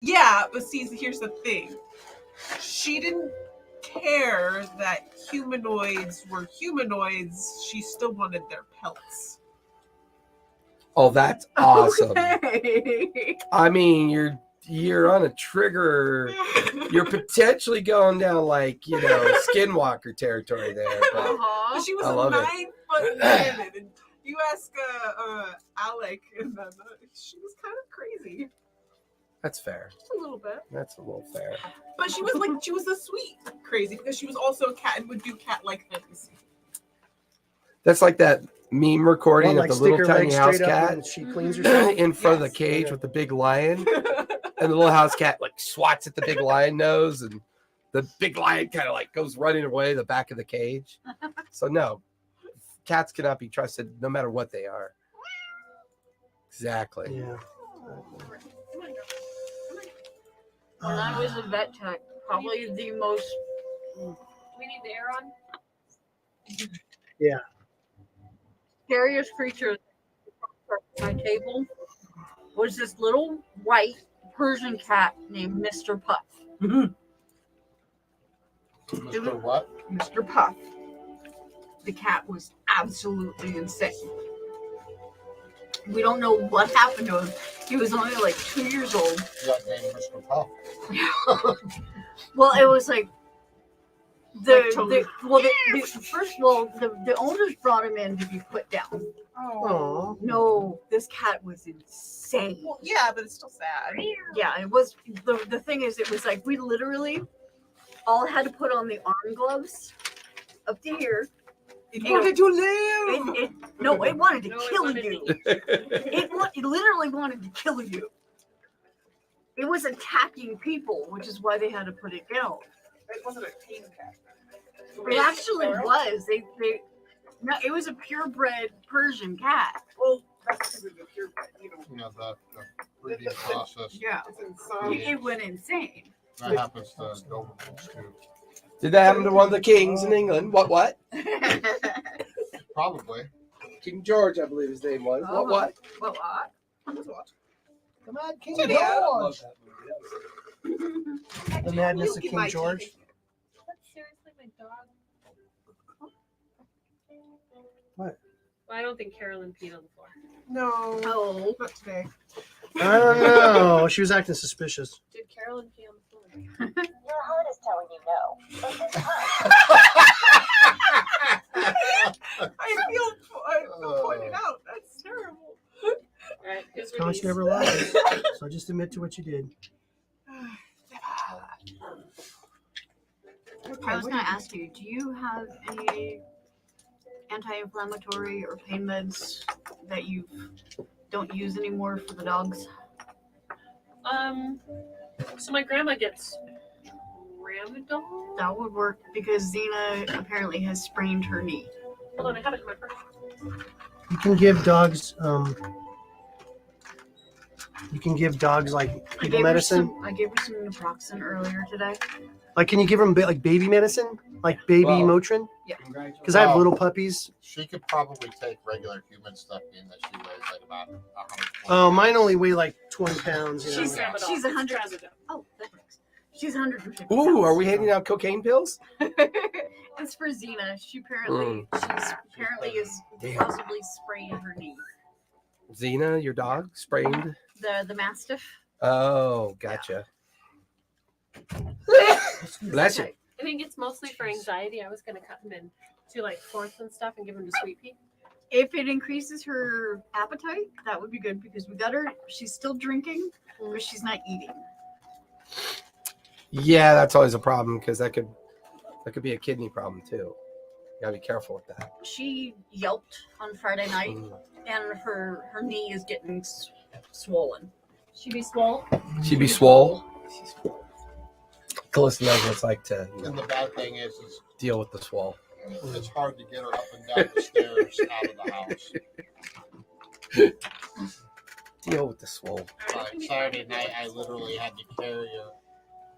Yeah, but see, here's the thing. She didn't care that humanoids were humanoids. She still wanted their pelts. Oh, that's awesome. Okay. I mean, you're on a trigger. You're potentially going down like, skinwalker territory there. But But she was I a love 9-foot woman, and you ask Alec, and she was kind of crazy. that's fair. Just a little bit. That's a little fair. But she was a sweet crazy because she was also a cat and would do cat-like things. That's like that meme recording Like of the stick little her tiny legs house straight up cat and she cleans herself. in front of the Yes. cage Okay. with the big lion. And the little house cat like swats at the big lion nose, and the big lion kind of like goes running away the back of the cage. So no, cats cannot be trusted no matter what they are. Exactly. Yeah. When I was a vet tech, probably the most Do we need the air on? scariest creature at my table was this little white Persian cat named Mr. Puff. Mr. What? Mr. Puff. The cat was absolutely insane. We don't know what happened to him. He was only like 2 years old. That name, Mr. Puff. Well, it was like the first of all, the owners brought him in to be put down. Oh. No, this cat was insane. Well, yeah, but it's still sad. Yeah, it was. The thing is, it was like we literally all had to put on the arm gloves up to here. It wanted to live. It wanted to No, it kill wanted you. to It literally wanted to kill you. It was attacking people, which is why they had to put it down. It wasn't a tame cat. It actually was. No, it was a purebred Persian cat. Well, that's because it's a purebred. The breeding process. Yeah, It's insane. it went insane. That happens to Dobermans too. Did that happen to one of the kings in England? What? Probably. King George, I believe his name was. What? What? Come on, King Yeah. George. The madness You of get King my George. teeth. That's seriously my dog. What? Well, I don't think Carolyn peed on the floor. No, Oh, not today. I don't know. She was acting suspicious. Did Carolyn pee on the floor? Your heart is telling you no. But this time, I feel pointed out. That's terrible. Alright, who's Conscience never lies. So just admit to what you did. I was going to ask you, do you have any anti-inflammatory or pain meds that you don't use anymore for the dogs? So my grandma gets tramadol. That would work because Xena apparently has sprained her knee. Hold on, I have it in my purse. You can give dogs like people medicine. I gave her some naproxen earlier today. Like, can you give them like baby medicine, like baby Wow. Motrin? Congratulations. Because I have Wow. little puppies. She could probably take regular human stuff being that she weighs like about 100. Oh, mine only weigh like 20 pounds. You know? She's Tramadol. 100. Tramadol. Oh, that works. She's 150. Ooh, are we handing out cocaine pills? It's for Xena. She apparently is Damn. possibly sprained her knee. Xena, your dog, sprained. The Mastiff. Oh, gotcha. Bless you. I think it's mostly for anxiety. I was gonna cut him in to like fourths and stuff and give him to Sweet Pea. If it increases her appetite, that would be good because we got her. She's still drinking, but she's not eating. Yeah, that's always a problem because that could be a kidney problem too. You gotta be careful with that. She yelped on Friday night, and her knee is getting swollen. She be swole. She'd be swole. Calista knows what it's like to And the bad thing is deal with the swole. it's hard to get her up and down the stairs out of the house. Deal with the swole. Like Saturday night, I literally had to carry her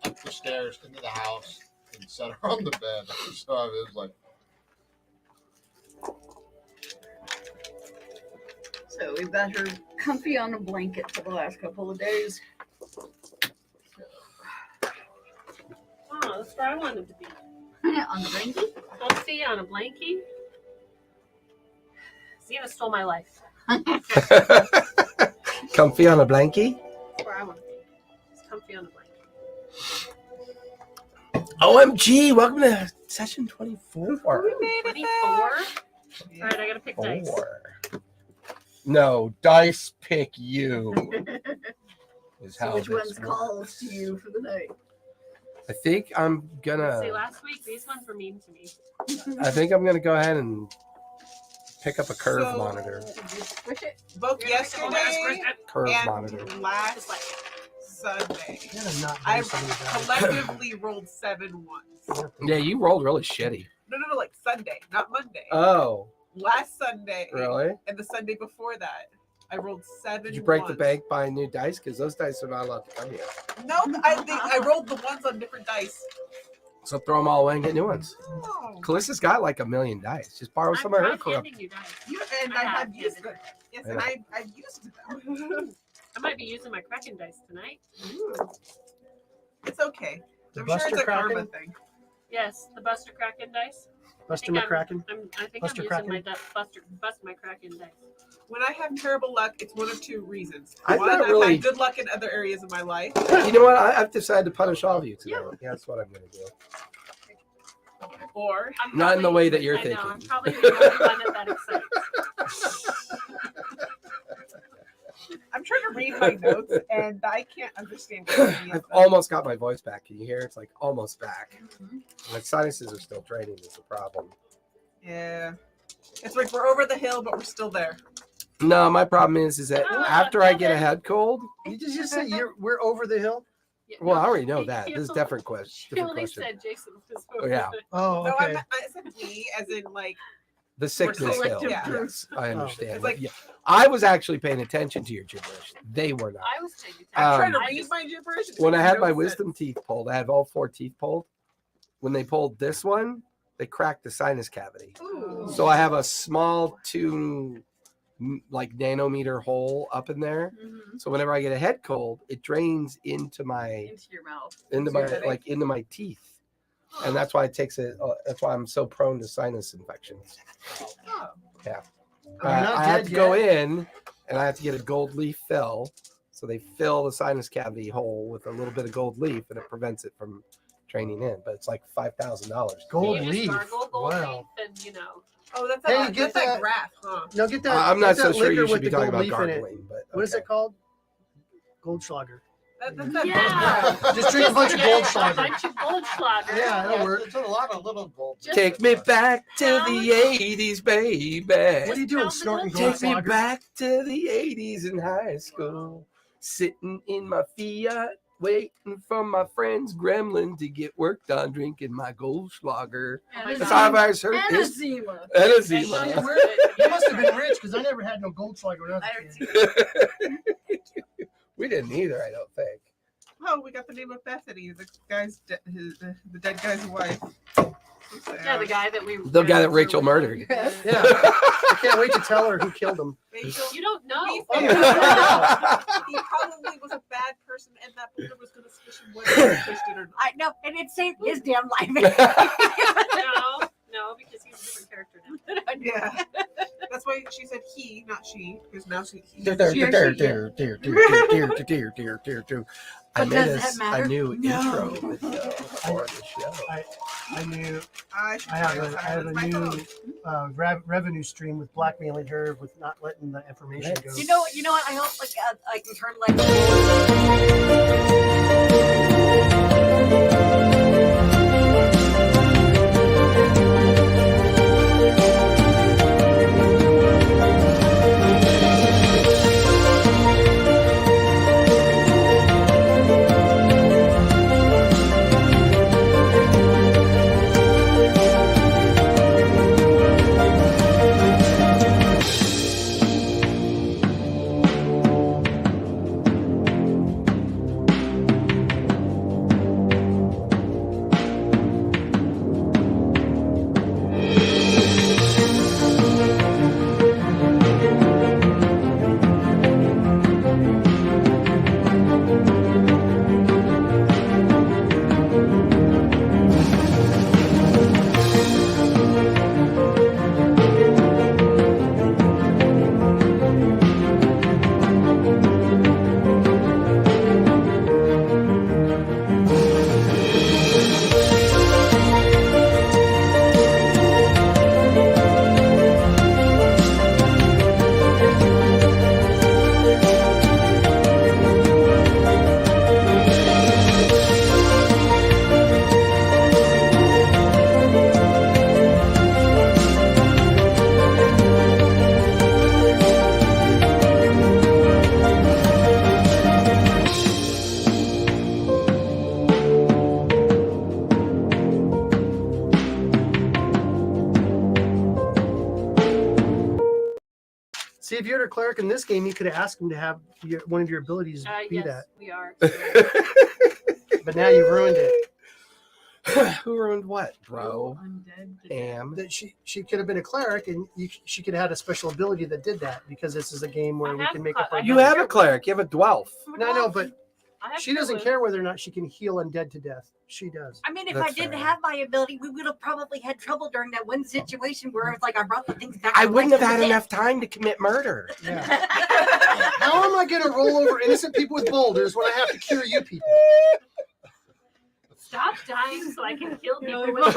up the stairs into the house and set her on the bed. So it was like, So we've got her comfy on a blanket for the last couple of days. That's where I want him to be. On the blankie? Comfy on a blankie. Xena stole my life. Comfy on a blankie? That's where I want to be. It's comfy on a blankie. OMG, welcome to session 24. We made it 24? there. Alright, I gotta pick dice. 4. No, dice pick you. Is So how which this one's works. calls to you for the night? I think I'm See, gonna. last week these ones were mean to me. I think I'm gonna go ahead and pick up a curve So- monitor. Squish it. Both yesterday Curve and monitor. last Sunday, You gotta not I do something about it. collectively rolled 7 ones. Yeah, you rolled really shitty. No, like Sunday, not Monday. Oh, Last Sunday really? and the Sunday before that, I rolled 7. Did you break the ones. bank buying new dice? Because those dice are not allowed to come here. No, I think I rolled the ones on different dice. So throw them all away and get new ones. Oh. Callista's got like 1,000,000 dice. Just borrow some of her corrupt. handing you dice. And I I have have used them. Yes, and I've used them. I might be using my Kraken dice tonight. It's okay. The I'm sure Buster it's a karma Kraken? thing. Yes, the Buster Kraken dice. Buster I think McCracken? I think Buster I'm Kraken? using my Bust my Kraken dice. When I have terrible luck, it's one of 2 reasons. I've One, not I've really- had good luck in other areas of my life. You know what? I've decided to punish all of you today. Yeah, that's what I'm going to do. Or I'm Not in the probably- way that you're I know, I'm thinking. probably the only one that excites. I'm trying to read my notes and I can't understand what any of I've them. almost got my voice back. Can you hear? It's like almost back. My sinuses are still draining. Is the problem. Yeah. It's like we're over the hill, but we're still there. No, my problem is that after I get a head cold, You just say we're over the hill? Yeah, well, I no, already know he- that. he This is only- different question. She Different only question. said Jason was Oh, yeah. Oh, No, okay. I said we, as in like, The sickness hill. collective Yes, group. I understand. It's like- Yeah. I was actually paying attention to your gibberish. They were not. I was taking I'm trying to Um, read my gibberish. It When I makes had no my sense. wisdom teeth pulled, I had all 4 teeth pulled. When they pulled this one, they cracked the sinus cavity. Ooh. So I have a small 2 like nanometer hole up in there. So whenever I get a head cold, it drains into my Into your mouth. into my teeth, and that's why it takes it. That's why I'm so prone to sinus infections. Oh. Yeah, Are you not I have dead to go yet? in, and I have to get a gold leaf fill. So they fill the sinus cavity hole with a little bit of gold leaf, and it prevents it from draining in. But it's like $5,000. Gold you leaf. just gargle gold Wow. leaf and you know. Oh, that's Hey, that, get that's that that- graph, huh? No, get that. I'm not get so that sure liquor you should with be the talking gold about leaf in it. gargling, but What is okay. it called? Goldschlager. That's that Yeah. graph. Just drink a bunch of Yeah, Goldschlager. A bunch of Goldschlager. Yeah, that'll work. It's a lot of little gold. Just- Take me back to How the much- 80s, baby. What are you doing, Just snorting Take me Goldschlager? back to the 80s in high school. Sitting in my Fiat, waiting for my friend's gremlin to get work done, drinking my Goldschlager. And That's how I've always heard and it. a Zima. And a And Zima. she's Where- good. You must have been rich because I never had no Goldschlager when I was I a don't kid. see We didn't either, I don't think. Oh, we got the name of Bethany, the guy's the dead guy's wife. Yeah, the guy that we. The guy that Rachel murdered. Yes. Yeah. I can't wait to tell her who killed him. Rachel, You don't know. be Oh, fair. yeah. He probably was a bad person, and that boulder was going to squish him whether he pushed it or not. I know, and it saved his damn life. No, because he's a different character now. Yeah, that's why she said he, not she, because now she. He, I But made does that a matter? new No. intro with, for the show. I knew I should I have try a, to I have a silence my new phone. revenue stream with blackmailing her with not letting the information go. You know what? I hope like I can turn like. if you're a cleric in this game, you could have asked him to have one of your abilities be yes, that. we are. But now you've ruined it. Who ruined what, bro? Undead. Am. That she could have been a cleric, and she could have had a special ability that did that, because this is a game where I we have can make cut- up our. I You have a cleric. You have a dwelf. No, I know, but I have she doesn't privilege. care whether or not she can heal undead to death. She does. I mean, if That's I didn't fair. have my ability, we would have probably had trouble during that one situation where it's like I brought the things back. I to wouldn't life have had and enough time to commit murder. Yeah. How am I going to roll over innocent people with boulders when I have to cure you people? Stop dying so I can kill people. No, with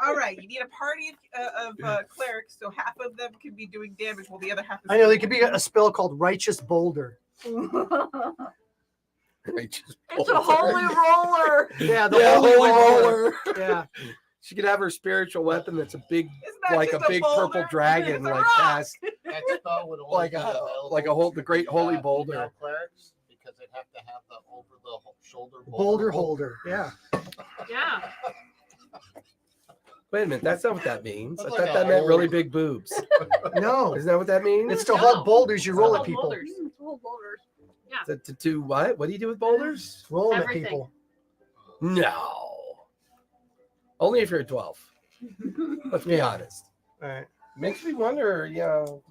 All right, you need a party of clerics, so half of them can be doing damage while the other half is. I know there could be a spell called Righteous Boulder. It's a holy roller. Yeah, the Yeah, holy holy roller. roller. Yeah. She could have her spiritual weapon that's a big, Isn't that like a just big boulder? purple dragon, It's a like rock. cast That spell would only like be a available whole the great holy to, boulder. female clerics, because they'd have to have the over the shoulder Boulder holder. Yeah. Yeah. Wait a minute, that's not what that means. I That's thought like that a meant really old- big boobs. No. Isn't that what that means? It's to No. hold boulders you roll All at people. boulders. To do what? What do you do with boulders? Roll them at Everything. people. No. Only if you're a 12. Let's be honest. All right. Makes me wonder, did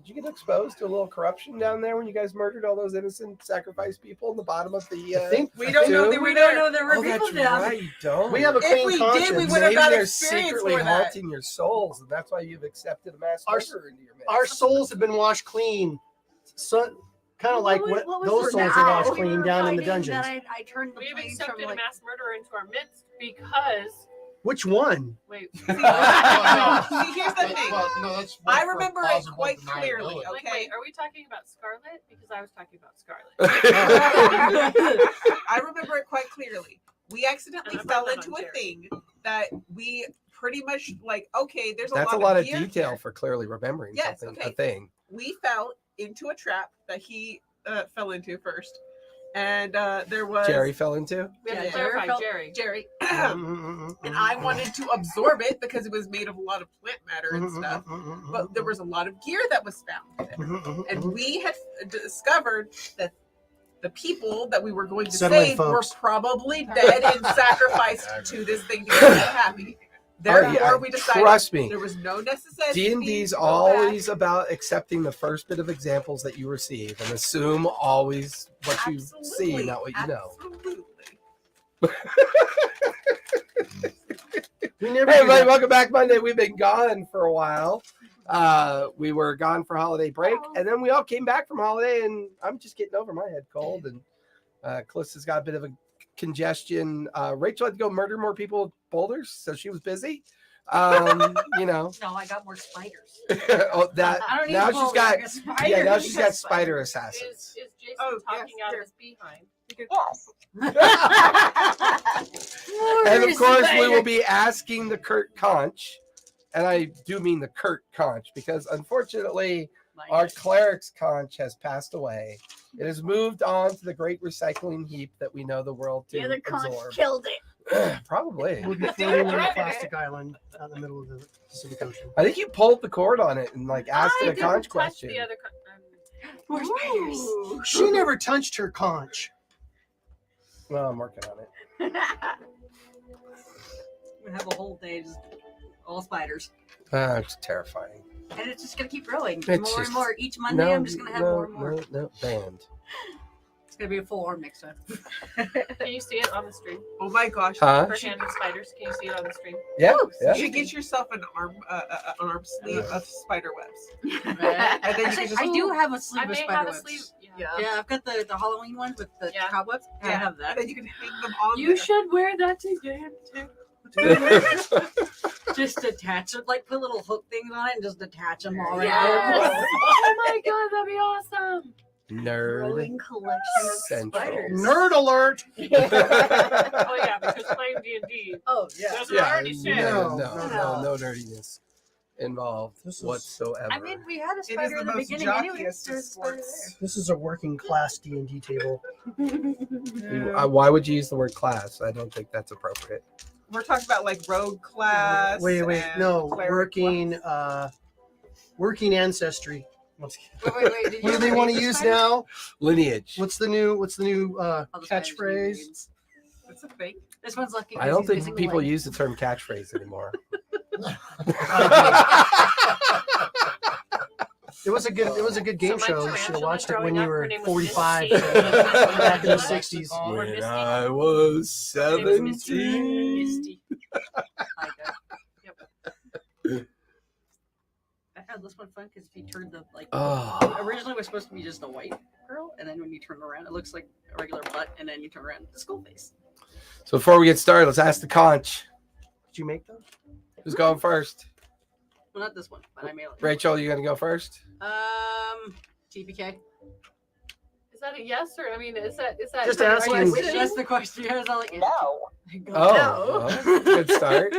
you get exposed to a little corruption down there when you guys murdered all those innocent sacrifice people in the bottom of the I think We don't know Two? they were We don't there. know there were Oh, people that's down. right, you don't. we have a If clean we did, conscience. we would have Maybe got they're experience secretly for that. haunting your souls, and that's why you've accepted a mass Our- murderer into your midst. Our souls have been washed clean. So, kind of like what was those for souls now? are washed We clean were down in the fighting dungeons. That I turned the We've flames from accepted a like. mass murderer into our midst because Which one? wait, See, here's the thing. No, that's I for remember it plausible quite clearly. deniability. like, Okay. wait, are we talking about Scarlet? Because I was talking about Scarlet. I remember it quite clearly. We accidentally And I'm fell not into on a Jerry. thing that we pretty much like. Okay, there's That's a lot of gear detail here. for clearly remembering Yes, something, okay. a thing. We fell into a trap that he fell into first, and there was Jerry fell into. We have Yeah, to clarify Jerry Jerry. and I wanted to absorb it because it was made of a lot of plant matter and stuff. But there was a lot of gear that was found there. And we had discovered that the people that we were going to Settle in, save were folks. probably dead and sacrificed to this thing to get us happy. Therefore, we decided Trust me. there was no necessity. D&D's to go always back. about accepting the first bit of examples that you receive and assume always what you see, Absolutely, not what you know. absolutely. We never Hey do everybody, that. welcome back Monday. We've been gone for a while. We were gone for holiday break, and then we all came back from holiday, and I'm just getting over my head cold, and Callista's got a bit of a congestion. Rachel had to go murder more people with boulders, so she was busy. No, I got more spiders. Oh, that I don't need now a she's boulder, got I got spiders. yeah, now she's got spider Is assassins. Jason Oh, talking yes, out here. of his behind? Yes. And of course, we will be asking the Kurt Conch, and I do mean the Kurt Conch because unfortunately, our cleric's conch has passed away. It has moved on to the great recycling heap that we know the world to The other conch absorb. killed it. Probably. We'll be floating on a plastic island out in the middle of the Pacific Ocean. I think you pulled the cord on it and like asked I it a didn't conch touch question. The other More spiders. She never touched her conch. Well, I'm working on it. We have a whole day just all spiders. It's terrifying. And it's just gonna keep growing. It's More just- and more. Each Monday I'm just gonna have more and more. No, banned. It's gonna be a full arm next time. Can you see it on the stream? Oh my gosh. Huh? For hand and spiders, can you see it on the stream? Yeah. You yeah. should get yourself an arm sleeve of spider webs. And then you can just- I do have a I sleeve of may spider have a webs. sleeve. Yeah. Yeah, I've got the Halloween ones with the Yeah. cobwebs. I Yeah. have And that. then you can hang them on You there. should wear that together too. Just attach it, like put little hook things on it and just attach them all around. Yes. Oh my god, that'd be awesome. Nerd Growing collection of Central. spiders. Nerd alert! Oh yeah, because playing D&D. Oh yeah. That's what I already said. No nerdiness involved This is- whatsoever. I mean, we had a It is spider the in the most beginning anyway. jockiest There of was a spider sports. This is a working class D&D table. Why would you use the word class? I don't think that's appropriate. We're talking about like rogue class. Wait, and no, cleric working Working ancestry. Wait. Did What do they want to use now? Lineage. What's the new All the Spanish catchphrase? names. That's a thing. This one's lucky. I don't think people use the term catchphrase anymore. It was a good game So my show. You should have tarantula watched it when growing you up, were her name was 45 Misty. back in the Misty. 60s. Or When Misty. I was Her name was Misty. 17. Misty. I had this one fun because if you turned the Oh. originally it was supposed to be just a white girl, and then when you turn around, it looks like a regular butt, and then you turn around, the skull face. So before we get started, let's ask the conch. Did you make those? Who's going first? Well, not this one, but I made it. Rachel, you gonna go first? TPK. Is that a yes or I mean is that Just a asking. question? That's the question. I was all like, No. Oh, well, good start.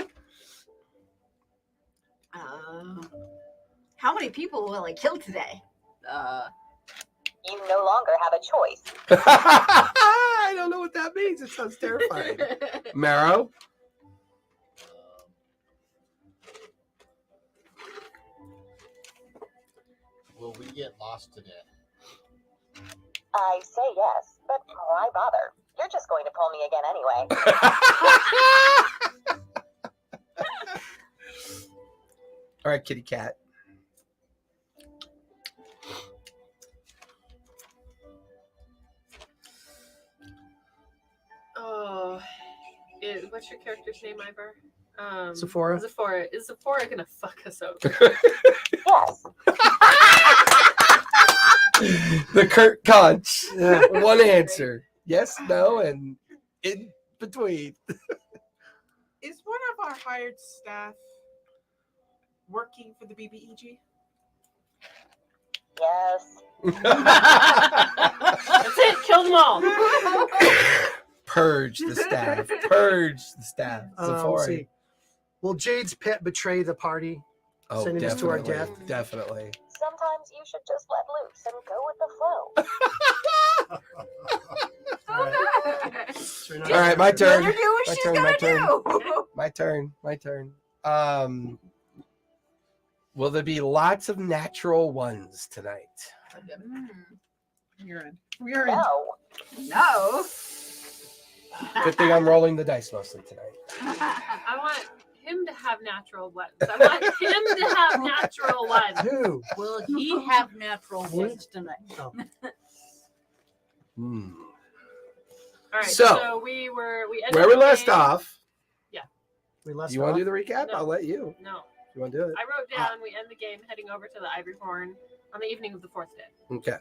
How many people will I kill today? You no longer have a choice. I don't know what that means. It sounds terrifying. Marrow. Will we get lost today? I say yes, but why bother? You're just going to pull me again anyway. All right, kitty cat. Oh, what's your character's name, Ivor? Sephora. Sephora. Is Sephora gonna fuck us over? Yes. The Kurt Conch. Yeah. One answer. Yes, no, and in between. Is one of our hired staff working for the BBEG? Yes. That's it. Kill them all. Purge the staff. Purge the staff. Let's Sephora. see. Will Jade's pet betray the party? Oh, Sending us to our definitely. death. Definitely. Sometimes you should just let loose and go with the flow. All right. So you're not- All right, my turn. Let her do what My she's turn, gonna my turn. do. My turn. Will there be lots of natural ones tonight? You're in. We are in. No. No. Good thing I'm rolling the dice mostly tonight. I want him to have natural ones. I want him to have natural ones. Who? Will he have natural ones tonight? Hmm. All right. So, So we ended Where we the left game- off, We left you want off? to do the recap? No. I'll let you. No, You want to do it? I wrote down we end the game heading over to the Ivory Horn on the evening of the fourth day. Okay.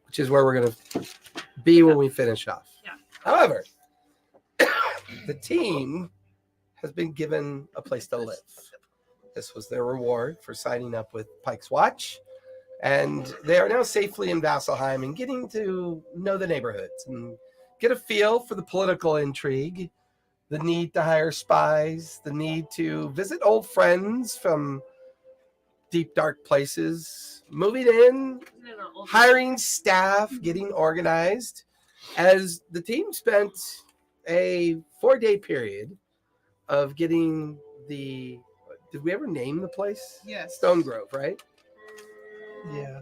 Which is where we're going to be when we finish off. Yeah. However, the team has been given a place to live. This was their reward for signing up with Pike's Watch. And they are now safely in Vasselheim and getting to know the neighborhoods and get a feel for the political intrigue, the need to hire spies, the need to visit old friends from deep, dark places, moving in, No. hiring staff, getting organized, as the team spent a 4-day period of getting did we ever name the place? Yes. Stone Grove, right? Yeah.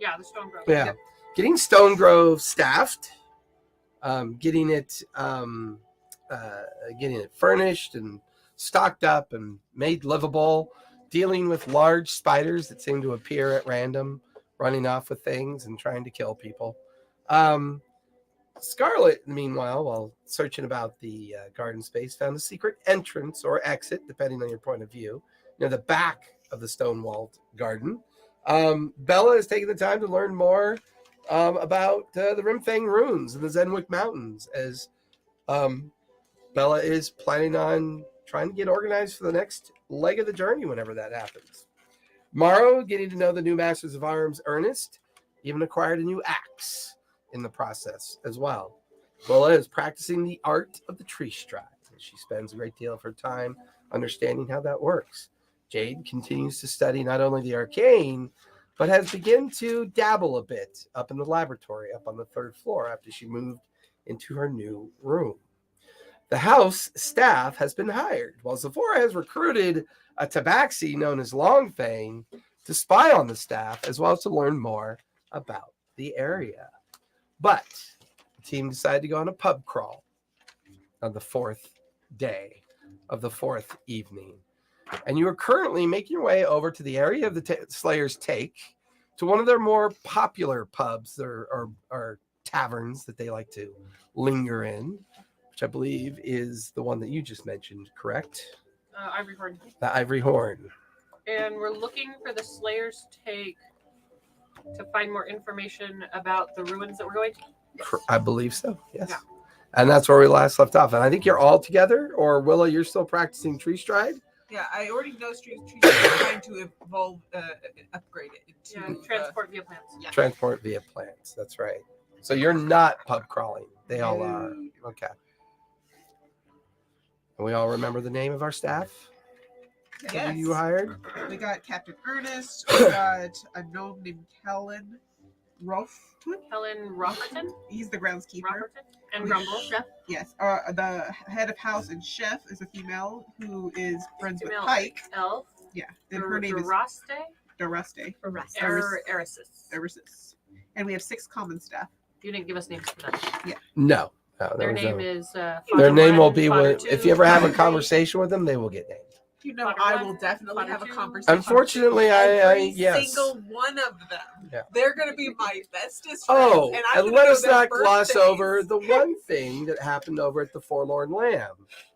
Yeah, the Stone Grove. Yeah. Getting Stone Grove staffed, getting it furnished and stocked up and made livable, dealing with large spiders that seem to appear at random, running off with things and trying to kill people. Scarlet, meanwhile, while searching about the garden space, found a secret entrance or exit, depending on your point of view, near the back of the stone-walled garden. Bella has taken the time to learn more about the Rimfang runes and the Zenwick Mountains, as Bella is planning on trying to get organized for the next leg of the journey whenever that happens. Morrow, getting to know the new Masters of Arms, Ernest, even acquired a new axe in the process as well. Bella is practicing the art of the tree stride. She spends a great deal of her time understanding how that works. Jade continues to study not only the arcane, but has begun to dabble a bit up in the laboratory, up on the 3rd floor after she moved into her new room. The house staff has been hired, while Sephora has recruited a tabaxi known as Longfang to spy on the staff as well as to learn more about the area. But the team decided to go on a pub crawl on the 4th day of the 4th evening. And you are currently making your way over to the area of the Slayers Take, to one of their more popular pubs or taverns that they like to linger in, which I believe is the one that you just mentioned, correct? Ivory Horn. The Ivory Horn. And we're looking for the Slayer's Take to find more information about the ruins that we're going to. I believe so, yes. Yeah. And that's where we last left off. And I think you're all together, or Willa, you're still practicing tree stride? Yeah, I already know trees. I'm trying to evolve, upgrade it into Transport via plants. Yeah. Transport via plants, that's right. So you're not pub crawling. They all are. Okay. And we all remember the name of our staff? Yes. Who you hired? We got Captain Ernest. We got a gnome named Helen Rolf. Helen Rockerton. He's the groundskeeper. Rockerton. And Grumble. Chef. Yes. The head of house and chef is a female who is friends Female with Pike. Elf. Yeah. And her name is Daraste. Daraste. Eresis. And we have 6 common staff. You didn't give us names for them. No. Their name is. Their Father name will One, be Father when, Two, if you ever have a Father conversation with them, they will get named. You know, Father I one, will definitely Father have a two. conversation. Unfortunately, with I every yes. single one of them. Yeah. They're going to be my bestest friends. Oh, and and gonna let know us their not gloss birthdays. over the one thing that happened over at the Forlorn Lamb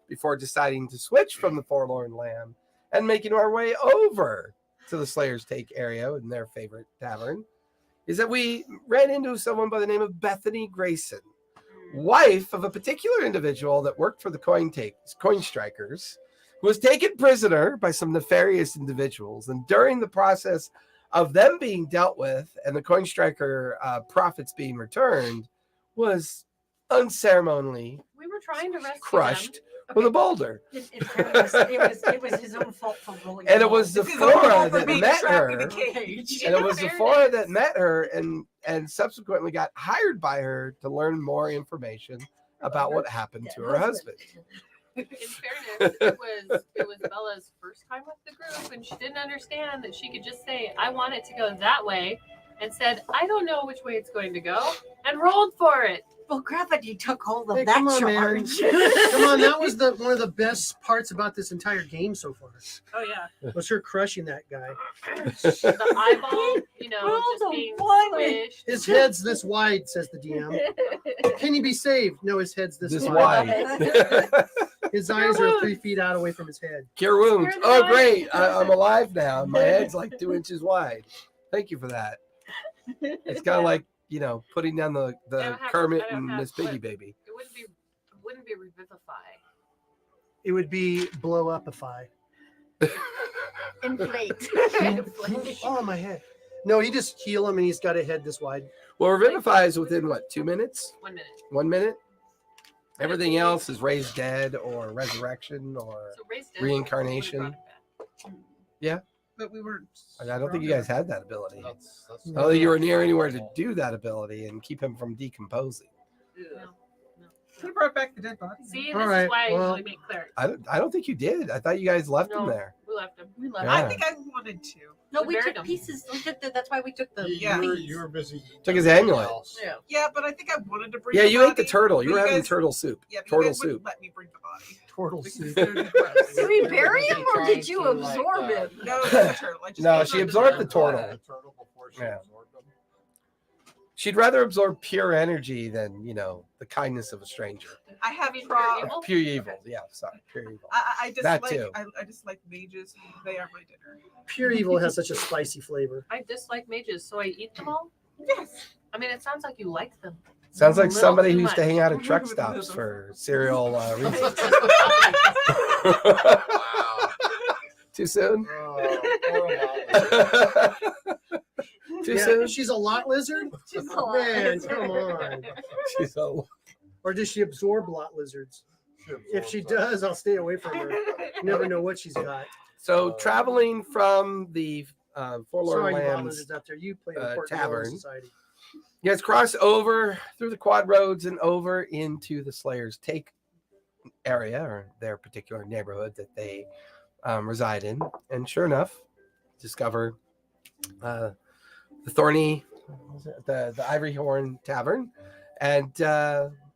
before deciding to switch from the Forlorn Lamb and making our way over to the Slayer's Take area in their favorite tavern, is that we ran into someone by the name of Bethany Grayson, wife of a particular individual that worked for the coin strikers, who was taken prisoner by some nefarious individuals. And during the process of them being dealt with and the coin striker profits being returned, was unceremoniously We were trying to rescue crushed them. with a boulder. It was his own fault for rolling. And it was It's his own Zephora fault for that being met trapped in her. the cage. And it was In Zephora that fairness. met her and subsequently got hired by her to learn more information about what happened to her husband. In fairness, it was Bella's first time with the group, and she didn't understand that she could just say, "I want it to go that way," and said, "I don't know which way it's going to go," and rolled for it. Well, gravity took hold of Hey, that come on, man. charge. Come on, that was one of the best parts about this entire game so far. Oh yeah, Was her crushing that guy. the eyeball, Roll just the being one. squished. His head's this wide, says the DM. Can he be saved? No, his head's this, This wide. wide. His eyes are 3 feet out away from his head. Cure wounds. Cure the Oh, wounds. great. I'm alive now. My head's like 2 inches wide. Thank you for that. It's kind of like, putting down the don't have- Kermit I don't and have- Miss Piggy but- Baby. It wouldn't be revivify. It would be blow upify. Inflate. Oh, my head. No, he just heal him and he's got a head this wide. Well, Revivify is within, 2 minutes? 1 minute. 1 minute? Everything else is raised dead or resurrection or So raised it, reincarnation. we brought it back. But we weren't. I don't think you guys had that ability. That's I don't think you were near anywhere to do that ability and keep him from decomposing. No. We brought back the dead body. See, All this right, is why I well- usually make clerics. I don't think you did. I thought you guys left him No. there. We left him. We left. Yeah. I think I wanted to. No, We we buried took them. pieces. That's why we took the Yeah. You were busy. eating Took his everything amulet. else. Yeah. Yeah, but I think I wanted to bring. Yeah, the you ate the body, turtle. but You were having guys- turtle soup. Yeah, but Turtle you guys wouldn't soup. let me bring the body. Turtle Because soup. they're too gross. Did we bury him or did you Trying to, like, absorb him? No, it's the turtle. I just No, ate she the absorbed the turtle. turtle. The turtle before she Yeah. absorbed them. She'd rather absorb pure energy than, the kindness of a stranger. I have You mean pro. pure evil? Pure evil. Yeah, sorry. Pure evil. I That dislike. too. I dislike mages. They are my dinner. Pure evil has such a spicy flavor. I dislike mages, so I eat them all. Yes. I mean, it sounds like you like them. Sounds like Little somebody too who used to much. hang out at truck stops for cereal reasons. Wow. Too soon? Oh, poor Molly. Too Yeah, soon? she's a lot lizard? She's a lot Man, lizard. come on. She's a- Or does she absorb lot lizards? If she does, I'll stay away from her. You never know what she's got. So traveling from the Forlorn Sorry, you lot Lambs, lizards out there. You play an important role tavern. in society. you guys cross over through the quad roads and over into the Slayer's Take area or their particular neighborhood that they reside in. And sure enough, discover the Thorny, the Ivory Horn Tavern, and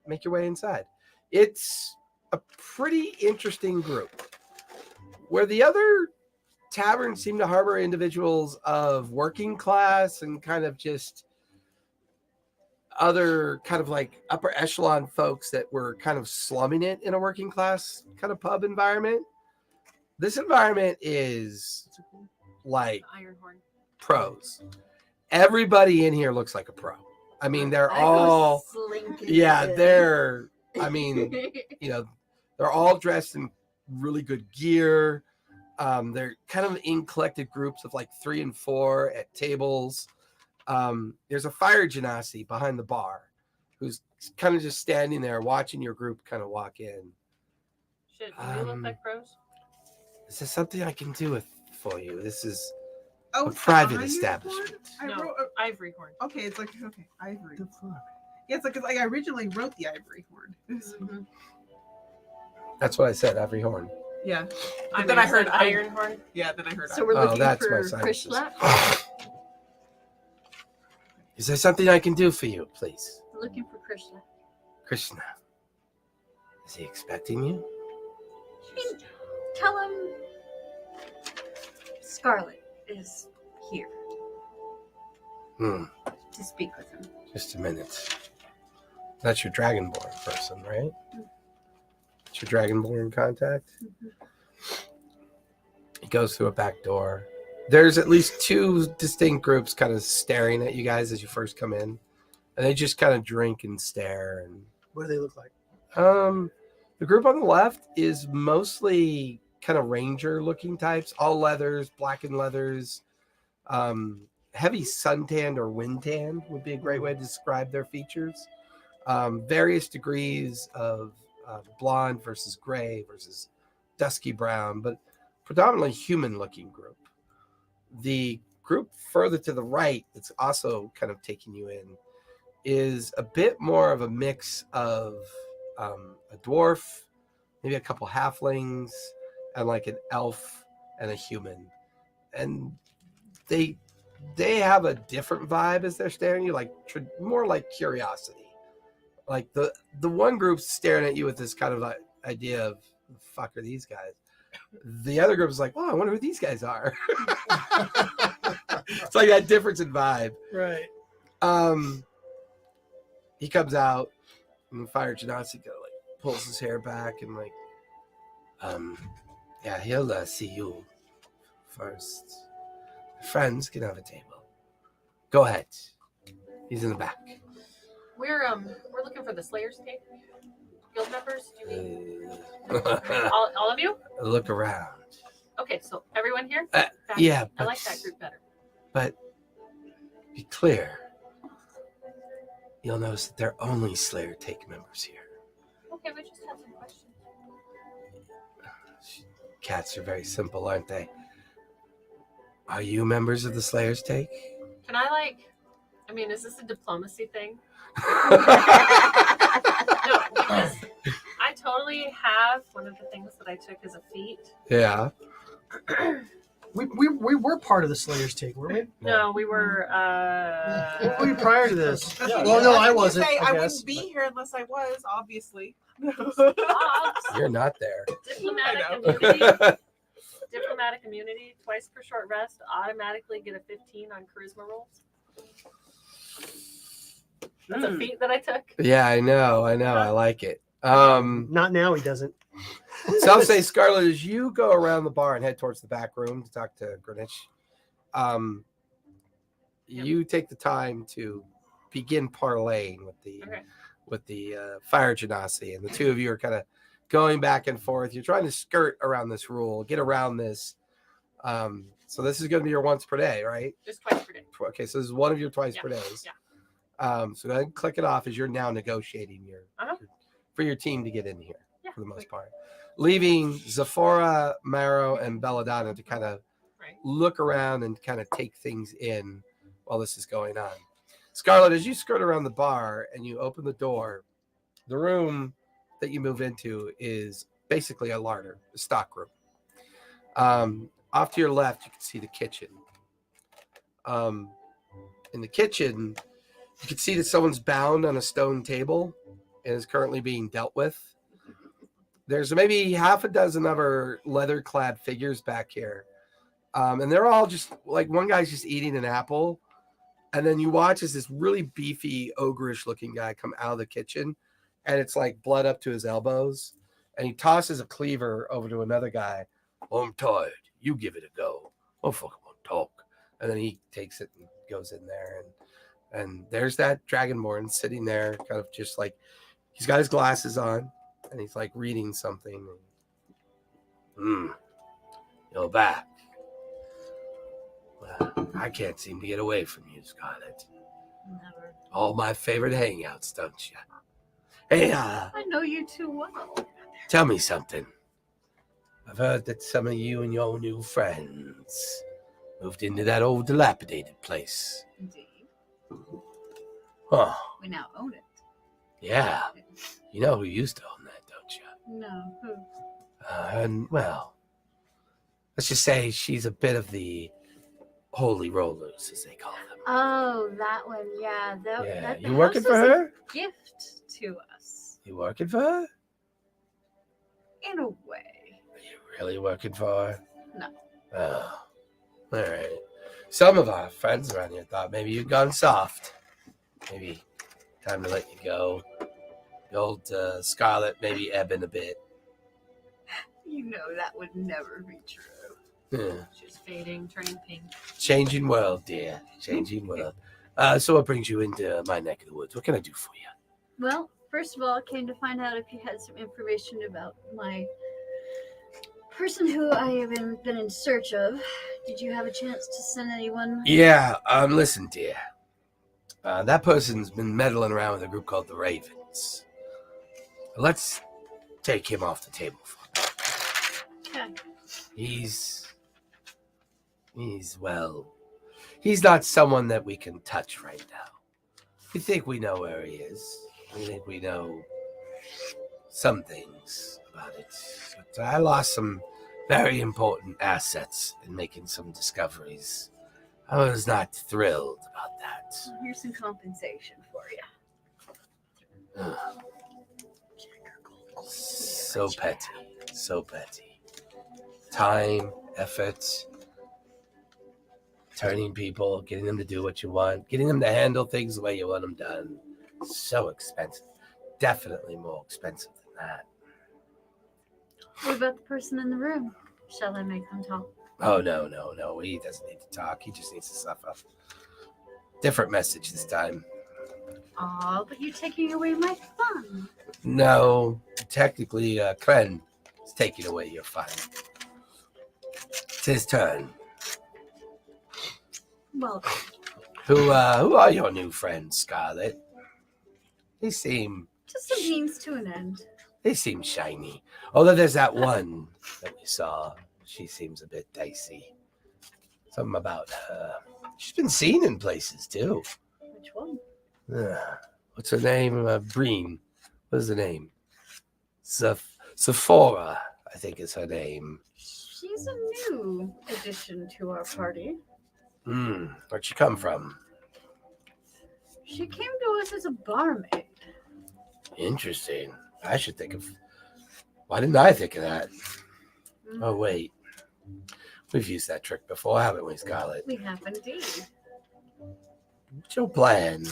make your way inside. It's a pretty interesting group. Where the other taverns seem to harbor individuals of working class and kind of just other kind of like upper echelon folks that were kind of slumming it in a working class kind of pub environment. This environment is like Iron Horn. pros. Everybody in here looks like a pro. I mean, they're all, they're all dressed in really good gear. They're kind of in collected groups of like 3 and 4 at tables. There's a fire genasi behind the bar who's kind of just standing there watching your group kind of walk in. Shit, do we look like pros? Is this something I can do for you? This is Oh, a it's private Iron establishment. Horn? I No, wrote, Ivory Horn. okay, it's like Ivory. Yeah, it's like I originally wrote the Ivory Horn. Mm-hmm. That's what I said, Ivory Horn. Yeah. I then I heard Iron Horn. Yeah, then I heard So Ivory. we're looking that's for my sinuses. Krishna. Is there something I can do for you, please? We're looking for Krishna. Krishna. Is he expecting you? Tell him Scarlet is here Hmm. to speak with him. Just a minute. That's your Dragonborn person, right? It's your Dragonborn contact? He goes through a back door. There's at least 2 distinct groups kind of staring at you guys as you first come in. And they just kind of drink and stare. And What do they look like? the group on the left is mostly kind of ranger looking types, all leathers, blackened leathers, heavy suntanned or wind tanned would be a great way to describe their features. Various degrees of blonde versus gray versus dusky brown, but predominantly human looking group. The group further to the right that's also kind of taking you in is a bit more of a mix of a dwarf, maybe a couple halflings, and like an elf and a human. And they have a different vibe as they're staring at you, like more like curiosity. Like the one group's staring at you with this kind of like idea of, "Who the fuck are these guys?" The other group is like, "Oh, I wonder who these guys are." It's like that difference in vibe. Right. He comes out, and Fire Genasi kind of like pulls his hair back and like, yeah, he'll see you first. Friends can have a table. Go ahead. He's in the back. We're looking for the Slayer's tape. Guild members, do you need Uh, all of you? look around. Okay, so everyone here? Yeah, I like that group better. But be clear. You'll notice that there are only Slayer Take members here. Okay, we just have some questions. Cats are very simple, aren't they? Are you members of the Slayer's Take? Can I is this a diplomacy thing? Yeah. No, because I totally have one of the things that I took as a feat. We were part of the Slayer's Take, weren't we? No, we were What were we prior to this? That's Yeah. what Well, no, I was gonna wasn't. say, I I guess, wouldn't be here unless I was, obviously. Bob's You're not there. diplomatic I know. immunity. Diplomatic immunity, twice per short rest, automatically get a 15 on charisma rolls. That's a feat that I took. Yeah, I know. I like it. Not now, he doesn't. So I'll say, Scarlet, as you go around the bar and head towards the back room to talk to Greenwich, you take the time to begin parlaying with the Fire Genasi, and the two of you are kind of going back and forth. You're trying to skirt around this rule, get around this. So this is going to be your once per day, right? Just twice per day. Okay, so this is one of your twice per days. Yeah. So go ahead and click it off as you're now negotiating for your team to get in here for the most part. Leaving Zephora, Marrow, and Belladonna to kind of look around and kind of take things in while this is going on. Scarlet, as you skirt around the bar and you open the door, the room that you move into is basically a larder, a stock room. Off to your left, you can see the kitchen. In the kitchen, you can see that someone's bound on a stone table and is currently being dealt with. There's maybe half a dozen other leather-clad figures back here. And they're all just, like, one guy's just eating an apple. And then you watch as this really beefy, ogreish-looking guy come out of the kitchen. And it's, like, blood up to his elbows. And he tosses a cleaver over to another guy. "Oh, I'm tired. You give it a go. I fucking won't talk." And then he takes it and goes in there. And there's that Dragonborn sitting there, kind of just like, he's got his glasses on. And he's, like, reading something. You're back. Well, I can't seem to get away from you, Scarlet. Never. All my favorite hangouts, don't you? Hey, I know you too well. tell me something. I've heard that some of you and your new friends moved into that old dilapidated place. Indeed. Oh, We now own it. yeah. You know who used to own that, don't you? No. Who? And, well, let's just say she's a bit of the holy rollers, as they call them. Oh, that one. Yeah. Yeah, the you working house for was a her? gift to us. You working for her? In a way. Are you really working for her? No. Oh, all right. Some of our friends around here thought maybe you'd gone soft. Maybe time to let you go. The old Scarlet maybe ebbing a bit. You know that would never be true. Yeah. She's fading, turning pink. Changing world, dear. Changing world. So what brings you into my neck of the woods? What can I do for you? Well, first of all, I came to find out if you had some information about my person who I have been in search of. Did you have a chance to send anyone? Yeah, listen, dear. That person's been meddling around with a group called the Ravens. Let's take him off the table for now. Okay. He's not someone that we can touch right now. We think we know where he is. We think we know some things about it. But I lost some very important assets in making some discoveries. I was not thrilled about that. Well, here's some compensation for you. So petty. So petty. Time, effort, turning people, getting them to do what you want, getting them to handle things the way you want them done. So expensive. Definitely more expensive than that. What about the person in the room? Shall I make him talk? Oh, no. He doesn't need to talk. He just needs to suffer. Different message this time. Aw, but you're taking away my fun. No, technically, Kren is taking away your fun. It's his turn. Well, Who are your new friends, Scarlet? They seem just a means to an end. shiny. Although there's that one that we saw. She seems a bit dicey. Something about her. She's been seen in places, too. Which one? What's her name? Breen. What's her name? Sephora, I think is her name. She's a new addition to our party. Where'd she come from? She came to us as a barmaid. Interesting. I should think of... Why didn't I think of that? Oh, wait. We've used that trick before, haven't we, Scarlet? We have indeed. What's your plan?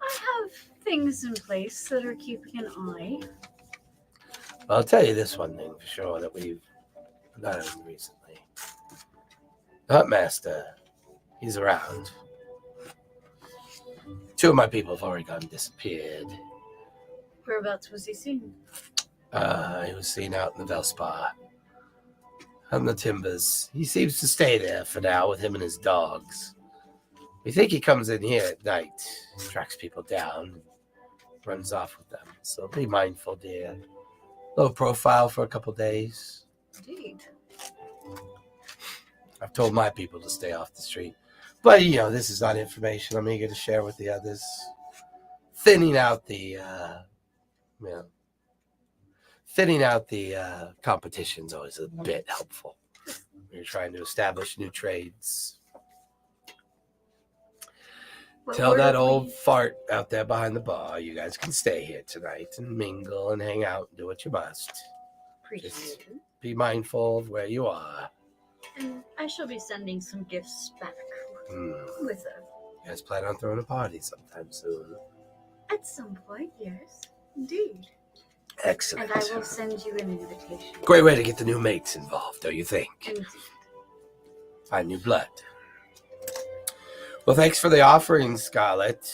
I have things in place that are keeping an eye. I'll tell you this one thing for sure that we've done recently. Huntmaster, he's around. Two of my people have already gone disappeared. Whereabouts was he seen? He was seen out in the Velspar. On the timbers. He seems to stay there for now with him and his dogs. We think he comes in here at night, tracks people down, and runs off with them. So be mindful, dear. Low profile for a couple days. Indeed. I've told my people to stay off the street. But, this is not information I'm eager to share with the others. Thinning out the competition's always a bit helpful. You're trying to establish new trades. What Tell word that have old we- fart out there behind the bar. You guys can stay here tonight and mingle and hang out and do what you must. Appreciate it. Be mindful of where you are. And I shall be sending some gifts back Hmm. with her. You guys plan on throwing a party sometime soon. At some point, yes. Indeed. Excellent. And I will send you an invitation. Great way to get the new mates involved, don't you think? Indeed. Find new blood. Well, thanks for the offering, Scarlet.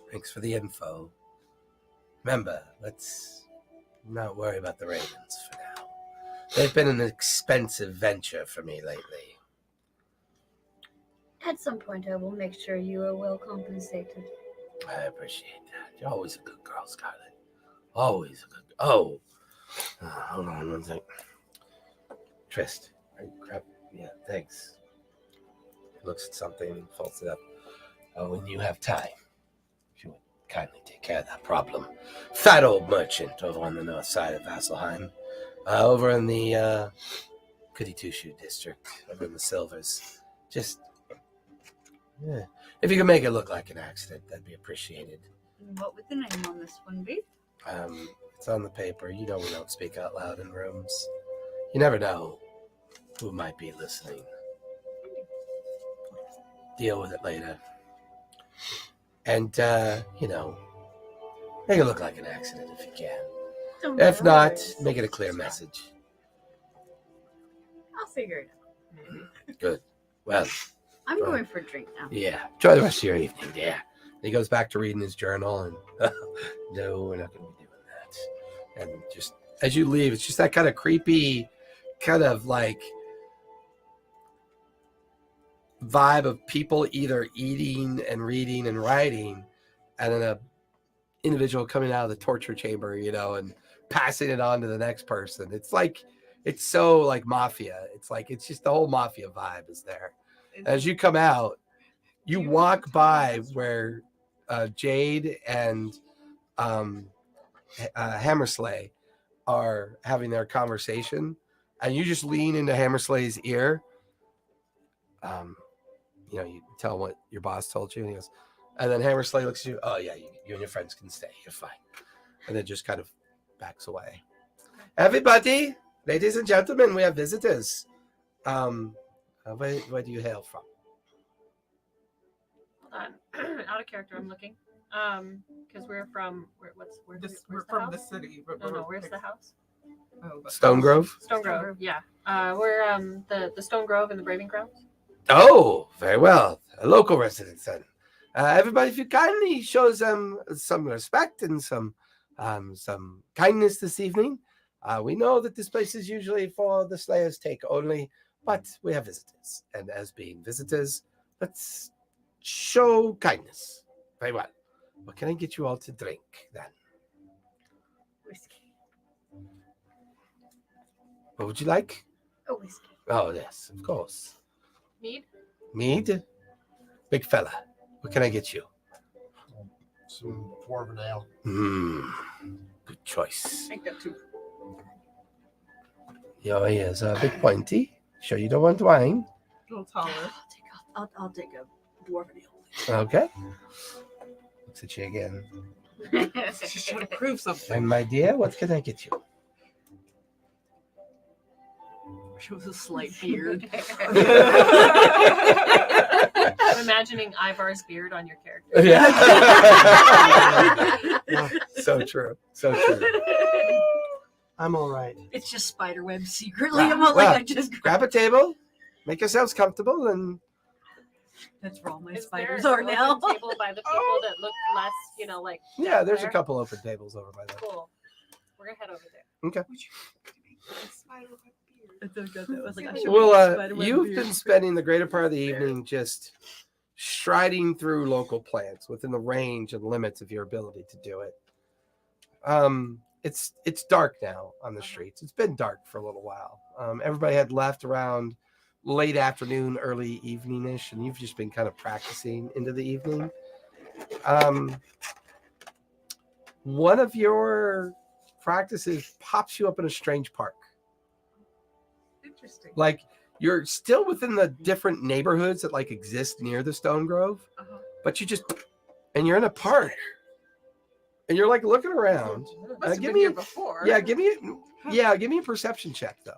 Thanks for the info. Remember, let's not worry about the Ravens for now. They've been an expensive venture for me lately. At some point, I will make sure you are well compensated. I appreciate that. You're always a good girl, Scarlet. Always a good girl. Oh, hold on one sec. Trist. Crap. Yeah, thanks. He looks at something, folds it up. When you have time, if you would kindly take care of that problem. Fat old merchant over on the north side of Vasselheim. Over in the Goody Two-Shoe district, over in the Silvers. Just, yeah. If you can make it look like an accident, that'd be appreciated. What would the name on this one be? It's on the paper. You know we don't speak out loud in rooms. You never know who might be listening. Deal with it later. And, make it look like an accident if you can. Don't If worry. not, make it a clear message. I'll figure it out. Good. Well, I'm going for a drink now. yeah. Enjoy the rest of your evening, yeah. And he goes back to reading his journal and, no, we're not going to be doing that. And just, as you leave, it's just that kind of creepy, kind of like vibe of people either eating and reading and writing, and then a individual coming out of the torture chamber, and passing it on to the next person. It's like, it's so like mafia. It's just the whole mafia vibe is there. As you come out, you walk by where Jade and Hammerslay are having their conversation, and you just lean into Hammerslay's ear. You tell him what your boss told you, and he goes, and then Hammerslay looks at you. Oh yeah, you and your friends can stay. You're fine. And then just kind of backs away. Everybody, ladies and gentlemen, we have visitors. Where do you hail from? Hold on. Out of character, I'm looking. Because we're from where's We're the from house? the city. But No, where's the house? Stone Grove? Stone Grove. Yeah. We're the Stone Grove and the Braving Grounds. Oh, very well. A local resident then. Everybody, if you kindly show them some respect and some kindness this evening. We know that this place is usually for the Slayer's take only, but we have visitors. And as being visitors, let's show kindness. Very well. What can I get you all to drink then? Whiskey. What would you like? A whiskey. Oh, yes, of course. Mead. Mead? Big fella. What can I get you? Some dwarven ale. Good choice. I think that too. Your ears are a bit pointy. Sure you don't want wine? A little taller. I'll take a dwarven ale. Okay. Looks at you again. She's trying to prove something. And my dear, what can I get you? She was a slight beard. I'm imagining Ivar's beard on your character. Yeah. So true. So true. I'm all right. It's just spiderweb secretly. Wow. I'm all Wow. like, I just Grab a table, make yourselves comfortable, and That's where all my Is spiders there are an now. open table by the people that look less, like yeah, there's a there? couple open tables over by there. Cool. We're gonna head over there. Okay. I was like, I should Well, make a spiderweb you've beard. been spending the greater part of the evening just striding through local plants within the range and limits of your ability to do it. It's dark now on the streets. It's been dark for a little while. Everybody had left around late afternoon, early evening-ish, and you've just been kind of practicing into the evening. One of your practices pops you up in a strange park. Interesting. Like You're still within the different neighborhoods that like exist near the Stone Grove, but and you're in a park, and you're like looking around. Must have give been me here before. give me a perception check though.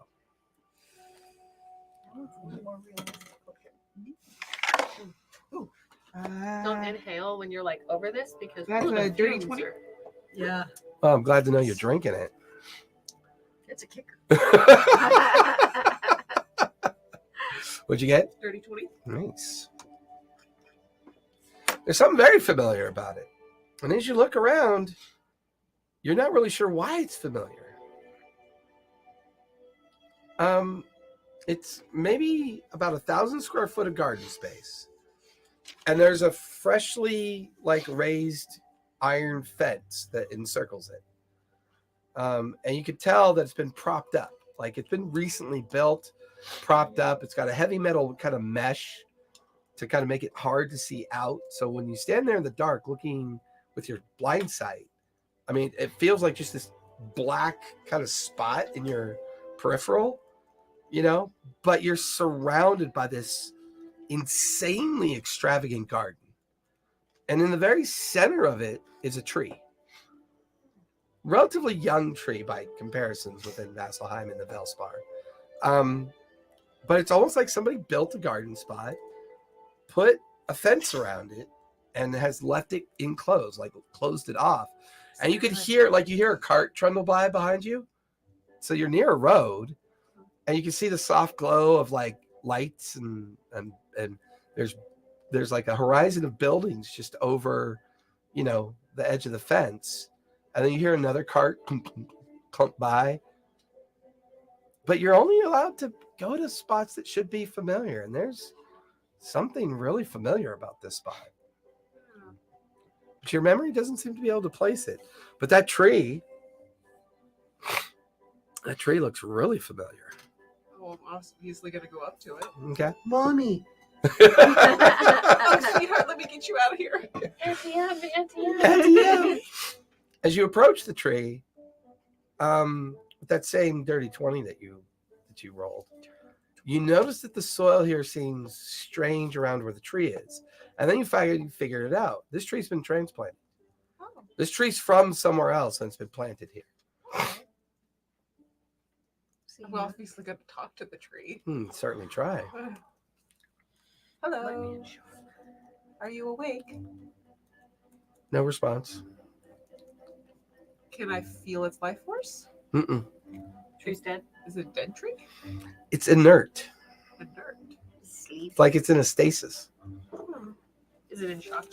Don't inhale when you're like over this because That's the a dirty fumes 20. are- Yeah. Well, I'm glad to know you're drinking it. It's a kicker. What'd you get? Dirty 20. Nice. There's something very familiar about it. And as you look around, you're not really sure why it's familiar. It's maybe about 1,000 square foot of garden space. And there's a freshly like raised iron fence that encircles it. And you could tell that it's been propped up. Like it's been recently built, propped up. It's got a heavy metal kind of mesh to kind of make it hard to see out. So when you stand there in the dark looking with your blind sight, I mean, it feels like just this black kind of spot in your peripheral, but you're surrounded by this insanely extravagant garden. And in the very center of it is a tree. Relatively young tree by comparisons within Vasselheim and the Velspar. But it's almost like somebody built a garden spot, put a fence around it, and has left it enclosed, like closed it off. And you could hear, you hear a cart trundle by behind you. So you're near a road, and you can see the soft glow of like lights and there's like a horizon of buildings just over, the edge of the fence. And then you hear another cart clump by. But you're only allowed to go to spots that should be familiar. And there's something really familiar about this spot. But your memory doesn't seem to be able to place it. But that tree looks really familiar. Well, I'm obviously going to go up to it. Okay. Mommy. Oh, sweetheart, let me get you out of here. Auntie. As you approach the tree, with that same dirty 20 that you rolled, you notice that the soil here seems strange around where the tree is. And then you figured it out. This tree's been transplanted. Oh. This tree's from somewhere else and it's been planted here. I'm obviously going to talk to the tree. Certainly try. Hello. Are you awake? No response. Can I feel its life force? Mm-mm. Tree's dead. Is it a dead tree? It's inert. Inert. Sleep. It's like it's in a stasis. Is it in shock?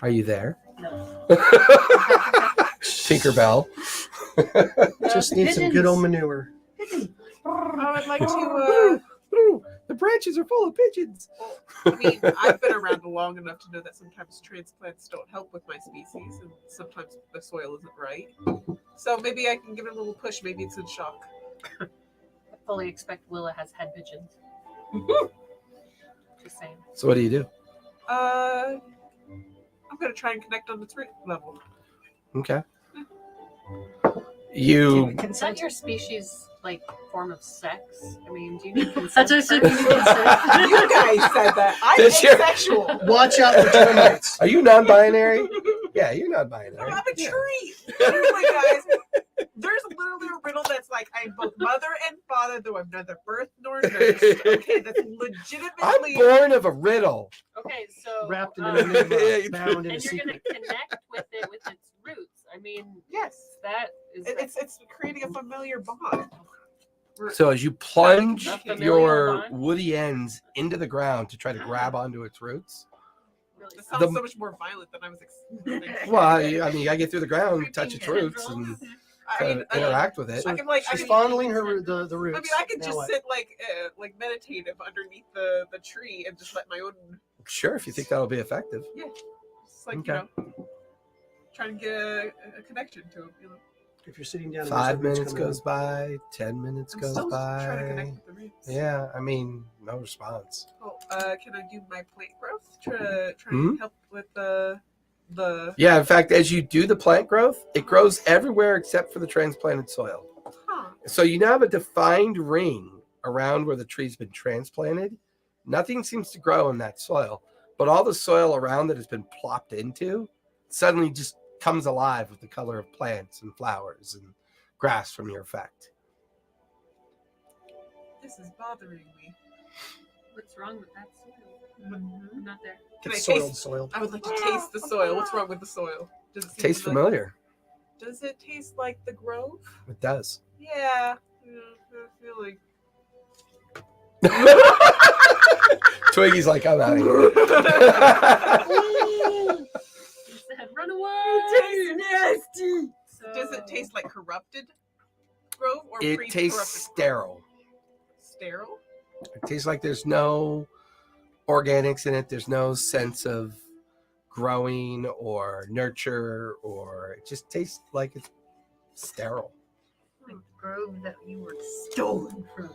Are you there? No. Tinkerbell. Just need some good old manure. I would like to. Ooh, the branches are full of pigeons. I mean, I've been around long enough to know that sometimes transplants don't help with my species, and sometimes the soil isn't right. So maybe I can give it a little push. Maybe it's in shock. I fully expect Willa has had pigeons. Just saying. So what do you do? I'm gonna try and connect on the root level. Okay. Is that your species like form of sex? I mean, do you need consent? That's what I said. first? You guys said that. I'm Does your- asexual. Watch out for termites. Are you non-binary? Yeah, you're non-binary. I'm a tree. Seriously, guys. There's literally a riddle that's like, I'm both mother and father, though I'm neither birth nor nursed. Okay, that's I'm legitimately. born of a riddle. Okay, so Wrapped in an enigma, bound in a and you're secret. gonna connect with it with its roots. I mean, Yes. that is It's creating a familiar bond. So as you plunge A familial your bond? woody ends into the ground to try to grab onto its roots. really It sounds sounds so much more violent than I was expecting. Well, I mean, you gotta get through the ground, touch its roots, and kind of interact with it. I can like. She's fondling her the I roots. mean, I could Now just what? sit like meditative underneath the tree and just let my own. Sure, if you think that'll be effective. Just like Okay. trying to get a connection to him. You know? If you're sitting down, and 5 those roots minutes come in. goes by, 10 minutes I'm goes still trying to by. connect with the roots. Yeah, I mean, no response. Oh, can I do my plant growth? Try Hmm? and help with the. Yeah, in fact, as you do the plant growth, it grows everywhere except for the transplanted soil. Huh. So you now have a defined ring around where the tree's been transplanted, nothing seems to grow in that soil. But all the soil around it has been plopped into suddenly just comes alive with the color of plants and flowers and grass from your effect. This is bothering me. What's wrong with that soil? I'm not there. Can I It's soiled taste? soil. I would like to taste the soil. What's wrong with the soil? Does it seem Tastes familiar. Does it taste like the grove? It does. Yeah. I feel like. Twiggy's like, I'm out of here. He said, run away! nasty. Does it taste like corrupted grove or It pre-corrupted tastes sterile. Sterile? It tastes like there's no organics in it. There's no sense of growing or nurture, or it just tastes like it's sterile. Like the grove that you were stolen from.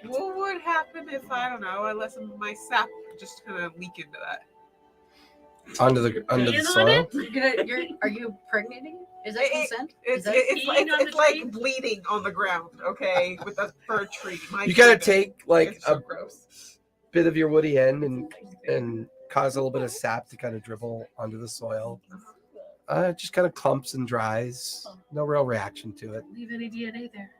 What would happen if I don't know? I let some of my sap just kind of leak into that? Under the Peeing on soil. it? Are you pregnating? Is that It- consent? It's Is that peeing on the it's like tree? bleeding on the ground, okay, with a fir tree. My You gotta goodness. take like It's so a gross. bit of your woody end and cause a little bit of sap to kind of dribble onto the soil. It just kind of clumps and dries. No real reaction to it. Leave any DNA there.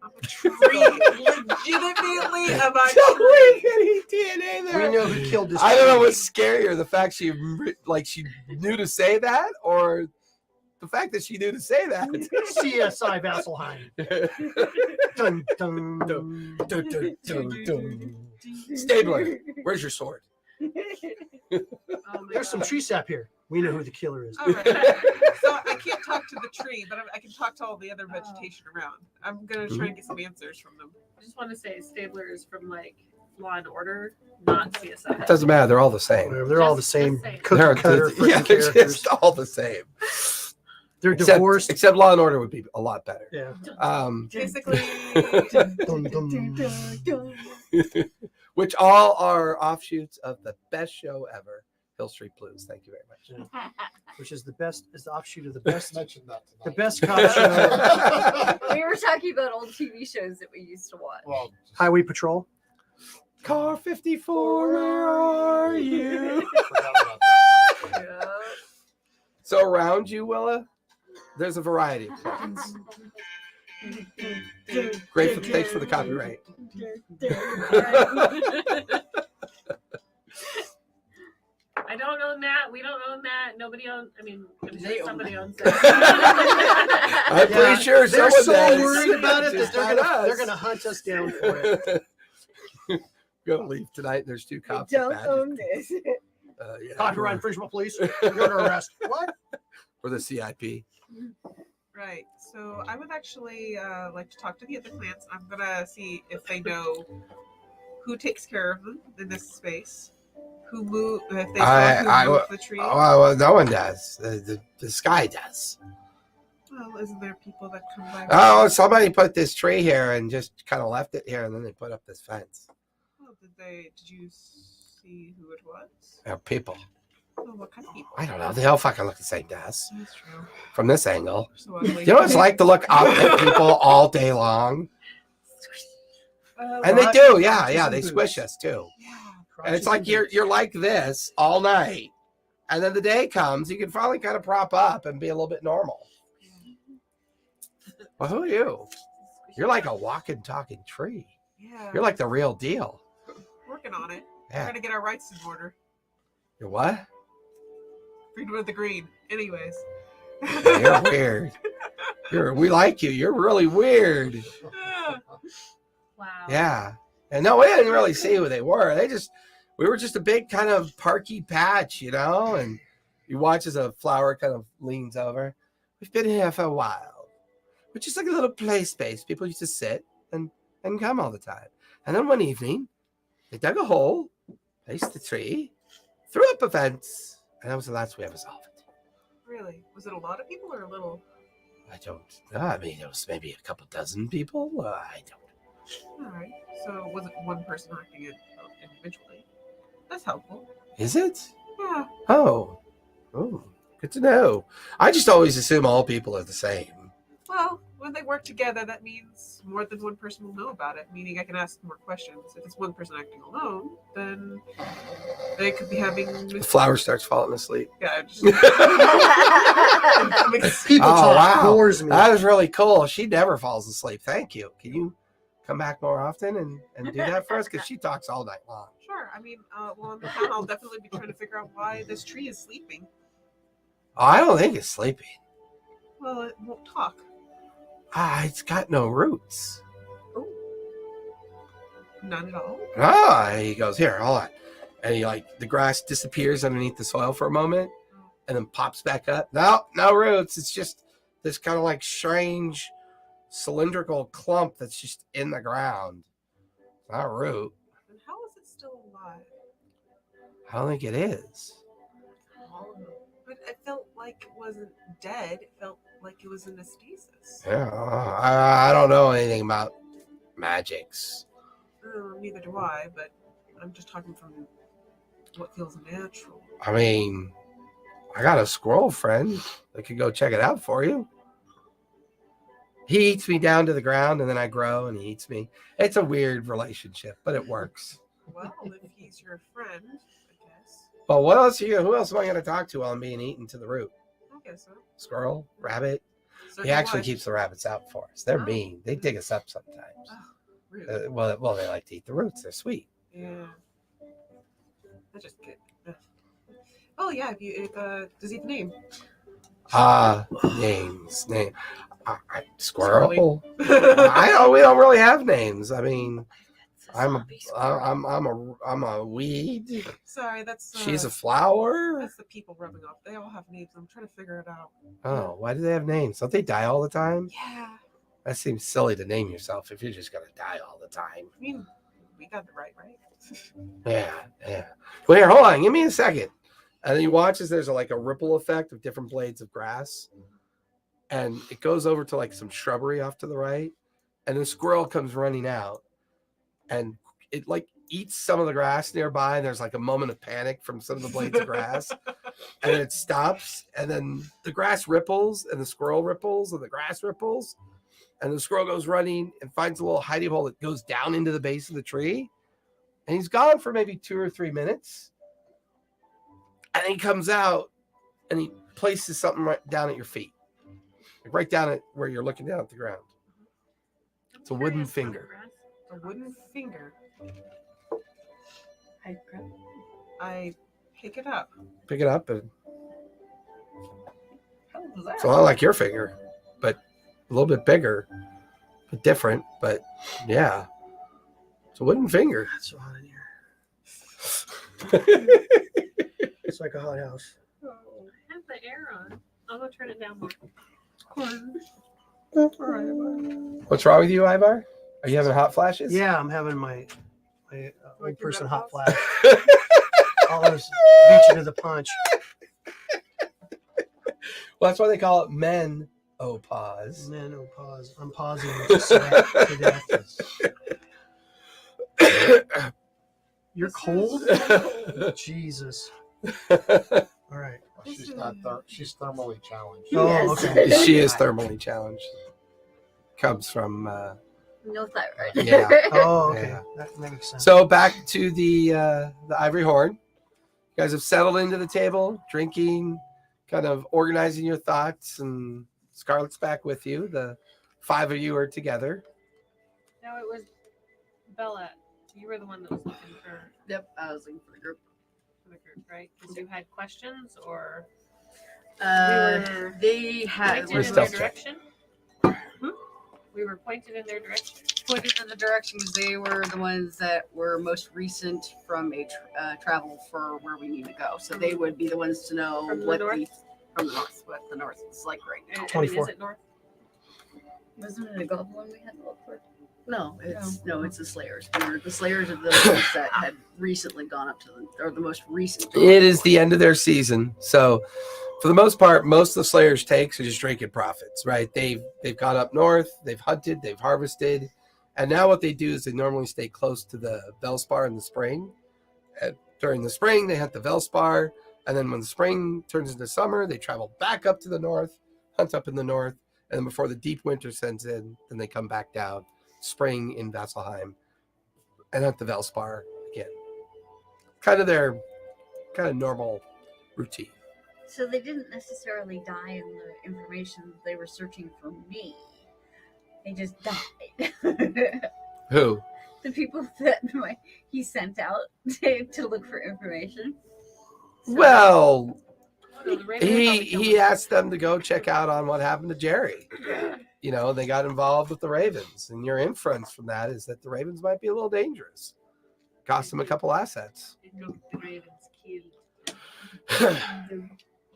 I'm a tree, legitimately of a Don't tree. leave any DNA We there. know who killed this. I don't know tree. what's scarier, the fact she knew to say that, or the fact that she knew to say that. CSI Vasselheim. Dun, dun. Dun, dun, dun, dun. Stabler, where's your sword? Oh my There's some God. tree sap here. We know who the killer is. All right. So I can't talk to the tree, but I can talk to all the other vegetation around. I'm gonna try and get some answers from them. I just want to say Stabler is from like Law and Order, not CSI. It doesn't matter. They're all the same. They're all the Just same saying. cookie cutter freaking Yeah, they're characters. just all the same. They're Except, divorced. except Law and Order would be a lot better. Yeah. Basically, Dun, dun. Which all are offshoots of the best show ever, Hill Street Blues. Thank you very much. Which is the best, is the offshoot of the best, Mentioned that the tonight. best cop show. We were talking about old TV shows that we used to watch. Well, Highway Patrol. Car 54, where are you? forgot about that. Yeah. So around you, Willa, there's a variety of plants. Grateful, thanks for the copyright. I don't own that. We don't own that. Nobody owns. I mean, I'm They sure own somebody that. owns that. I'm Yeah, pretty sure They're someone so does. worried about it that Just they're not gonna us. hunt us down for it. Gonna leave tonight. There's two cops. Don't at own this. yeah, Copyright infringement, please. You're under arrest. What? for the CIP. right. So I would actually like to talk to the other plants. I'm gonna see if they know who takes care of them in this space. Who move? If they saw who moved the tree. Well, no one does. The sky does. Well, isn't there people that come by? Oh, somebody put this tree here and just kind of left it here, and then they put up this fence. Oh, did you see who it was? People. Oh, what kind of people? I don't know. They all fucking look the same to us That's true. from this angle. So ugly. You know what it's like to look up at people all day long? And they do, yeah. They squish us too. Yeah. And it's like you're like this all night, and then the day comes, you can finally kind of prop up and be a little bit normal. Well, who are you? You're like a walking, talking tree. Yeah. You're like the real deal. working on it. We're Yeah. gonna get our rights in order. You're what? Freedom of the green. Anyways. You're weird. We like you. You're really weird. Wow. Yeah. And no, we didn't really see who they were. We were just a big kind of parky patch, you know, and you watch as a flower kind of leans over. We've been here for a while. We're just like a little play space. People used to sit and come all the time. And then one evening, they dug a hole, placed the tree, threw up a fence, and that was the last we ever saw of it. Really? Was it a lot of people or a little? I don't know. I mean, it was maybe a couple dozen people. I don't. All right. So it wasn't one person acting it individually. That's helpful. Is it? Yeah. Oh, good to know. I just always assume all people are the same. Well, when they work together, that means more than one person will know about it, meaning I can ask more questions. If it's one person acting alone, then they could be having. The flower starts falling asleep. Yeah, just. People Oh, talk wow. bores me. That was really cool. She never falls asleep. Thank you. Can you come back more often and do that for us? Because she talks all night long. Sure. I mean, well, in the town, I'll definitely be trying to figure out why this tree is sleeping. Oh, I don't think it's sleeping. Well, it won't talk. It's got no roots. None at all. He goes, here, hold on. And he the grass disappears underneath the soil for a moment and then pops back up. No roots. It's just this kind of strange cylindrical clump that's just in the ground. It's not a root. And how is it still alive? I don't think it is. But it felt like it wasn't dead. It felt like it was in a stasis. Yeah, I don't know anything about magics. Neither do I, but I'm just talking from what feels natural. I mean, I got a squirrel friend that could go check it out for you. He eats me down to the ground, and then I grow, and he eats me. It's a weird relationship, but it works. Well, if he's your friend, I guess. But what else who else am I going to talk to while I'm being eaten to the root? I guess so. Squirrel? Rabbit? So He actually keeps the rabbits out for us. They're mean. They dig us up sometimes. Really? Well, they like to eat the roots. They're sweet. Yeah. I just get. Oh yeah. Does he have a name? Names. Squirrel. We don't really have names. I mean, I'm a weed. Sorry, that's. She's a flower. That's the people rubbing off. They all have names. I'm trying to figure it out. Oh, why do they have names? Don't they die all the time? Yeah. That seems silly to name yourself if you're just gonna die all the time. I mean, we got it right? Yeah. Well, here, hold on. Give me a second. And then you watch as there's a ripple effect of different blades of grass, and it goes over to some shrubbery off to the right, and the squirrel comes running out, and it eats some of the grass nearby, and there's a moment of panic from some of the blades of grass, and then it stops, and then the grass ripples, and the squirrel ripples, and the grass ripples, and the squirrel goes running and finds a little hidey hole that goes down into the base of the tree, and he's gone for maybe 2 or 3 minutes, and he comes out, and he places something right down at your feet, right down at where you're looking down at the ground. It's a wooden finger. A wooden finger. I grab it. I pick it up. Pick it up, and How was that? it's a lot like your finger, but a little bit bigger, but different. But yeah, it's a wooden finger. It's so hot in here. It's like a hot house. I have the air on. I'll go turn it down more. What's wrong with you, Ivar? Are you having hot flashes? Yeah, I'm having my old your person menopause? hot flash. I'll just beat you to the punch. Well, that's why they call it menopause. Menopause. I'm pausing to sweat to death. You're cold? Jesus. All right. She's not. She's thermally challenged. Oh, okay. She is thermally challenged. Comes from No thyroid. Yeah. Oh, okay. Yeah. That makes sense. So back to the Ivory Horn. You guys have settled into the table, drinking, kind of organizing your thoughts, and Scarlett's back with you. The 5 of you are together. No, it was Bella. You were the one that was looking for Yep, I was looking for the group. the group, right? Because you had questions, or They had pointed in stealth their check. direction. We were pointed in their direction. pointed in the directions. They were the ones that were most recent from a travel for where we need to go. So they would be the ones to know From the what north? from the north, what the north is like right now. And, 24. is it north? Wasn't it a goblin we had to look for? No, it's the Slayers. The Slayers are the ones that had recently gone up to the most recent. It is the end of their season, so for the most part, most of the Slayers' takes are just drinking profits, right? They've gone up north, they've hunted, they've harvested, and now what they do is they normally stay close to the Velspar in the spring. And during the spring, they hunt the Velspar, and then when the spring turns into summer, they travel back up to the north, hunt up in the north, and before the deep winter sets in, then they come back down, spring in Vasselheim, and at the Velspar again. Kind of their normal routine. So they didn't necessarily die in the information they were searching for me. They just died. Who? The people that he sent out to look for information. Well, So the Raven probably killed he him. asked them to go check out on what happened to Jerry. You know, they got involved with the Ravens, and your inference from that is that the Ravens might be a little dangerous. Cost them a couple assets. The Ravens killed. And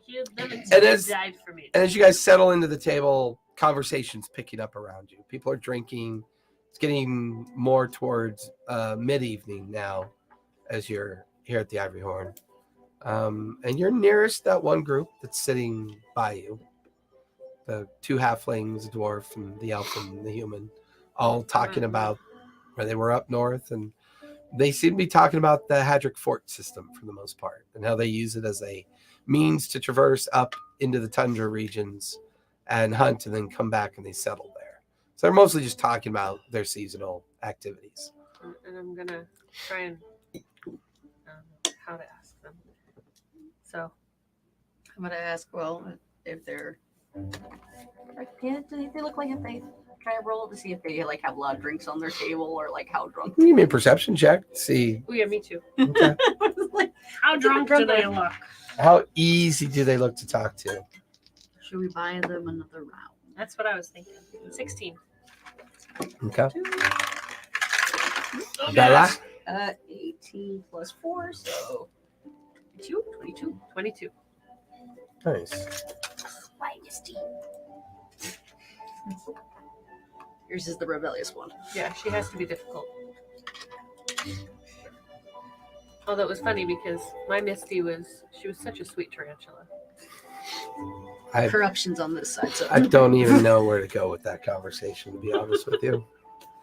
Killed them and as- died for me. as you guys settle into the table, conversation's picking up around you. People are drinking. It's getting more towards mid-evening now as you're here at the Ivory Horn. And you're nearest that one group that's sitting by you. The two halflings, the dwarf, and the elf and the human, all talking about where they were up north. And they seem to be talking about the Hadric Fort system for the most part and how they use it as a means to traverse up into the tundra regions and hunt and then come back and they settle there. So they're mostly just talking about their seasonal activities. And I'm gonna try and how to ask them. So I'm gonna ask, well, if they're do they look like if they try to roll to see if they like have a lot of drinks on their table or like how drunk? Give me a perception check. See oh yeah, me too. okay. Like, How drunk do they look? How easy do they look to talk to. should we buy them another round? That's what I was thinking. 16. Okay. Oh, Bella? 18 plus 4, so 22. 22. Nice. Yours is the rebellious one. Yeah, she has to be difficult. Although it was funny because my Misty was such a sweet tarantula. I Corruption's on this side, so I don't even know where to go with that conversation, to be honest with you.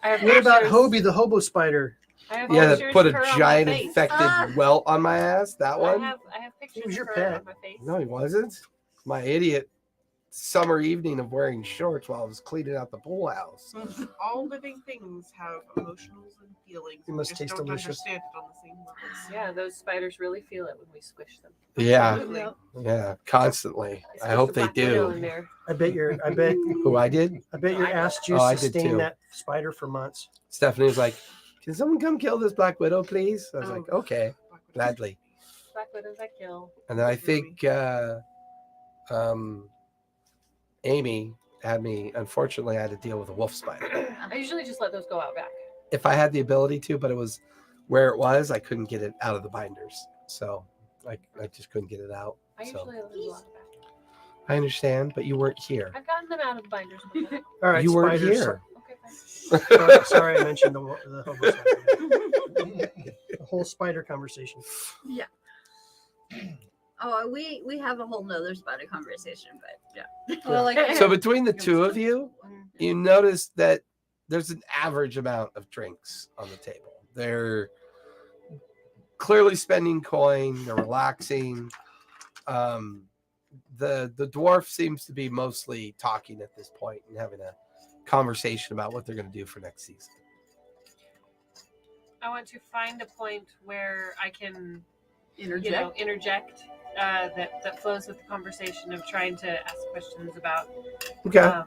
I have What about pictures- Hobie the hobo spider? I have Yeah, that pictures put a of her on my giant face. infected welt on my ass. That one? I have pictures was your of her pet. on my face. No, he wasn't. My idiot summer evening of wearing shorts while I was cleaning out the pool house. All living things have emotions and feelings. It We must just taste don't delicious. understand it on the same levels. Yeah, those spiders really feel it when we squish them. Yeah, Absolutely. yeah, constantly. I squished hope the they black widow in do. there. I bet your Who I did? your ass juice Oh, I did sustained too. that spider for months. Stephanie was like, "Can someone come kill this Black Widow, please?" I was like, "Okay, gladly." Black widows I kill. And then I think Amy had me. Unfortunately, I had to deal with a wolf spider. I usually just let those go out back. If I had the ability to, but it was where it was, I couldn't get it out of the binders, so I just couldn't get it out. I So usually let them go out back. I understand, but you weren't here. I've gotten them out of the binders before. All right, You weren't spiders. here. Okay, fine. Sorry, I mentioned the hobo spider. The whole spider conversation. Oh, we have a whole nother spider conversation, but yeah. Well, like, So between the two of you, you notice that there's an average amount of drinks on the table. They're clearly spending coin. They're relaxing. The dwarf seems to be mostly talking at this point and having a conversation about what they're going to do for next season. I want to find a point where I can, interject. interject that flows with the conversation of trying to ask questions about. Okay.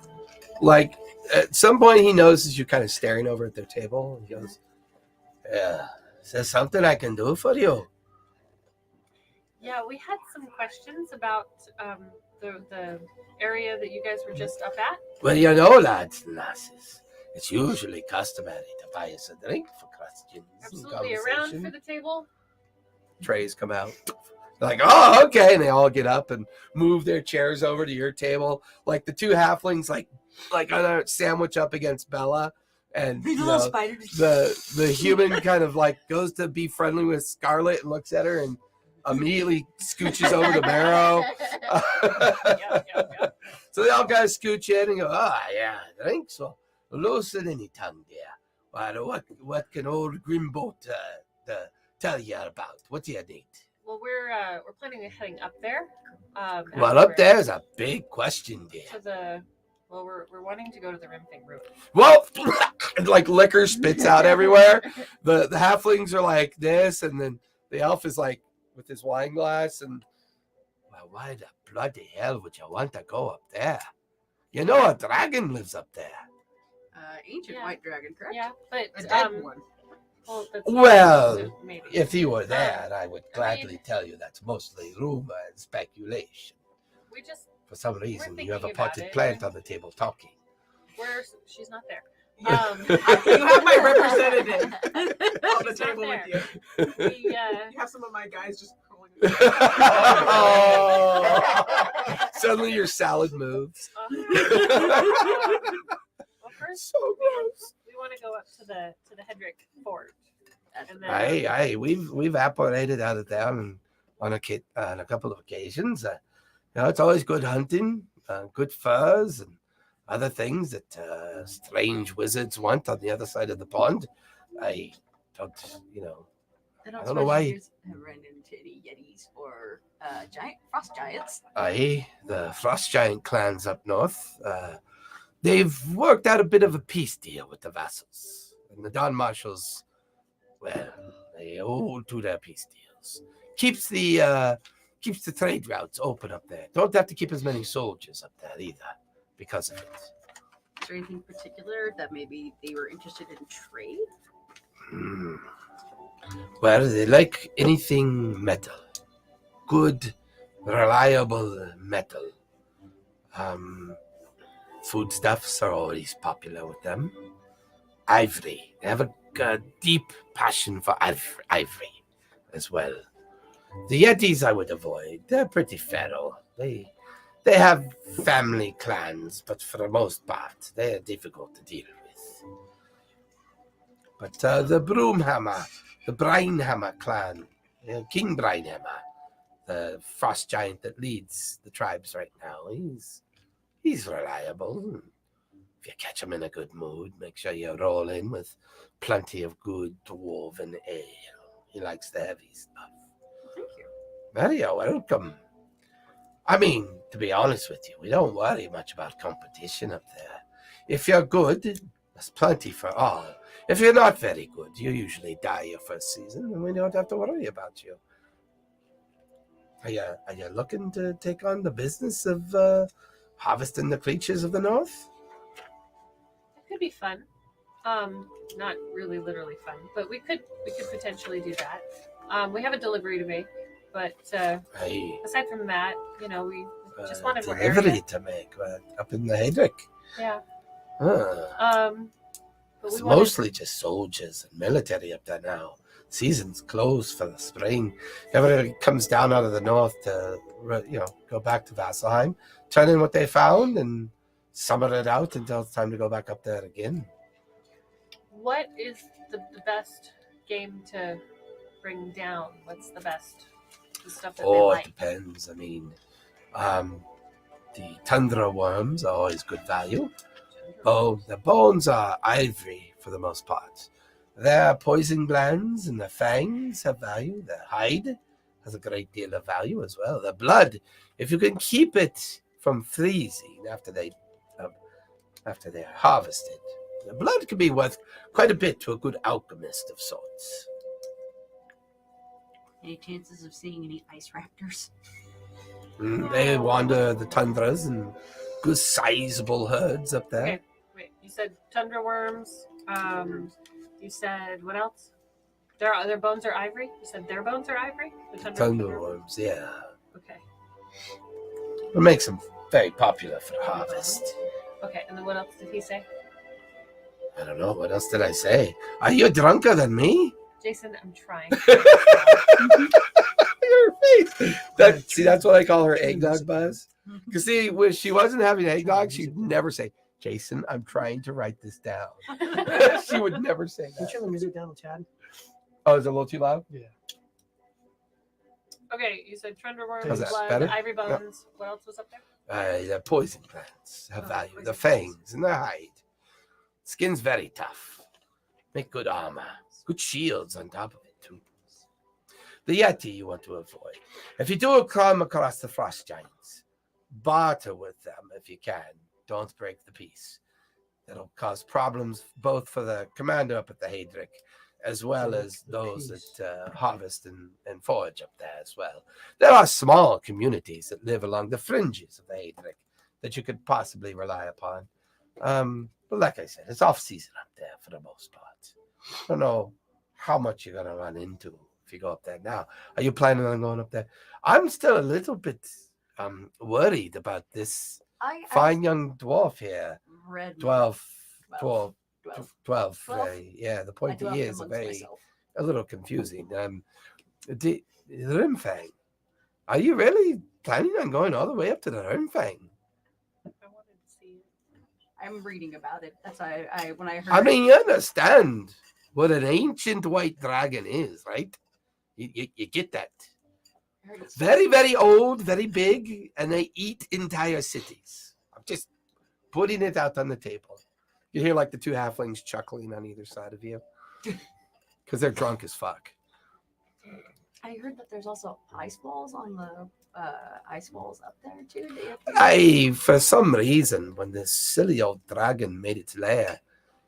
Like at some point, he notices you kind of staring over at their table, and he goes, "Yeah, is there something I can do for you?" Yeah, we had some questions about the area that you guys were just up at. Well, you know, lads and lasses, it's usually customary to buy us a drink for questions. and Absolutely, around conversation. for the table. Trays come out. They're like, "Oh, okay," and they all get up and move their chairs over to your table. Like the two halflings, like on a sandwich up against Bella, and you know, the human kind of like goes to be friendly with Scarlet and looks at her and immediately scooches over to Marrow. Yeah. So they all kind of scooch in and go, "Ah, yeah, drinks. Well, loosen any tongue there. What can old Grimboat tell you about? What do you need?" Well, we're planning on heading up there. Well, up there's a big question there. To the Well, we're wanting to go to the Rimfing route. Well, like liquor spits out everywhere. The halflings are like this, and then the elf is like with his wine glass. And well, why the bloody hell would you want to go up there? You know a dragon lives up there. Ancient Yeah. white dragon, correct? Yeah, but A dead one. Well, that's Well, so maybe. if you were there, I would I gladly mean- tell you that's mostly rumor and speculation. We just For some reason, you have a thinking about potted it. plant on the table talking. she's not there. You have my representative on the She's not table there. with you. We, You have some of my guys just calling. Oh. Suddenly your salad moves. well, first So gross. we want to go up to the Hedrick Fort, and then Aye, we've operated out of there on a couple of occasions. It's always good hunting, good furs, and other things that strange wizards want on the other side of the pond. I don't, I don't know why- You have run into any yetis or giant frost giants. Aye, the frost giant clans up north. They've worked out a bit of a peace deal with the vassals, and the Don Marshals. Well, they hold to their peace deals. Keeps the trade routes open up there. Don't have to keep as many soldiers up there either because of it. Is there anything particular that maybe they were interested in trade? Hmm. Well, they like anything metal. Good, reliable metal. Foodstuffs are always popular with them. Ivory. They have a deep passion for ivory as well. The Yetis I would avoid. They're pretty feral. They have family clans, but for the most part, they are difficult to deal with. But the Broomhammer, the Brinehammer clan, King Brinehammer, the frost giant that leads the tribes right now, he's reliable. If you catch him in a good mood, make sure you roll in with plenty of good dwarven ale. He likes the heavy stuff. Thank you. Very welcome. I mean, to be honest with you, we don't worry much about competition up there. If you're good, there's plenty for all. If you're not very good, you usually die your first season, and we don't have to worry about you. Are you looking to take on the business of harvesting the creatures of the north? it could be fun. Not really literally fun, but we could potentially do that. We have a delivery to make, but Hey, aside from that, we just wanted more delivery area. to make up in the Hedrick. Yeah. Huh. But It's we wanted, mostly just soldiers and military up there now. Season's closed for the spring. Everybody comes down out of the north to, go back to Vasselheim, turn in what they found, and summer it out until it's time to go back up there again. what is the best game to bring down? What's the stuff that they Oh, it like? depends. I mean, the tundra worms are always good value. Oh, the bones are ivory for the most part. Their poison glands and their fangs have value. Their hide has a great deal of value as well. Their blood, if you can keep it from freezing after they're harvested, the blood can be worth quite a bit to a good alchemist of sorts. Any chances of seeing any ice raptors? They wander the tundras and good sizable herds up there. Okay, wait. You said tundra worms. You said what else? Their bones are ivory. You said their bones are ivory. The Tundra worms, yeah. Okay. It makes them very popular for harvest. Okay. And then what else did he say? I don't know. What else did I say? Are you drunker than me? Jason, I'm trying. Your face. That's what I call her eggnog buzz. Because see, when she wasn't having eggnog, she'd never say, Jason, I'm trying to write this down. She would never say Can you that. turn the music down, Chad? Oh, is it a little too loud? Yeah. Okay, you said tundra worms, How's that? blood, Better? ivory bones. What else was up there? The poison plants have Oh, value. poison The plants. fangs and the hide. Skin's very tough. Make good armor. Good shields on top of it, too. The Yeti you want to avoid. If you do come across the frost giants, barter with them if you can. don't break the peace. That'll cause problems both for the commander up at the Hadric, as well as those that harvest and forage up there as well. There are small communities that live along the fringes of the Hadric that you could possibly rely upon. But like I said, it's off-season up there for the most part. I don't know how much you're going to run into if you go up there now. Are you planning on going up there? I'm still a little bit worried about this fine young dwarf here. Read 12. Twelve. Yeah, the I pointy do have to ears are amongst very myself. a little confusing. The Rimfang. Are you really planning on going all the way up to the Rimfang? I wanted to see it. I'm reading about it. That's why when I heard. I mean, you understand what an ancient white dragon is, right? You get that. I heard it's Very, very old, very big, and they eat entire cities. I'm just putting it out on the table. You hear like the two halflings chuckling on either side of you because they're drunk as fuck. I heard that there's also ice balls on the ice walls up there too. For some reason, when this silly old dragon made its lair,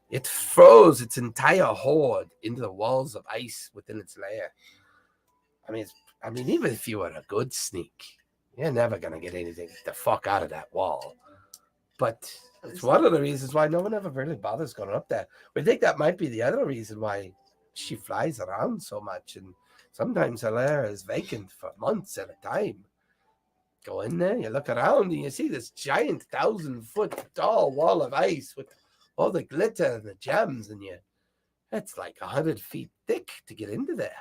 it froze its entire horde into the walls of ice within its lair. I mean, even if you were a good sneak, you're never gonna get anything the fuck out of that wall. But it's one of the reasons why no one ever really bothers going up there. We think that might be the other reason why she flies around so much, and sometimes her lair is vacant for months at a time. Go in there, you look around, and you see this giant 1,000-foot tall wall of ice with all the glitter and the gems, and it's like 100 feet thick to get into there.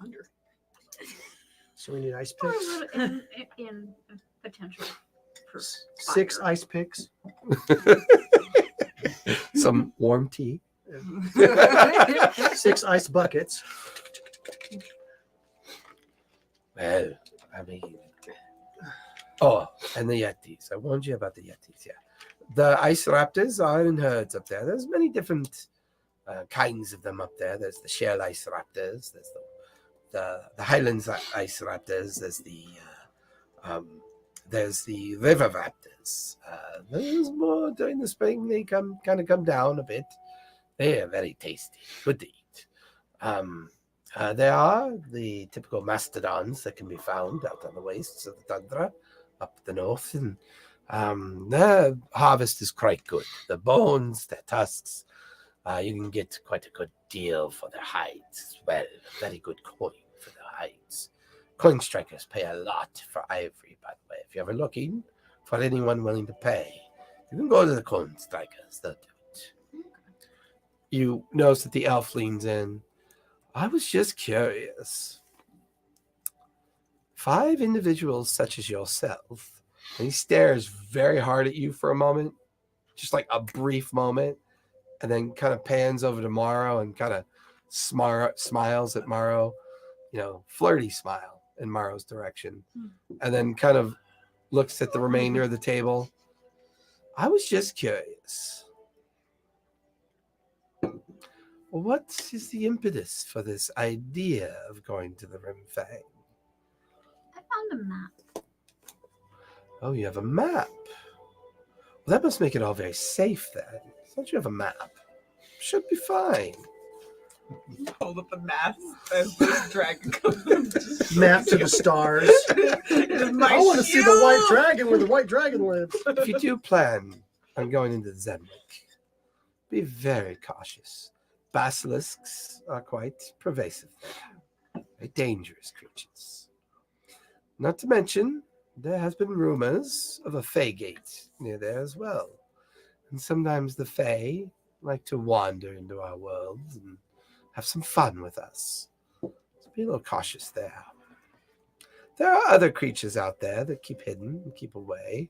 Under. So we need ice Or a picks. little in potential. For 6 fire. ice picks. Some warm tea. 6 ice buckets. Well, I mean, oh, and the Yetis. I warned you about the Yetis, yeah. The ice raptors are in herds up there. There's many different kinds of them up there. There's the shell ice raptors. There's the Highlands ice raptors. There's the river raptors. There's more during the spring. They come down a bit. They are very tasty, good to eat. There are the typical mastodons that can be found out on the wastes of the tundra up the north, and their harvest is quite good. The bones, their tusks, you can get quite a good deal for their hides as well. Very good coin for their hides. Coin strikers pay a lot for ivory, by the way. If you're ever looking for anyone willing to pay, you can go to the coin strikers. They'll do it. You notice that the elf leans in. I was just curious. 5 individuals such as yourself, and he stares very hard at you for a moment, just like a brief moment, and then kind of pans over to Morrow and kind of smiles at Morrow, flirty smile in Morrow's direction, and then kind of looks at the remainder of the table. I was just curious. What is the impetus for this idea of going to the Rimfang? I found a map. Oh, you have a map. Well, that must make it all very safe then. Don't you have a map? Should be fine. Hold up the map as this dragon comes. Map to the stars. I want to see the white dragon where the white dragon lives. If you do plan on going into Zenwick, be very cautious. Basilisks are quite pervasive there. Very dangerous creatures. Not to mention, there has been rumors of a Fey gate near there as well. And sometimes the Fey like to wander into our world and have some fun with us. So be a little cautious there. There are other creatures out there that keep hidden and keep away.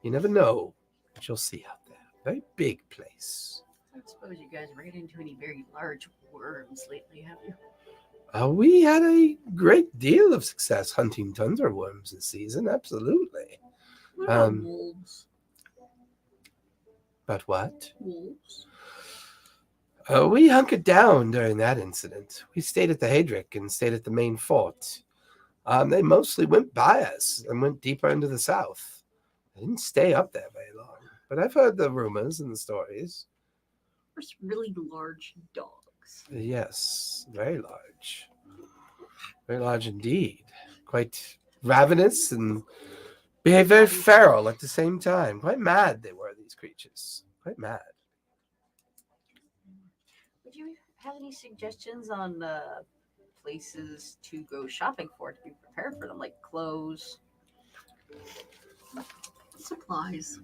You never know what you'll see out there. Very big place. I don't suppose you guys ran into any very large worms lately, have you? We had a great deal of success hunting tundra worms this season. Absolutely. What about wolves? But what? Wolves. We hunkered down during that incident. We stayed at the Hadric and stayed at the main fort. They mostly went by us and went deeper into the south. I didn't stay up there very long, but I've heard the rumors and the stories. There's really large dogs. Yes, very large. Very large indeed. Quite ravenous and behave very feral at the same time. Quite mad they were, these creatures. Quite mad. Would you have any suggestions on places to go shopping for to be prepared for them, like clothes, supplies?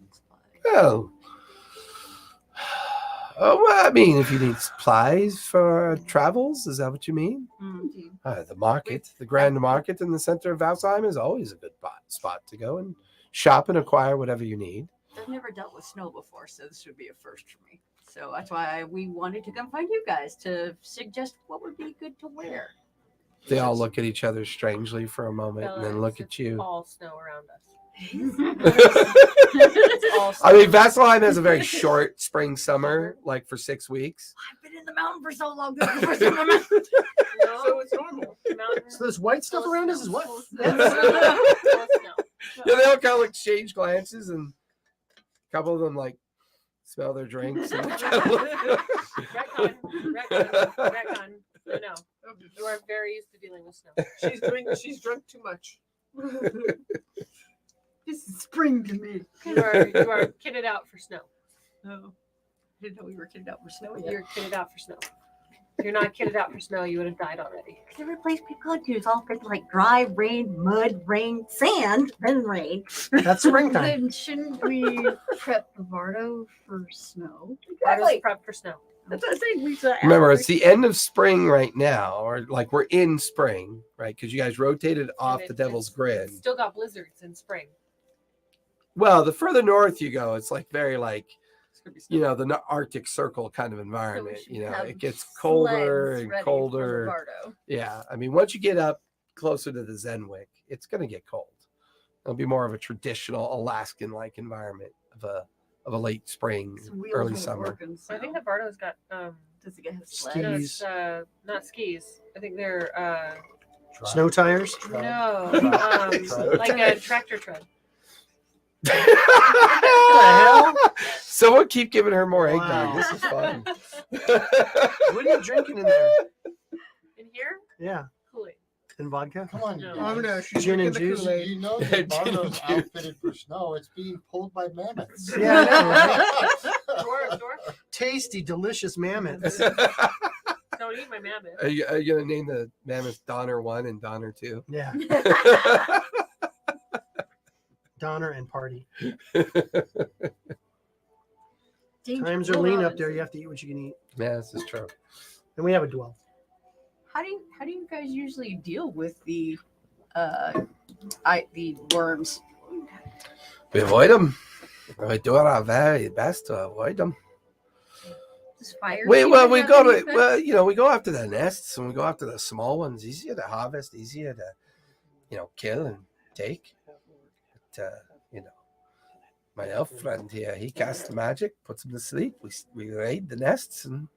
Well, well, I mean, if you need supplies for travels, is that what you mean? The market, the grand market in the center of Valsheim is always a good spot to go and shop and acquire whatever you need. I've never dealt with snow before, so this would be a first for me. So that's why we wanted to come find you guys to suggest what would be good to wear. They all look at each other strangely for a moment and then look at you. All snow around us. I mean, Vasselheim has a very short spring, summer, like for 6 weeks. I've been in the mountain for so long. This is the first time I'm out. So it's normal. So this white stuff around us is what? Yeah, they all kind of exchange glances, and a couple of them like smell their drinks. And Retcon. No. You are very used to dealing with snow. She's drunk too much. This is spring to me. You are kitted out for snow. Oh, I didn't know we were kitted out for snow. You're kitted out for snow. If you're not kitted out for snow, you would have died already. Because every place we go to is all freaking like dry, rain, mud, rain, sand, then rain. That's springtime. Then shouldn't we prep Vardo for snow? Exactly. Prep for snow. That's what I'm saying, Lisa. Remember, it's the end of spring right now, or like we're in spring, right? Because you guys rotated off the Devil's Grin. It's still got blizzards in spring. Well, the further north you go, it's like very like, you know, the Arctic Circle kind of environment. should You know, have it gets colder sleds and ready for colder. Vardo. Yeah, I mean, once you get up closer to the Zenwick, it's going to get cold. It'll be more of a traditional Alaskan-like environment of a late spring, early summer. I think the Bardo's got Does it get his Skis. sled? not skis. I think they're Snow tires. no, Tread. like a tractor tread. hell? Someone keep giving her more eggnog. Wow. This is fun. What are you drinking in there? In here, Yeah, Kool-Aid. and vodka. Come on, No. you I'm guys. gonna she's Gin and drinking the juice? Kool-Aid. You know Gin the and Bardo's juice. outfitted for snow. It's being pulled by mammoths. Yeah, I know, right? Door. Tasty, delicious mammoths. Don't eat my mammoth. Are you going to name the mammoth Donner 1 and Donner 2? Yeah, Donner and party. Times are lean up there. You have to eat what you can eat. Yeah, this is true. And we have a dwell. How do you guys usually deal with the worms? We avoid them. We do our very best to avoid them. Does fire We seem well, to we have go any to effect? well, you know, we go after the nests and we go after the small ones. Easier to harvest, easier to, you know, kill and take. But, you know, my elf friend here, he casts the magic, puts them to sleep. We raid the nests, and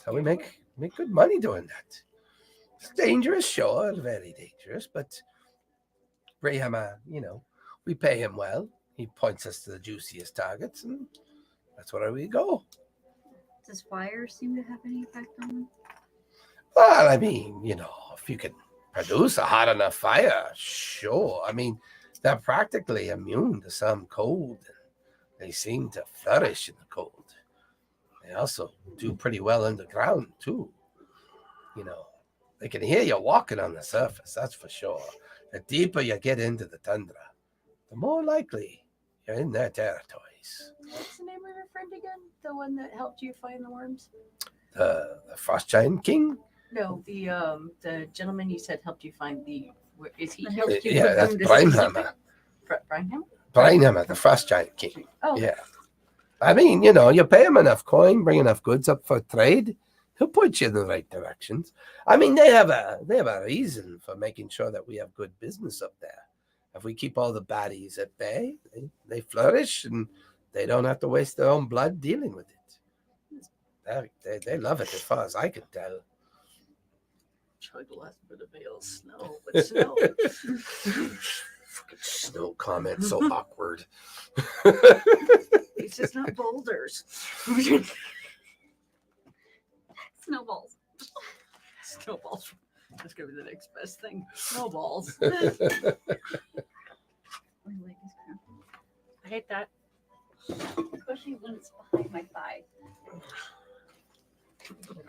so we make good money doing that. It's dangerous, sure, very dangerous, but Brayhammer, you know, we pay him well. He points us to the juiciest targets, and that's where we go. Does fire seem to have any effect on them? Well, I mean, you know, if you can produce a hot enough fire, sure. I mean, they're practically immune to some cold, and they seem to flourish in the cold. They also do pretty well underground, too. You know, they can hear you walking on the surface, that's for sure. The deeper you get into the tundra, the more likely you're in their territories. What's the name of your friend again? The one that helped you find the worms? The Frost Giant King? No, the gentleman you said helped you find the. Is he? Helped you Yeah, put that's them to Brinehammer. Brinehammer? Brinehammer, the Frost Giant King. Oh, Yeah. I mean, you know, you pay him enough coin, bring enough goods up for trade, he'll point you in the right directions. I mean, they have a reason for making sure that we have good business up there. If we keep all the baddies at bay, they flourish and they don't have to waste their own blood dealing with it. They love it as far as I can tell. Chug the last bit of ale snow, but snow. Fucking snow comment, so awkward. It's just not boulders. Snowballs. Snowballs. That's gonna be the next best thing. Snowballs. My leg is cramping. I hate that. Especially when it's behind my thigh. All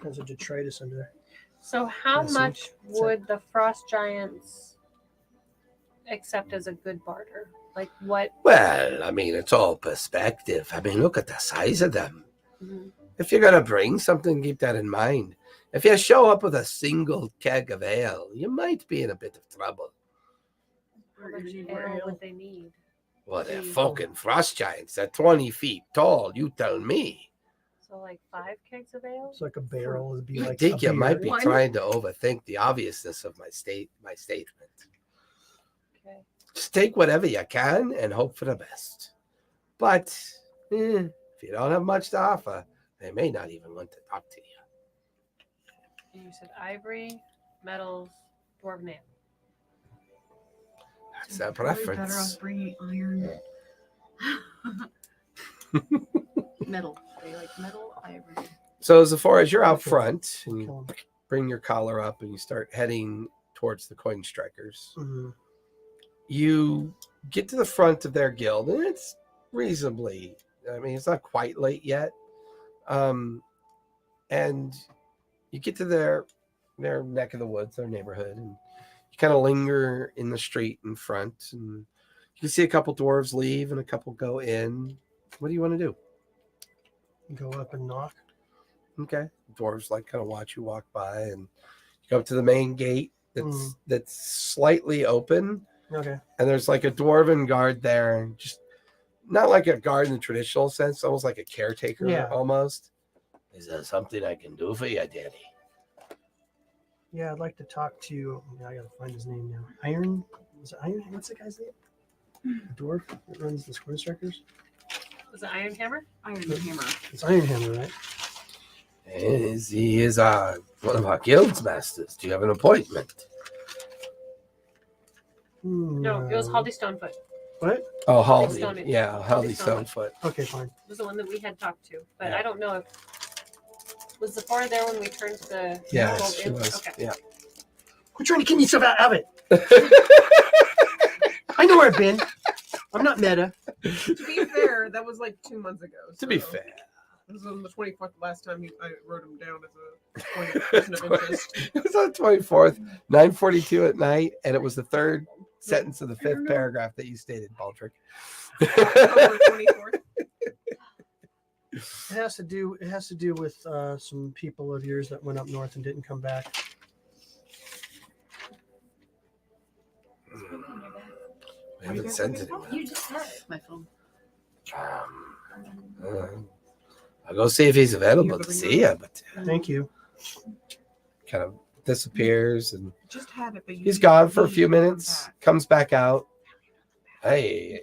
kinds of detritus under there. So how I see. much would the frost giants accept as a good barter? Like what? Well, I mean, it's all perspective. I mean, look at the size of them. Mhm. If you're going to bring something, keep that in mind. If you show up with a single keg of ale, you might be in a bit of trouble. How much ale would they need? Well, they're fucking frost giants. They're 20 feet tall. You tell me. So like 5 kegs of ale? It's like a barrel. It'd be I like think a you might be beer. trying to overthink the obviousness of my statement. Okay. Just take whatever you can and hope for the best. But if you don't have much to offer, they may not even want to talk to you. And you said ivory, metals, dwarven ale. That's their Probably better preference. off bringing iron. Metal. They like metal, ivory. So as far as you're out front and Kill 'em. you bring your collar up and you start heading towards the coin strikers, Mhm. you get to the front of their guild and it's reasonably, I mean, it's not quite late yet. And you get to their neck of the woods, their neighborhood, and you kind of linger in the street in front, and you can see a couple dwarves leave and a couple go in. What do you want to do? Go up and knock. Okay. Dwarves like kind of watch you walk by, and you go up to the main gate that's slightly open, Okay. and there's like a dwarven guard there, just not like a guard in the traditional sense, almost like a caretaker Yeah. almost. Is there something I can do for you, Daddy? Yeah, I'd like to talk to. I gotta find his name now. Iron. Is it Iron? What's the guy's name? The dwarf that runs the Square Strikers. Was it Iron Hammer? Iron hammer. It's Iron Hammer, right? He is one of our guild's masters. Do you have an appointment? No, it was Haldy Stonefoot. What? Oh, Haldy. Stone- Yeah, Haldy Haldy Stonefoot. Stonefoot. Okay, fine. It was the one that we had talked to. But Yeah. I don't know if was Zipporah there when we turned to the Yeah, gold she in? was. Okay. Yeah. Quit trying to get yourself out of it. I know where I've been. I'm not meta. To be fair, that was like 2 months ago. To be so- fair. It was on the 24th last time I wrote him down as a point of person of interest. It was on the 24th, 9:42 at night, and it was the third sentence of the 5th paragraph that you stated, Baldrick. October 24th. It has to do with some people of yours that went up north and didn't come back. We haven't sent it. You just said it. My phone. I'll go see if he's available to see you, but Thank you. kind of disappears, and Just had it, but you he's need gone to for a leave few and come minutes, back. comes back out. Hey,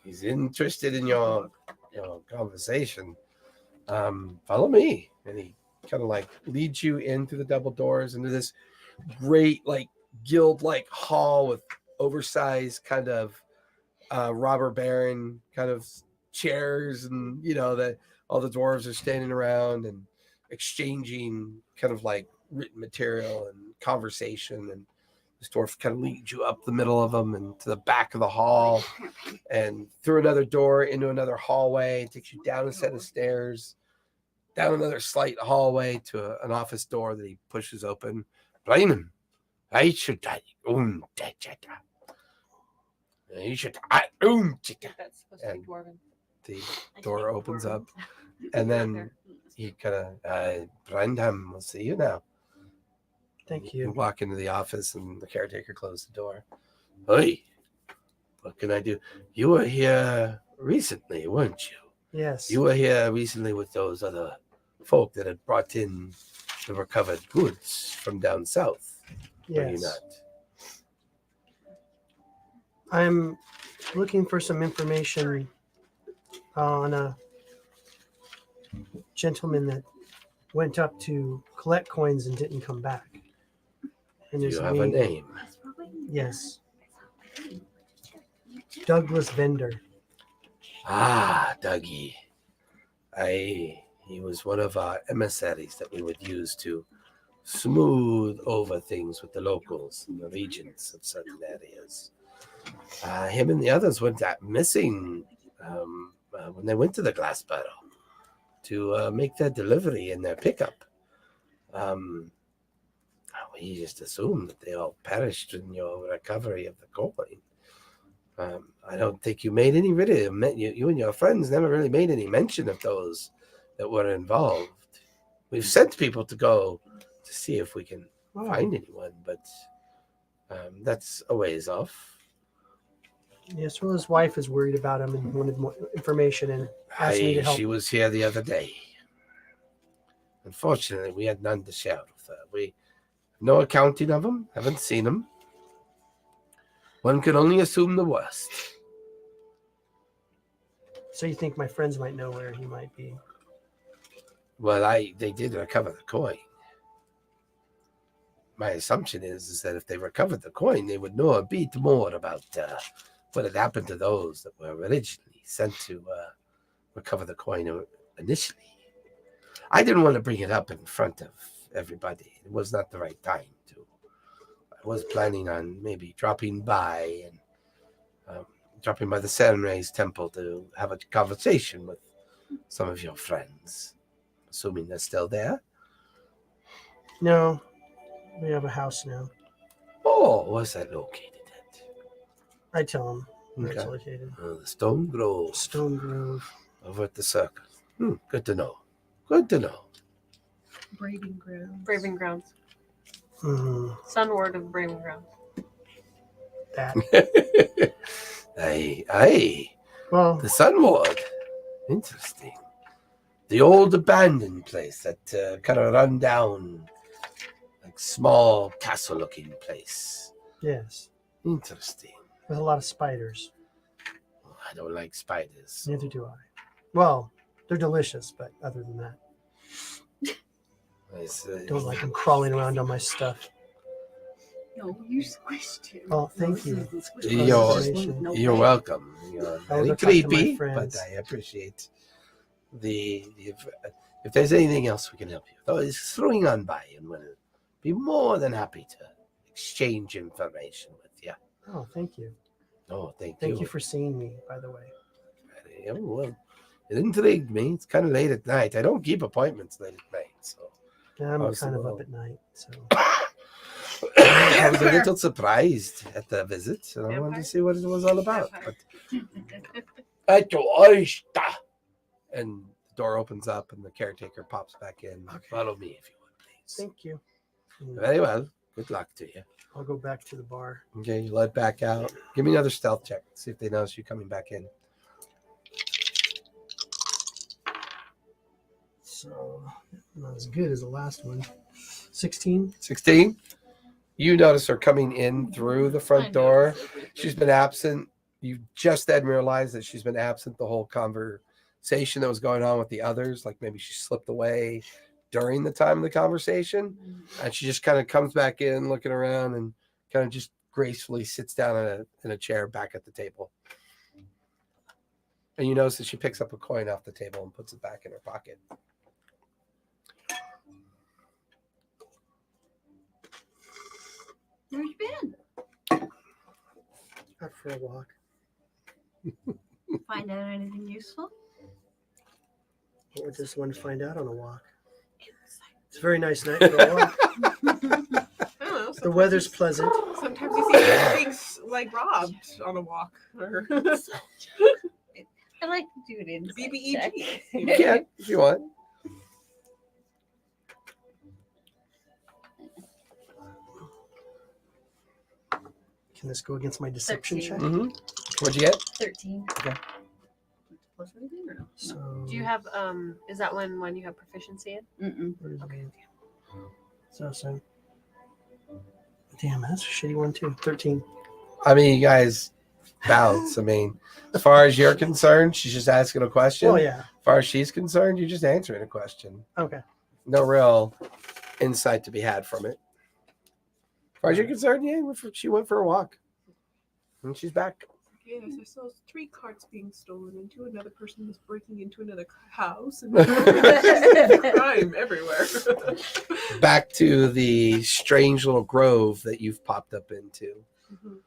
he's interested in your conversation. Follow me. And he kind of like leads you in through the double doors into this great like guild like hall with oversized kind of robber baron kind of chairs, and that all the dwarves are standing around and exchanging kind of like written material and conversation, and this dwarf kind of leads you up the middle of them and to the back of the hall and through another door into another hallway, takes you down a set of stairs, down another slight hallway to an office door that he pushes open. Blame I should I think that's supposed to be And- dwarven. the door opens up, and then he kind of Brandham, we'll see you now. Thank You you. walk into the office, and the caretaker closed the door. Hey, what can I do? You were here recently, weren't you? Yes. You were here recently with those other folk that had brought in the recovered goods from down south. Were you Yes. not? I'm looking for some information on a gentleman that went up to collect coins and didn't come back. And Do his you have a name? Yes. Douglas Vendor. Ah, Dougie. He was one of our emissaries that we would use to smooth over things with the locals and the regents of certain areas. Him and the others went missing when they went to the Glass Barrow to make their delivery and their pickup. We just assumed that they all perished in your recovery of the coin. I don't think you made any you and your friends never really made any mention of those that were involved. We've sent people to go to see if we can find anyone, but that's a ways off. Yes, well, his wife is worried about him and wanted more information and asked me to help. She was here the other day. Unfortunately, we had none to share with her. We have no accounting of him, haven't seen him. One can only assume the worst. So you think my friends might know where he might be? Well, they did recover the coin. My assumption is that if they recovered the coin, they would know a bit more about what had happened to those that were originally sent to recover the coin initially. I didn't want to bring it up in front of everybody. It was not the right time to. I was planning on maybe dropping by the Senrei's temple to have a conversation with some of your friends, assuming they're still there. No, we have a house now. Oh, where's that located at? I tell him where it's Okay. located. The Stone Grove. Stone Grove. Over at the circle. Good to know. Good to know. Braving grounds. Braving Grounds. Mm, Sunward of Braving Grounds. that. Aye. Well, The Sunward. Interesting. The old abandoned place, that kind of run down, like small castle-looking place. yes, Interesting. with a lot of spiders. I don't like spiders. Neither do I. Well, they're delicious, but other than that, don't like them crawling around on my stuff. No, you squished him. Oh, thank you. You're welcome. You're I will very go talk to my creepy, but friends. I appreciate if there's anything else we can help you with. Though it's throwing on by, and we'll be more than happy to exchange information with you. Oh, thank you. Oh, thank Thank you for seeing me, by the way. Yeah, well, it intrigued me. It's kind of late at night. I don't keep appointments late at night, so Yeah, I'm How's kind the of up world? at night, so I was a little surprised at the visit, and I wanted to see what it was all about. But and the door opens up, and the caretaker pops back in. Okay. Follow me, if you would, please. thank you. Very well. Good luck to you. I'll go back to the bar. Okay, you let back out. Give me another stealth check. See if they notice you coming back in. So, not as good as the last one. 16. 16. You notice her coming in through the front door. She's been absent. You just then realized that she's been absent the whole conversation that was going on with the others. Like maybe she slipped away during the time of the conversation. And she just kind of comes back in, looking around, and kind of just gracefully sits down in a chair back at the table. And you notice that she picks up a coin off the table and puts it back in her pocket. Where you been? Out for a walk. Find out anything useful? What would this one find out on a walk? It's a very nice night for a walk. I don't know. The weather's pleasant. Sometimes you see things like robbed on a walk. Or I like to do it in BBEG. You can if you want. Can this go against my deception 13. check? Mm-hmm. What'd you get? 13. Plus anything or no? So, Do you have is that one you have proficiency in? Mm-mm. where is it? Okay. So. Damn, that's a shitty one too. 13. I mean, you guys bounce. I mean, as far as you're concerned, she's just asking a question. Oh yeah. As far as she's concerned, you're just answering a question. Okay. No real insight to be had from it. As far as you're concerned, yeah, she went for a walk. And she's back. Yes, I saw 3 carts being stolen into. Another person was breaking into another house. And crime everywhere. Back to the strange little grove that you've popped up into. Mhm.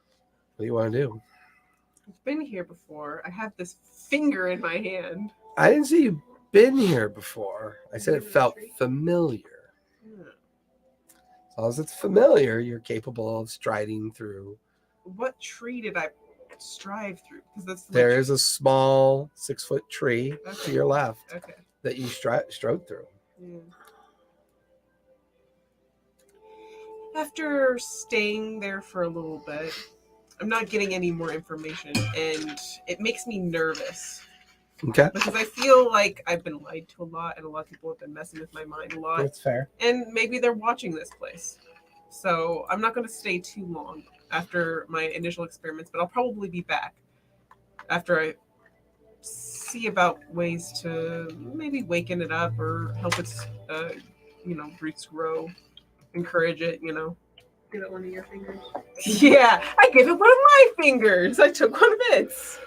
What do you want to do? I've been here before. I have this finger in my hand. I didn't see you been here before. I said it felt familiar. Hmm. As long as it's familiar, you're capable of striding through. What tree did I strive through? Because that's There is a small 6-foot tree to your left Okay. that you strode through. Yeah. After staying there for a little bit, I'm not getting any more information, and it makes me nervous Okay, because I feel like I've been lied to a lot, and a lot of people have been messing with my mind a lot, that's fair. and maybe they're watching this place. So I'm not going to stay too long after my initial experiments, but I'll probably be back after I see about ways to maybe waken it up or help its, roots grow, encourage it, Give it one of your fingers. Yeah, I gave it one of my fingers. I took one of its.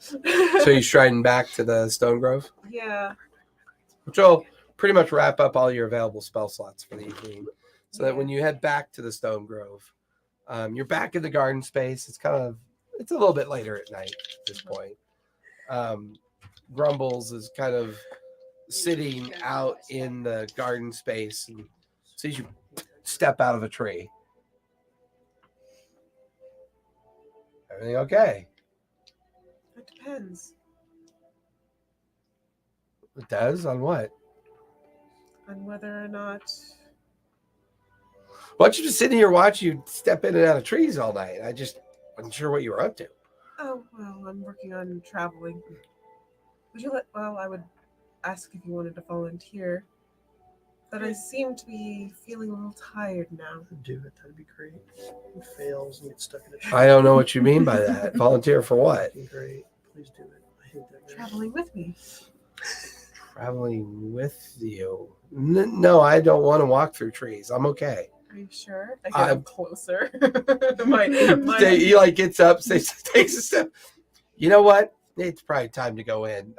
So you're striding back to the Stone Grove, Yeah. which will pretty much wrap up all your available spell slots for the evening. So that when you head back to the Stone Grove, you're back in the garden space. It's a little bit later at night at this point. Grumbles is kind of sitting out in the garden space and sees you step out of a tree. Everything okay? It depends It does? On what? on whether or not. Why don't you just sit here watch you step in and out of trees all night? I just wasn't sure what you were up to. Oh, well, I'm working on traveling. I would ask if you wanted to volunteer. But I seem to be feeling a little tired now. Do it. That'd be great. It fails and gets stuck in a tree. I don't know what you mean by that. Volunteer for what? That'd be great. Please do it. I hate that. Traveling with me. Traveling with you? No, I don't want to walk through trees. I'm okay. Are you sure? I get up closer. He like gets up, takes a step. You know what? It's probably time to go in.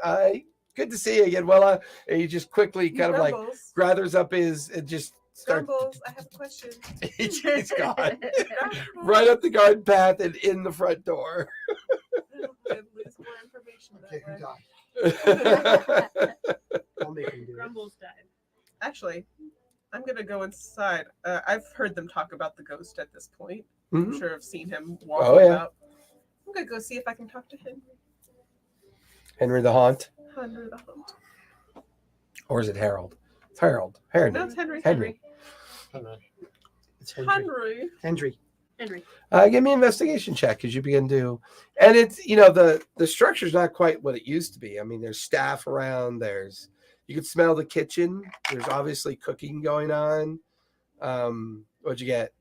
Good to see you again, Willa. And he just quickly kind of like gathers up his and just starts. Grumbles, I have a question. He's gone. Right up the garden path and in the front door. I'd lose more information Okay, who that way. died? I'll make him do it. Grumbles died. Actually, I'm gonna go inside. I've heard them talk about the ghost at this point. Mhm. I'm sure I've seen him walking Oh, yeah. about. I'm gonna go see if I can talk to Henry. Henry the Haunt. Henry the Hunt. Or is it Harold? It's Harold. Harold. No, it's Henry. Henry. It's Henry. Henry. Henry. Henry. Give me an investigation check as you begin to, and it's the structure's not quite what it used to be. I mean, there's staff around. You can smell the kitchen. There's obviously cooking going on. What'd you get?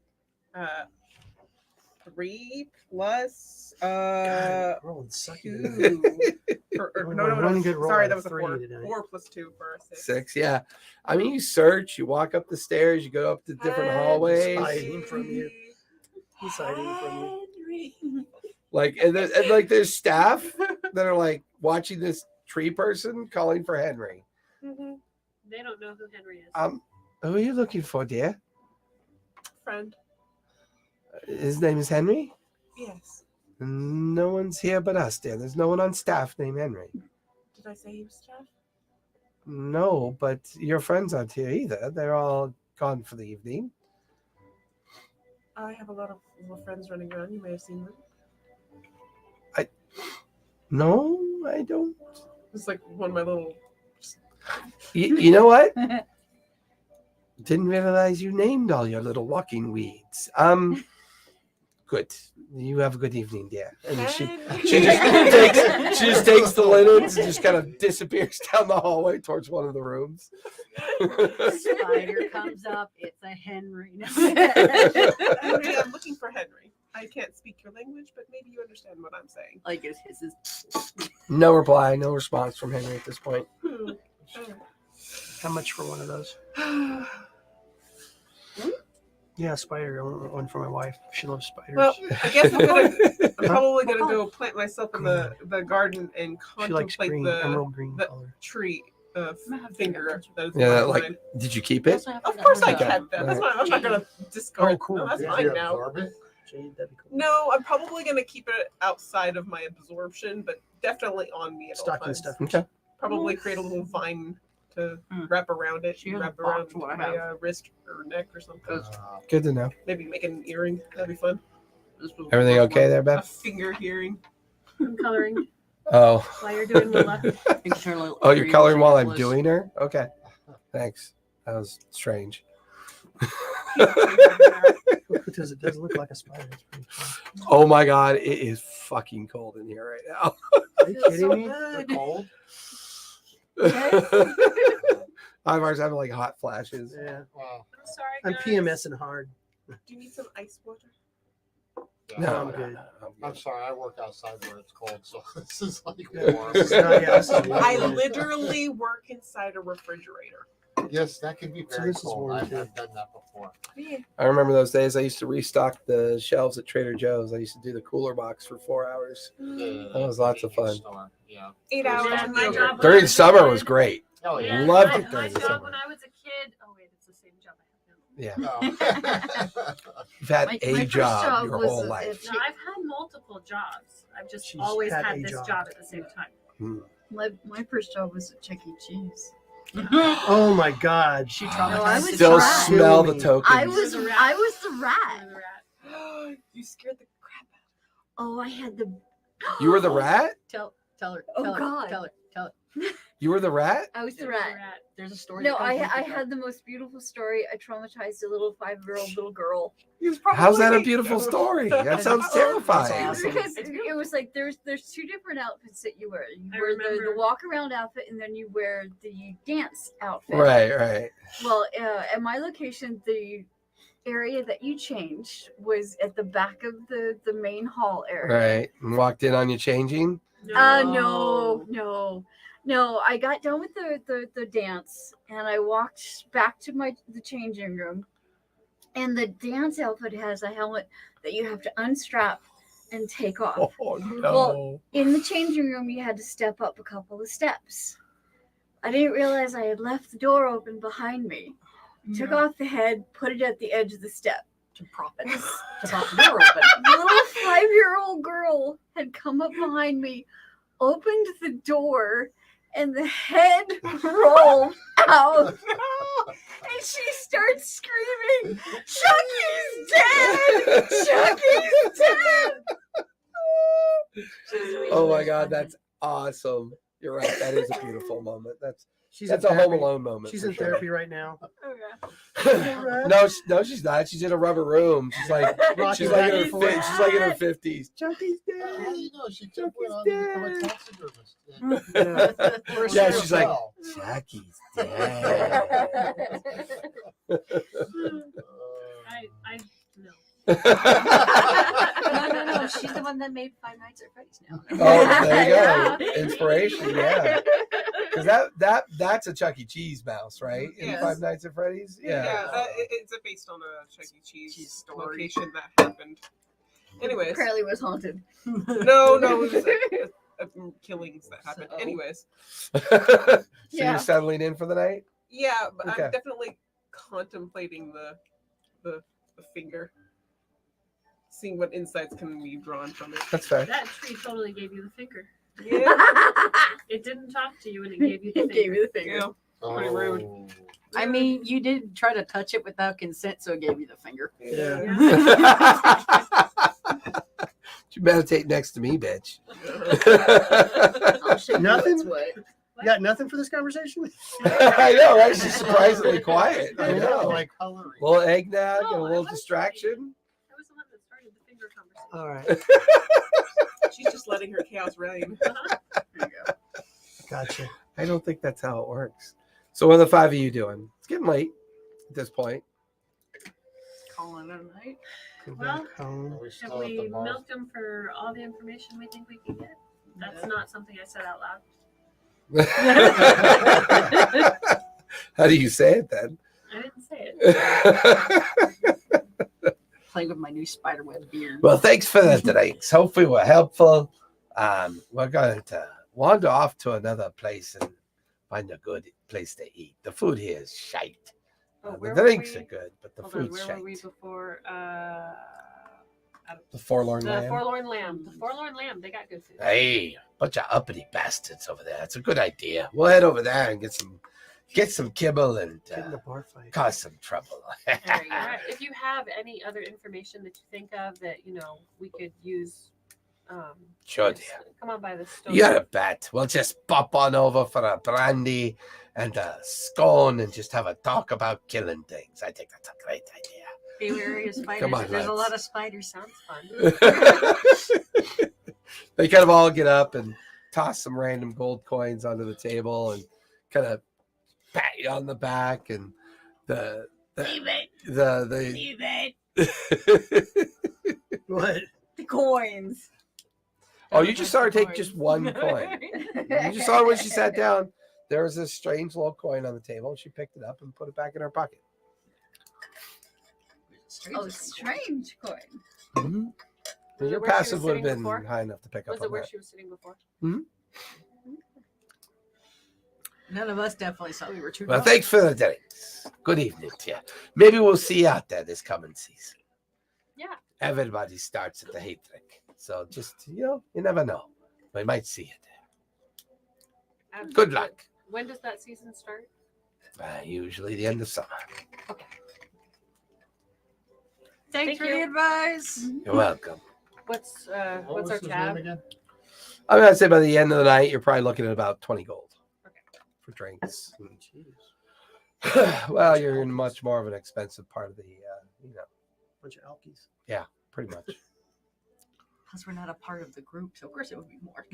3 plus God, rolling sucky. 2. One good roll Sorry, out that of was a 3 4. tonight. 4 plus 2 for a 6. 6. Yeah. I mean, you search. You walk up the stairs. You go up the different hallways. Hiding from you. He's hiding from you. There's staff that are like watching this tree person calling for Henry. Mm-hmm. They don't know who Henry is. Who are you looking for, dear? Friend. His name is Henry? Yes. No one's here but us, dear. There's no one on staff named Henry. Did I say you staff? No, but your friends aren't here either. They're all gone for the evening. I have a lot of little friends running around. You may have seen them. No, I don't. It's like one of my little. You know what? Didn't realize you named all your little walking weeds. Good. You have a good evening, dear. And she just takes the linens and just kind of disappears down the hallway towards one of the rooms. Spider comes up. It's a Henry. Henry, I'm looking for Henry. I can't speak your language, but maybe you understand what I'm saying. Like his is. No reply, no response from Henry at this point. How much for one of those? Yeah, spider. I want one for my wife. She loves spiders. Well, I guess I'm probably gonna go plant myself in the garden and She likes contemplate green, the emerald green the color. tree finger. That is Yeah, mine. like, did you keep it? Of course I Okay. kept that. That's not, I'm not gonna discard. Oh, cool. No, that's Did mine you now. absorb it? Jade, that'd be cool. No, I'm probably gonna keep it outside of my absorption, but definitely on me at all Stocking times. stuff. Okay. Probably create a little vine to Mm. wrap around it, She has wrap a around box, what I my have. wrist or neck or something. Good to know. Maybe make an earring. That'd be fun. This was Everything the okay there, A Beth? finger earring. I'm coloring Oh. while you're doing Willa. Oh, you're coloring while I'm doing her? Okay. Thanks. That was strange. It does look like a spider. It's pretty cool. Oh my god, it is fucking cold in here right now. Are you kidding me? The cold? Ivar's having like hot flashes. Yeah. Wow. I'm sorry, I'm guys. PMSing hard. Do you need some ice water? Yeah. No, I'm no, good. no, I'm sorry, I work outside where it's cold, so this is like Yeah. warm. This is not- yeah, this is warm. I literally work inside a refrigerator. Yes, that can be So very this is cold. warm, I've too. done that before. I remember those days I used to restock the shelves at Trader Joe's. I used to do the cooler box for 4 hours. The That was lots of convenience fun. store, yeah. 8 Yeah, hours. my later. job- During summer was great. Oh, Yeah, yeah. Loved my, it during my the job summer. when I was a kid. Oh wait, it's the same job I Yeah. No. You've had My a first job job your was whole a- life. have. No, I've had multiple jobs. I've just She's always had had a this job. job at the same time. My first job was at Chuck E. Cheese. Oh my God. She No, I traumatized was me. Still right. smell the Kill me. tokens. I was the rat. You're the rat. You scared the crap Oh, I had the. You were the rat? Tell her. Oh, Tell her. God. Tell her. You were the rat? I was the You're the rat. There's a story. No, that comes with I the job. had the most beautiful story. I traumatized a little 5-year-old little girl. How's that a beautiful story? That sounds That's terrifying. awesome. Because it was like there's 2 different outfits that you wear. You I wear the remember. walk around outfit, and then you wear the dance outfit. Right, right. Well, at my location, the area that you changed was at the back of the main hall area. Right. And walked in on you changing? No. I got done with the dance, and I walked back to the changing room. And the dance outfit has a helmet that you have to unstrap and take off. Oh, no. Well, in the changing room, you had to step up a couple of steps. I didn't realize I had left the door open behind me. Took off the head, put it at the edge of the step. To prop it. To prop the door open. The little 5-year-old girl had come up behind me, opened the door, and the head rolled out. And she starts screaming, "Chucky's dead! Chucky's dead!" Oh my God, that's awesome. You're right. That is a beautiful moment. That's She's a in Home therapy. Alone moment. She's for in sure. therapy right now. No, she's not. She's in a rubber room. She's like Rocking she's like back in and her forth. she's like in her 50s. Chucky's How dead. do you know? She took one on Chucky's to become a taxidermist. Yeah. Yeah, she's like Well, Chucky's dead. I no. No. She's the one that made Five Nights at Freddy's now. Oh, there you go. Yeah. Inspiration, yeah. Because that's a Chuck E. Cheese mouse, right? In Yes. Five Nights at Freddy's? Yeah. it's based on a Chuck E. Cheese Cheese story. location that happened. Anyways, Apparently was haunted. no, it was killings that happened. So- Anyways, So Yeah. you're settling in for the night? yeah, but Okay. I'm definitely contemplating the finger, seeing what insights can be drawn from it. That's fair. That tree totally gave you the finger. Yeah, It didn't talk to you and it gave you the He finger. gave me the finger. yeah. Pretty rude. Oh. I mean, you did try to touch it without consent, so it gave you the finger. Yeah. You meditate next to me, bitch. I'll show you Nothing? what's what. You got nothing for this conversation? I know, right? She's surprisingly quiet. I I know. like coloring. A little eggnog No, and a I little was distraction. I was the one that started the finger conversation. All right. She's just letting her chaos reign. There you go. Gotcha. I don't think that's how it works. So what are the 5 of you doing? It's getting late at this point. Calling it a night. Go Well, back home. Are we Have still at we the bar? milked him for all the information we think we can get? That's not something I said out loud. How do you say it then? I didn't say it. playing with my new spiderweb beard. Well, thanks for the drinks. Hopefully we're helpful. We're going to wander off to another place and find a good place to eat. The food here is shite. Oh, The where were drinks we? are good, but the Hold on, food's where shite. were we before? The Forlorn The Land. Forlorn Lamb. The Forlorn Lamb. They got good food. Hey, bunch of uppity bastards over there. It's a good idea. We'll head over there and get some kibble and Get in the bar fight. cause some trouble. All right. If you have any other information that you think of that we could use, Sure, just dear. come on by the store. You got a bet. We'll just pop on over for a brandy and a scone and just have a talk about killing things. I think that's a great idea. Be wary of spiders. Come on, There's a lads. lot of spiders. Sounds fun. They kind of all get up and toss some random gold coins onto the table and kind of pat you on the back and the What? The coins. Oh, you just saw her take just one coin. You just saw her when she sat down. There was a strange little coin on the table. She picked it up and put it back in her pocket. Oh, strange coin. Mm-hmm. Was it Your where she was passive would have sitting been before? high enough to pick up Was it on where that. she was sitting before? None of us definitely saw we were too Well, drunk. thanks for the drinks. Good evening to you. Maybe we'll see you out there this coming season. Yeah. Everybody starts at the hate trick. So just, you never know. We might see you there. Good luck. When does that season start? Usually the end of summer. Thanks Thank for you. the advice. You're welcome. What's What what's was our his tab? name again? I'm going to say by the end of the night, you're probably looking at about 20 gold for drinks. Jeez. Well, you're in much more of an expensive part of the, Bunch of alkies. pretty much. Plus, we're not a part of the group, so of course it would be more.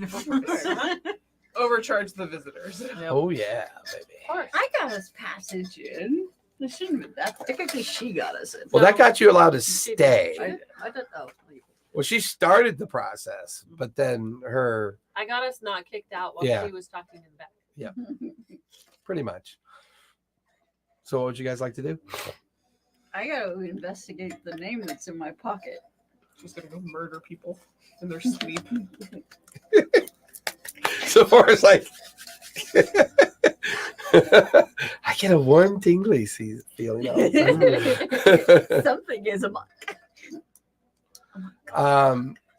Overcharge the visitors. Oh, yeah, baby. Of course. I got us passage in. It shouldn't have been that. Technically, she got us in. Well, that got you allowed to She did. stay. I don't know. Well, she started the process, but then her, I got us not kicked out while Yeah. she was talking in the back. pretty much. So what would you guys like to do? I gotta investigate the name that's in my pocket. She's gonna go murder people in their sleep. So far as like, I get a warm, tingly feeling. all the time. Something is amok.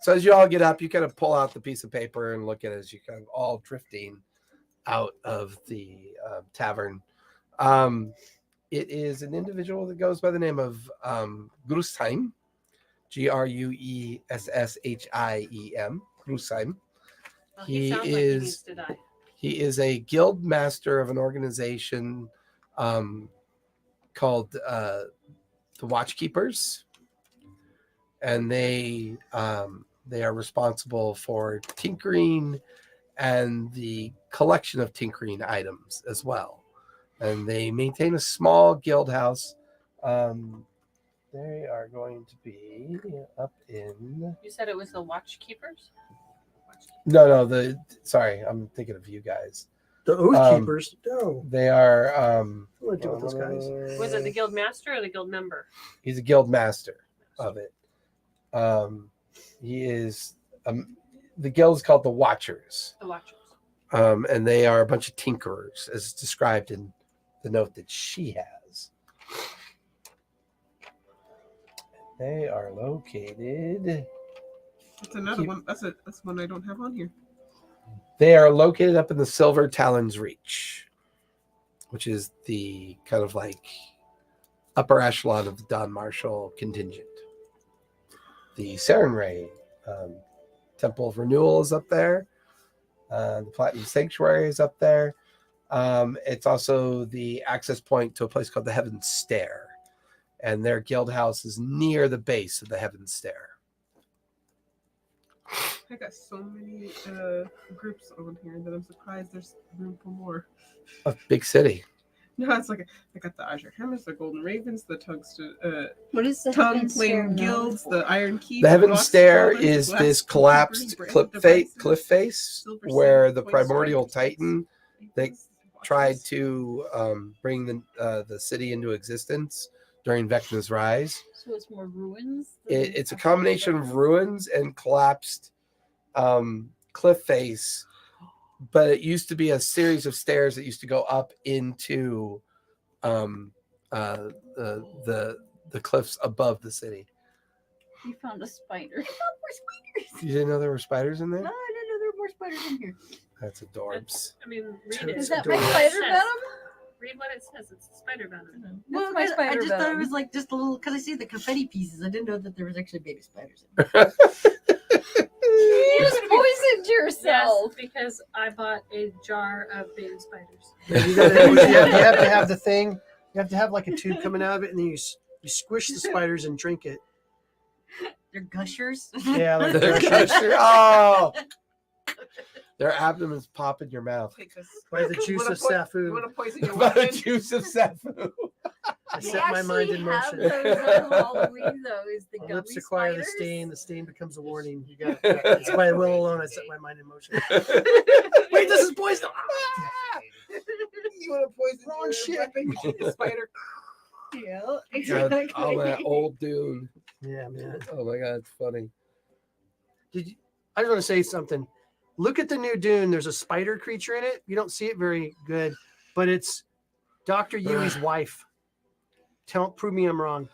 So as you all get up, you kind of pull out the piece of paper and look at it as you kind of all drifting out of the tavern. It is an individual that goes by the name of Grusheim, Gruesshiem, Grusheim. Well, He sounds like he is- needs to die. He is a guild master of an organization called the Watchkeepers, and they are responsible for tinkering and the collection of tinkering items as well. And they maintain a small guild house. They are going to be up in. You said it was the Watch Keepers? No, sorry, I'm thinking of you guys. The Oath Keepers. No. They are. What do I do with those guys? Was it the guild master or the guild member? He's a guild master of it. He is. The guild is called the Watchers, The Watchers. and they are a bunch of tinkerers, as described in the note that she has. They are located. That's another one. That's one I don't have on here. They are located up in the Silver Talons Reach, which is the kind of like upper echelon of the Don Marshall contingent. The Sarenrae Temple of Renewal is up there. The Platinum Sanctuary is up there. It's also the access point to a place called the Heaven Stair. And their guild house is near the base of the Heaven Stair. I got so many groups on here that I'm surprised there's room for more. A big city. No, it's like I got the Azure Hammers, the Golden Ravens, the Tungsten, What is the Tongue Heaven Stair Flame known Guilds, for? the Iron Keep. The Heaven Rock Stair Scholars, is Glass this Keepers, collapsed Brand cliff Devices, face Silver where Seal, the Point primordial Strike, Titan they Watchers, tried to bring the city into existence during Vecna's rise. So it's more ruins. It's a combination of ruins and collapsed cliff face, but it used to be a series of stairs that used to go up into the cliffs above the city. You found a spider. More spiders. You didn't know there were spiders in No, there? I didn't know there were more spiders in here. That's adorbs. I mean, read it. Is that my Adorable. spider Yes. venom? Read what it says. It's spider venom. That's Well, my 'cause I spider just thought it venom. was like just a little, because I see the confetti pieces. I didn't know that there was actually baby spiders in there. You just poisoned Yes, yourself. because I bought a jar of baby spiders. You have to have the thing. You have to have like a tube coming out of it, and then you squish the spiders and drink it. They're gushers. Yeah, like They're gusher- oh, their abdomens pop in your mouth. Take this. by the juice You wanna of You Safu. want to poison your By the weapon? juice of Safu. I They set my mind actually in have motion. those on Halloween, though, is the My gummy lips acquire the spiders. stain. The stain becomes a warning. You got it. It's by will alone. I set my mind in motion. Wait, this is poison. You want to poison Wrong your shit. weapon? You shoot the spider. Yeah, God, exactly. oh, that old dude. Yeah, man. Oh my god, it's funny. I just want to say something. Look at the new Dune. There's a spider creature in it. You don't see it very good, but it's Dr. Yui's wife. Prove me I'm wrong.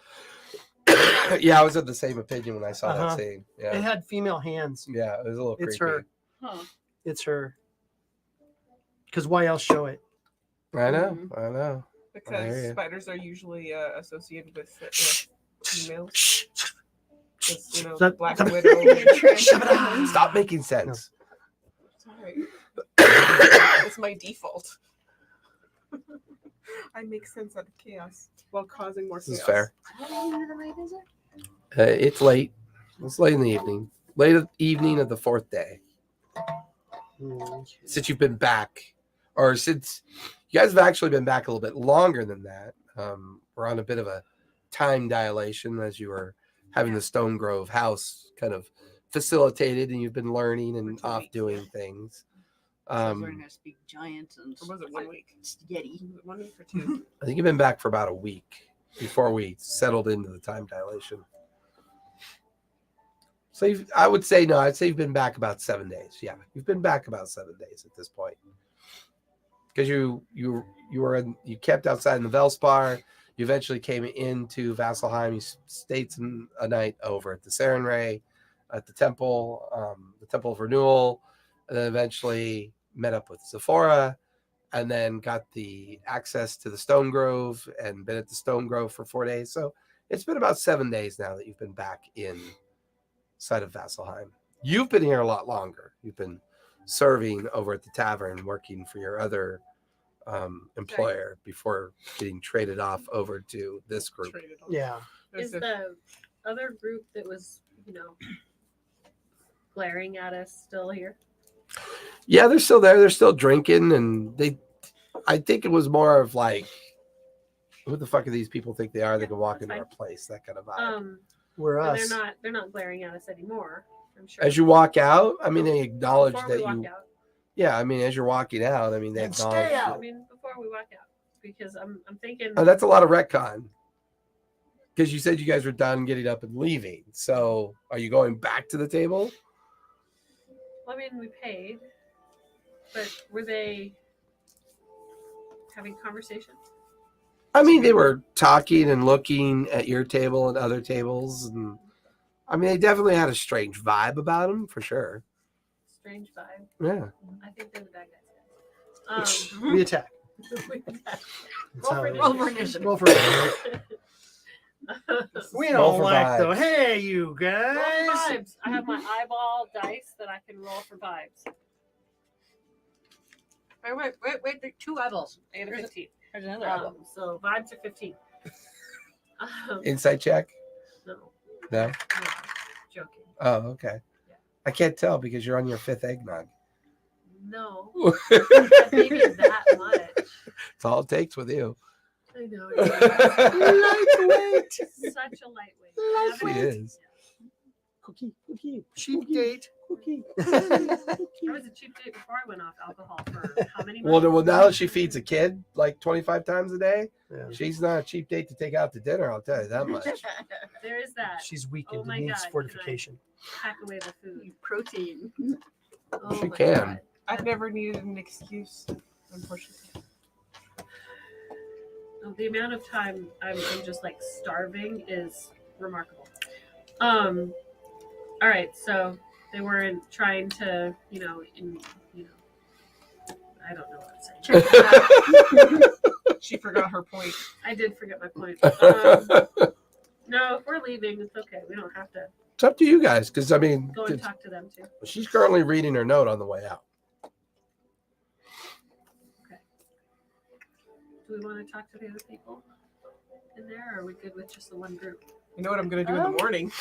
Yeah, I was of the same opinion when I saw Uh-huh. that scene. It Yeah, had female hands. yeah, it was a little It's creepy. her. Huh. It's her. Because why else show it? I know, Mhm. I know. I hear Because ya. spiders are usually associated with females. Shh. Just, you know, That- Black that- Widow. and- Stop making sense. Sorry. It's my default. I make sense out of chaos while causing more This chaos. is fair. How long into the night is it? It's late. It's late in the evening. Late evening of the fourth day. Since you've been back, or since you guys have actually been back a little bit longer than that. We're on a bit of a time dilation as you were having the Stone Grove house kind of facilitated, and you've been learning and For 2 off weeks, doing yeah. things. I was learning how to speak giant and Or was it 1 week? Yeti. Was it 1 week or 2? I think you've been back for about a week before we settled into the time dilation. So I'd say you've been back about 7 days. Yeah, you've been back about 7 days at this point. Because you kept outside in the Velspar. You eventually came into Vasselheim. You stayed a night over at the Sarenrae, at the Temple of Renewal, and then eventually met up with Sephora, and then got the access to the Stone Grove and been at the Stone Grove for 4 days. So it's been about 7 days now that you've been back inside of Vasselheim. You've been here a lot longer. You've been serving over at the tavern, working for your other employer before getting traded off over to this group. Traded off. Yeah. Is the other group that was, glaring at us still here? Yeah, they're still there. They're still drinking, and I think it was more of like, who the fuck are these people think they are? They can walk that's into our fine. place, that kind of vibe. We're But us. they're not glaring at us anymore. I'm sure. As you walk out, I mean, they acknowledge Before that we walk you. out. Yeah, I mean, as you're walking out, I mean, they And stay acknowledge. out. I mean, before we walk out, because I'm thinking. Oh, that's a lot of retcon. Because you said you guys were done getting up and leaving. So, are you going back to the table? I mean, we paid, but were they having conversations? I mean, they were talking and looking at your table and other tables, and I mean, they definitely had a strange vibe about them for sure. Strange vibe. Yeah. I think they're the bad guys. We attack. That's how it Roll is. for initiative. Roll for initiative. We Roll don't for like vibes. though. Hey, you Roll guys. for vibes. I have my eyeball dice that I can roll for vibes. Wait. There are 2 eyeballs. I got a 15. There's another eyeball. So vibes are 15. Insight check? No, No? no, joking. Oh, okay. Yeah. I can't tell because you're on your 5th eggnog. No, That's maybe that much. all it takes with you. I know. Lightweight. Such a lightweight. She is. Cookie. Sheep gate. Cookie. I was a cheap date before I went off alcohol for how many months? Well, now that she feeds a kid like 25 times a day, Yeah. she's not a cheap date to take out to dinner. I'll tell you that much. There is that. She's weakened Oh my and needs God, can fortification. Pack away the food. Protein. Oh She my can. God. I've never needed an excuse, unfortunately. The amount of time I'm just like starving is remarkable. All right, so they weren't trying to, I don't know what I'm saying. She forgot her point. I did forget my point. It's No, if we're leaving, it's okay. We don't have to up to you guys, because I mean, go and talk to them too. she's currently reading her note on the way out. Do we want to talk to the other people in there, or are we good with just the one group? You know what I'm gonna do in the morning?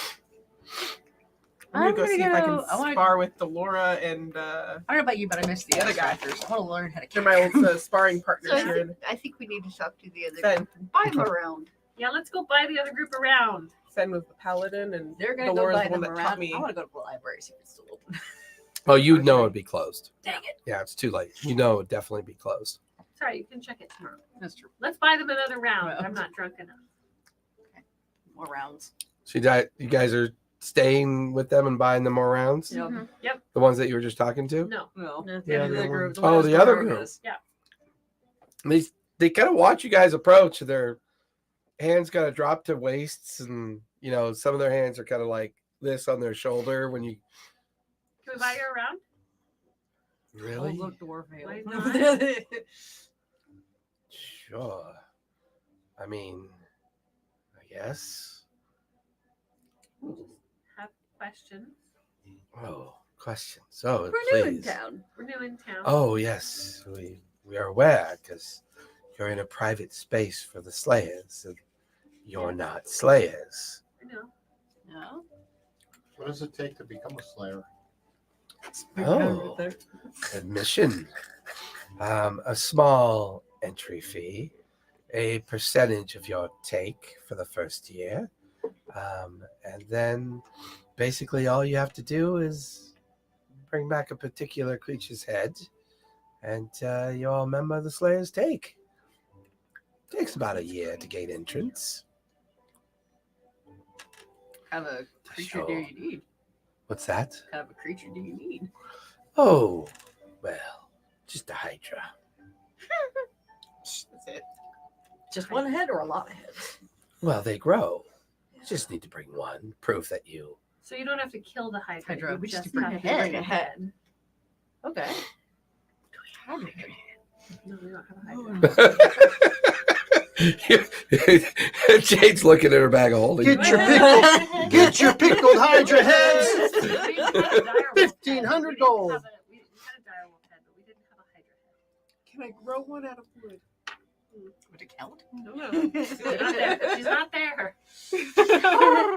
I'm I'm gonna go see if I can I wanna- spar with Delora and I don't know about you, but I miss the The other other guy. characters. I want to learn how to they're kill. my old sparring partners So here. I think we need to talk to the other Fen. group and buy them around. Yeah, let's go buy the other group around. Fen was the paladin, and They're gonna Delora's go buy the one them that taught around. me. I want to go to the library, see if it's still open. Oh, you'd know it'd be closed. Dang it. Yeah, it's too late. You know it'd definitely be closed. Sorry, you can check it tomorrow. That's true. Let's buy them another round. Well. I'm not drunk enough. More rounds. So you guys are staying with them and buying them more rounds? Yep. Mhm. The ones that you were just talking to? No. No. The other one. Oh, the other group. They kind of watch you guys approach. Their hands kind of drop to waists, and some of their hands are kind of like this on their shoulder when you Can we buy you around? really Oh, look, dwarf Why ale. not? sure. I mean, I guess. Have questions. Oh, questions. Oh, We're new in please. town. We're new in town. Oh, yes, we are aware because you're in a private space for the Slayers, and you're not Slayers. I know. No. What does it take to become a slayer? Oh, admission. A small entry fee, a percentage of your take for the first year, and then basically all you have to do is bring back a particular creature's head, and you're a member of the Slayer's take. Takes about a year to gain entrance. Kind of a creature Sure. do you need? What's that? Kind of a creature do you need? Oh, well, just a Hydra. That's it. Just one head or a lot of heads? Well, they grow. You just need to bring one. Proof that you. So you don't have to kill the Hydra. Hydra, You we just just bring have a to bring head. a head. Okay. No, we don't have a Hydra. Jade's looking at her bag of holding. Get your pickled, get your pickled Hydra heads. We had a direwolf head. 1,500 We didn't gold. have a- We had a direwolf head, but we didn't have a Hydra head. Can I grow one out of wood? Would it count? No. She's not there. She's not there.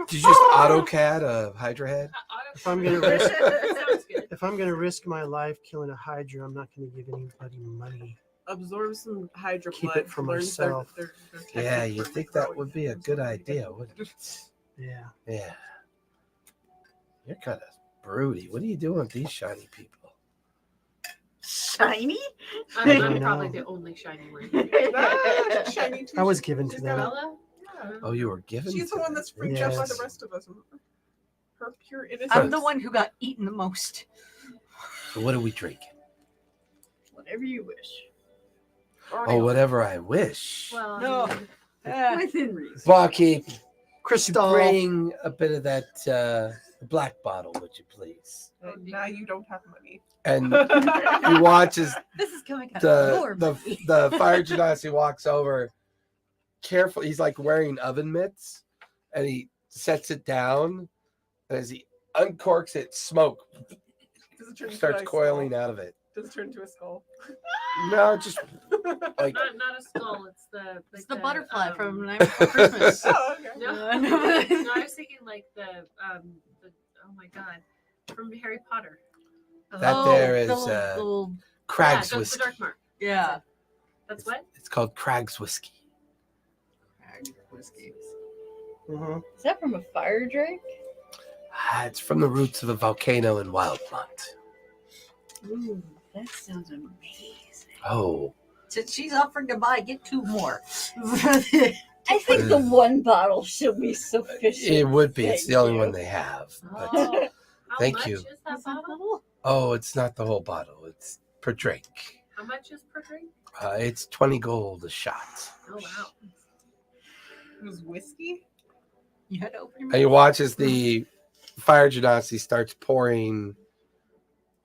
Did you just AutoCAD a Hydra head? If I'm gonna risk, Sounds good. if I'm gonna risk my life killing a Hydra, I'm not gonna give anybody money. Absorb some Hydra Keep blood. it for learn myself. their Yeah, technique you for think that growing would be a things. good idea, wouldn't you? Yeah. Yeah. You're kind of broody. What are you doing with these shiny people? Shiny? I'm I probably know. the only shiny one. Ah, she's shiny too. I was given to them. Bella? Yeah. Oh, you were given. She's to the one them. that's freaked out by Yes. the rest of us. Her pure innocence. I'm the one who got eaten the most. So what are we drinking? Whatever you wish. Oh, whatever I wish. Well, No. I mean, Ah, Within reason. Barkeep, Crystal. bring a bit of that black bottle, would you please? And now you don't have money. And you watch as this is coming out of your the money. the fire genasi walks over carefully. He's like wearing oven mitts, and he sets it down, and as he uncorks it, smoke Does it turn into starts a coiling skull? out of it. Does it turn into a skull? No, just like not a skull. It's the It's the butterfly from no, Night Before Christmas. Oh, okay. no, No. no, I was thinking like the oh my god, from Harry Potter. That there is, the little, Crag's yeah, that's whiskey. the Dark Mark. yeah. That's what? It's called Crag's whiskey. Whiskey. Mm-hmm. Is that from a fire drake? It's from the roots of the volcano in Wildmont. Ooh, that sounds amazing. Oh, Since she's offering to buy, get 2 more. I think the one bottle should be sufficient. it would be. It's Thank the only you. one they have. But Oh, how Thank much you. is that bottle? oh, it's not the whole bottle. It's per drink. How much is per drink? It's 20 gold a shot. Oh wow. It was whiskey. You had to open your And you mouth. watch as the fire genasi starts pouring.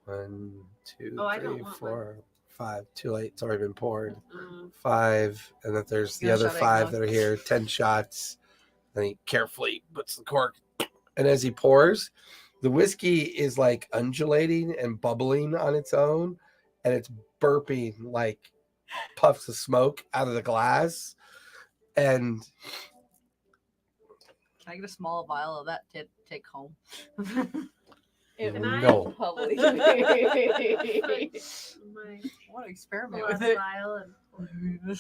1, 2, Oh, I 3, don't want 4, 5. Too late. It's already been poured. Mm. 5, and then there's the You got a other shot of 5 eggnog? that are here. 10 shots. And he carefully puts the cork. And as he pours, the whiskey is like undulating and bubbling on its own, and it's burping like puffs of smoke out of the glass. And Can I get a small vial of that to take home? It Can I? no, probably My I want to experiment glass with it. vial and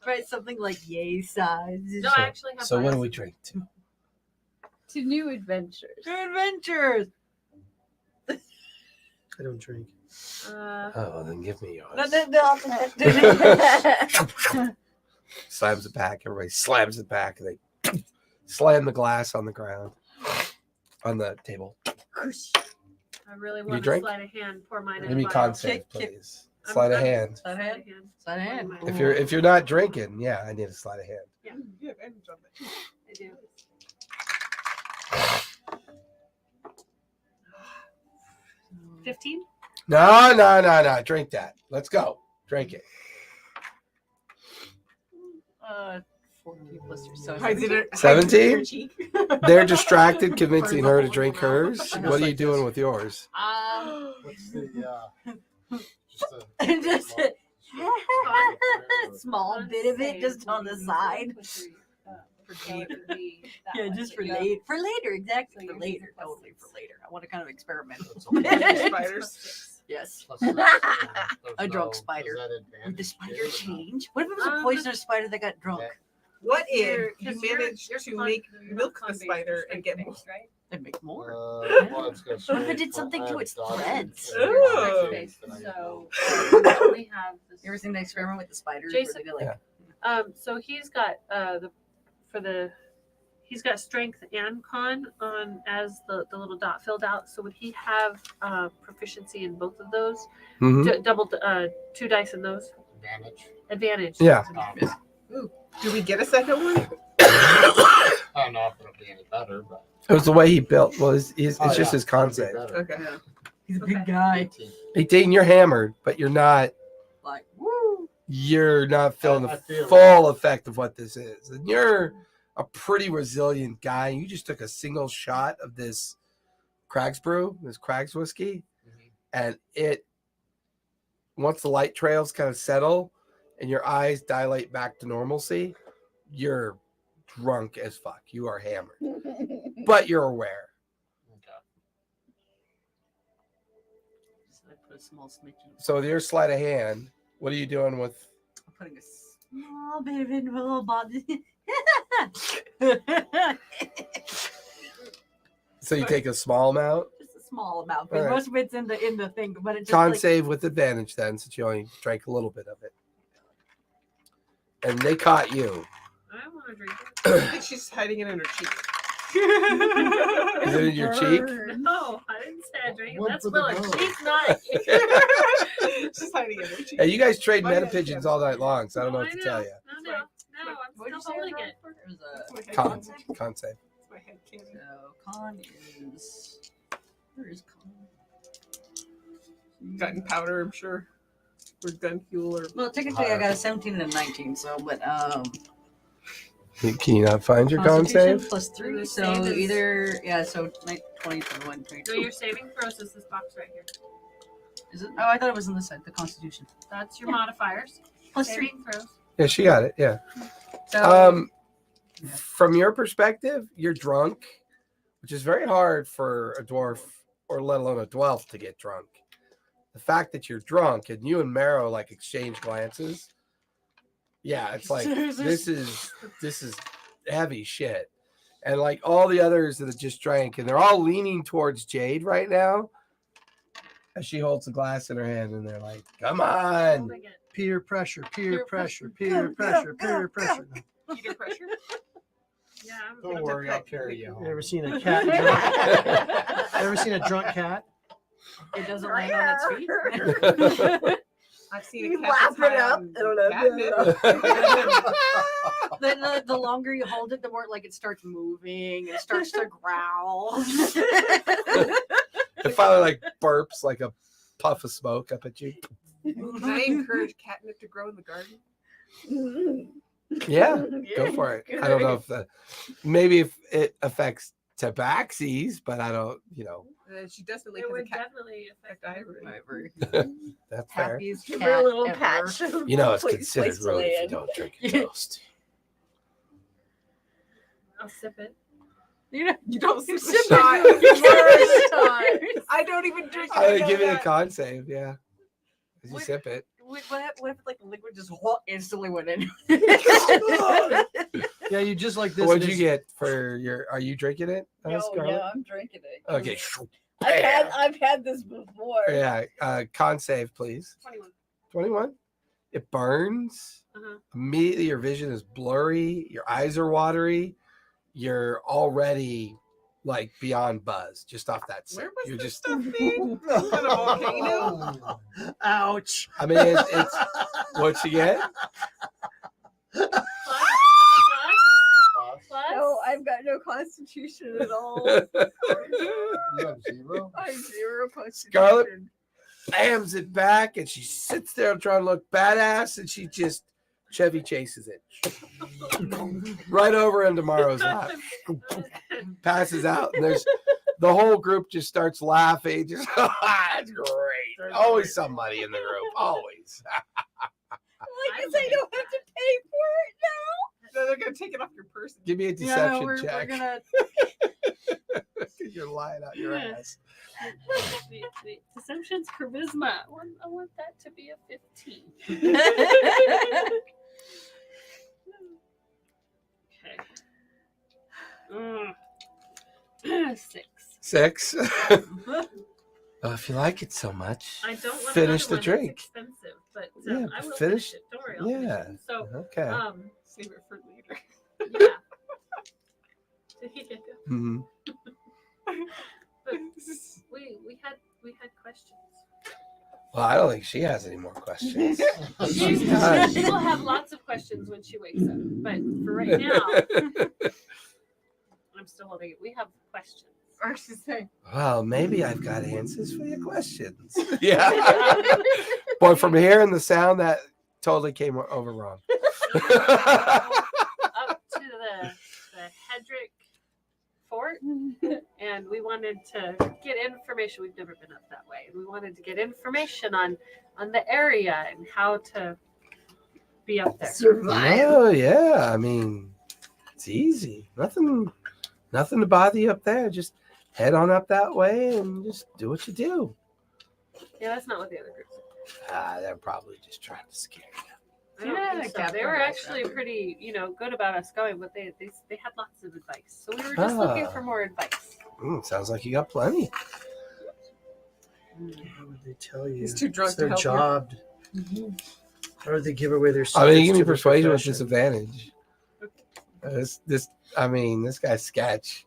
Try something like yay size. no, I actually have. so what do vials. we drink to? to new adventures. New adventures. I don't drink. Uh, Oh, then give me yours. No. Slams it back. Everybody slams it back. And they slam the glass on the ground, on the table. I really want to drink? slide a hand, pour mine in Give a me vial. con save, Kick, kick. please. Slide a I'm- hand. Slide a hand? Slide a hand. If you're not drinking, yeah, I need a sleight of hand. You have advantage on that. I do. Mm. 15? No. Drink that. Let's go. Drink it. 14 plus or so. Hides it in- 17? hides it in your cheek. They're distracted, convincing her to drink hers. What are you doing with yours? What's the Just a small bit of it just on the side. Yeah, just for later. For later, exactly. For later. Totally for later. I want to kind of experiment with some Spiders. Yes. plus A drunk spider. Would the spider change? What if it was a poisonous spider that got drunk? What You're- if you 'cause you're- managed you're to con- make you're milk not the con-based, spider you're and get more? strength-based, right? They'd make more. What if it did something to its threads? Ooh. Strength-based, so we only have this. You ever seen the experiment with the spiders? Jason? Where they go like, Yeah. So he's got he's got strength and con on as the little dot filled out. So would he have proficiency in both of those? Mhm. Double 2 dice in those advantage. Yeah. Do we get a second one? I don't know if it'll be any better, but It was the way he built. Well, it's just Oh, his yeah, con it'll be save. better. Okay. he's a big Okay. guy. 18. 18, you're hammered, but you're not Like, woo. feeling I the feel full effect of what this is. And you're a pretty resilient guy. You just took a single shot of this Craig's brew, this Craig's whiskey, and once the light trails kind of settle and your eyes dilate back to normalcy, you're drunk as fuck. You are hammered, but you're aware. Okay. So I put a small smidgen. So with your sleight of hand, what are you doing with? I'm putting a small bit of it in my little body. So you take a small amount. Just a small amount, because All right. most of it's in the thing, but it just Con like, save with advantage then, since you only drank a little bit of it. And they caught you. I want to drink I think she's hiding it in her cheek. Is it in your cheek? it. No, I didn't say I drank it. One That's for the Willa. dog. She's not. She's hiding it in her cheek. Hey, you guys trade Oh, meta yeah, pigeons yeah. all night long, so I don't know No, what to tell you. No, What'd you I'm say still holding it it. was? There's a Con save. It's my head candy. so con is where is con? Gunpowder, I'm sure. Or gun fuel or Well, technically I got a 17 and a 19, so but Can you not find your con Constitution save? plus 3, The so save is- either 20 to 1, 22. No, your saving throws is this box right here. Is it? Oh, I thought it was on this side, the Constitution. That's your modifiers. Plus 3. Saving throws. Yeah, she got it. Yeah. So From your perspective, you're drunk, which is very hard for a dwarf or let alone a dwarf to get drunk. The fact that you're drunk and you and Marrow like exchange glances. Yeah, it's like this is heavy shit. And like all the others that just drank, and they're all leaning towards Jade right now as she holds the glass in her hand, and they're like, come on. Holding it. Peer pressure, peer Peer pressure, Go, peer go, pressure, go, peer go. pressure. Peter pressure. Yeah, I'm Don't worry, I'll carry you You home. ever seen a cat drunk? Ever seen a drunk cat? It doesn't land on its feet. I've seen You a cat laugh that's it up. on I don't know. catnip. Then the longer you hold it, the more like it starts moving. It starts to growl. It finally like burps like a puff of smoke up at you. Can I encourage catnip to grow in the garden? Yeah, go for it. I don't know if maybe if it affects tabaxis, but I don't, She definitely It has a would cat. definitely affect ivory. that's fair. Happiest Give cat her a little ever. patch. of You know, it's place- considered place to rude if you land. don't drink a toast. I'll sip it. You know, You don't sip Sip the it shot. the first time. I don't even drink it. I I would know give you a that. con save, yeah. As you What- sip it. what if like the liquid just instantly went in? Yeah, you just like this. What'd and you it's- get for your? Are you drinking it, Oh, Scarlett? yeah, I'm drinking it. Okay. I've had this before. Yeah. Con save, please. 21. 21. It burns. Uh-huh. Immediately, your vision is blurry. Your eyes are watery. You're already like beyond buzz just off that sip. Where was You're this just. stuff made? Some kind of volcano? Ouch. I mean, it's what you get. Plus? No, I've got no constitution at all. You have 0? I have 0 constitution. Scarlet? Slams it back, and she sits there trying to look badass, and she just Chevy chases it right over into Morrow's lap. Passes out, and there's the whole group just starts laughing. Just that's great. Always somebody in the group. Always. Like, 'cause I don't have to pay for it now. No, they're gonna take it off your person. Give me a Yeah, deception no, we're check. gonna. You're lying out your Yeah. ass. The deception's charisma. I want that to be a 15. Okay. 6. 6. Well, if you like it so much, I don't want finish another the one. drink. It's expensive, but Yeah, I will finish- finish it. Don't worry, I'll finish Yeah. it. So, Okay. Save it for later. yeah. Mhm. But we had questions. Well, I don't think she has any more questions. She done. will have lots of questions when she wakes up, but for right now, I'm still holding it. We have questions. Or she's saying, Well, maybe I've got answers for your questions. Yeah. Boy, from hearing the sound, that totally came over wrong. Up to the Hedrick Fort, and we wanted to get information. We've never been up that way. We wanted to get information on the area and how to be up there. Survive. Oh, yeah. I mean, it's easy. Nothing to bother you up there. Just head on up that way and just do what you do. Yeah, that's not what the other groups are. They're probably just trying to scare you. I don't Yeah, think so. like They that were part, actually right. pretty, good about us going, but they had lots of advice. So we were just looking Ah. for more advice. Sounds like you got plenty. How would they tell you? He's too drunk It's to their help you. job. How would they give away their I mean, secrets you give me to the persuasion with profession? disadvantage. This guy's sketch.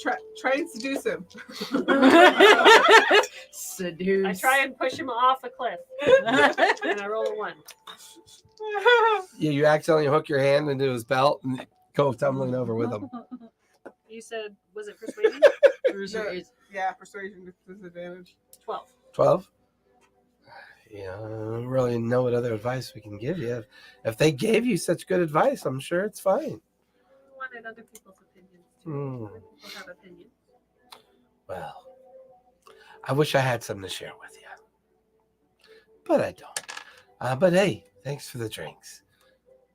try and seduce him. Seduce. I try and push him off a cliff, and I roll a 1. Yeah, you accidentally hook your hand into his belt and go tumbling over with him. You said, was it persuasion? Yeah, persuasion with disadvantage. 12. 12? Yeah, I don't really know what other advice we can give you. If they gave you such good advice, I'm sure it's fine. We wanted other people's opinions too. Hmm. Other people have opinions. Well, I wish I had something to share with you, but I don't. But hey, thanks for the drinks.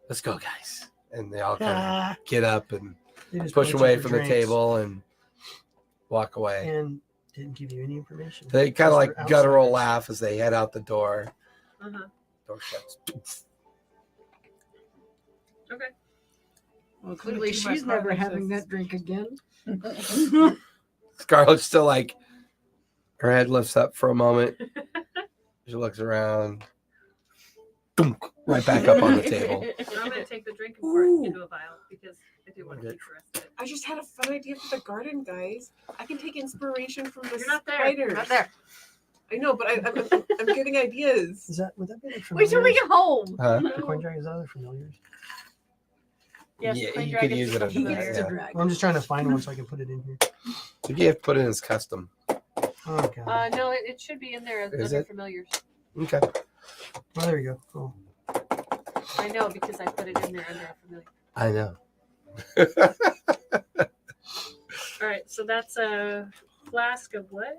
Let's go, guys. And they all kind of get up and They just push put you away for from the drinks table and walk away. and didn't give you any information. They kind of Just like for guttural outsiders. laugh as they head out the door. Uh-huh. Door shuts. Okay. Well, clearly do my she's never prognosis. having that drink again. Scarlett's still like, her head lifts up for a moment. She looks around. Dunk, right back up on the table. I'm gonna take the drink and pour it into a vial because I do want to Okay. keep the rest of it. I just had a fun idea for the garden, guys. I can take inspiration from the You're not there. spiders. You're not there. I know, but I'm getting ideas. Is that would that be like Wait till we familiars? get home. Huh? The coin dragon is that other familiars? Yes, Yeah, plain you could dragons use is it as something that, there. yeah. drag. Well, I'm just trying to find one so I can put it in here. So you have to put it in as custom. Oh god. No, it should be in there as Is other it? familiars. Okay. Oh, there you go. Cool. I know because I put it in there under a familiar. I know. All right, so that's a flask of what?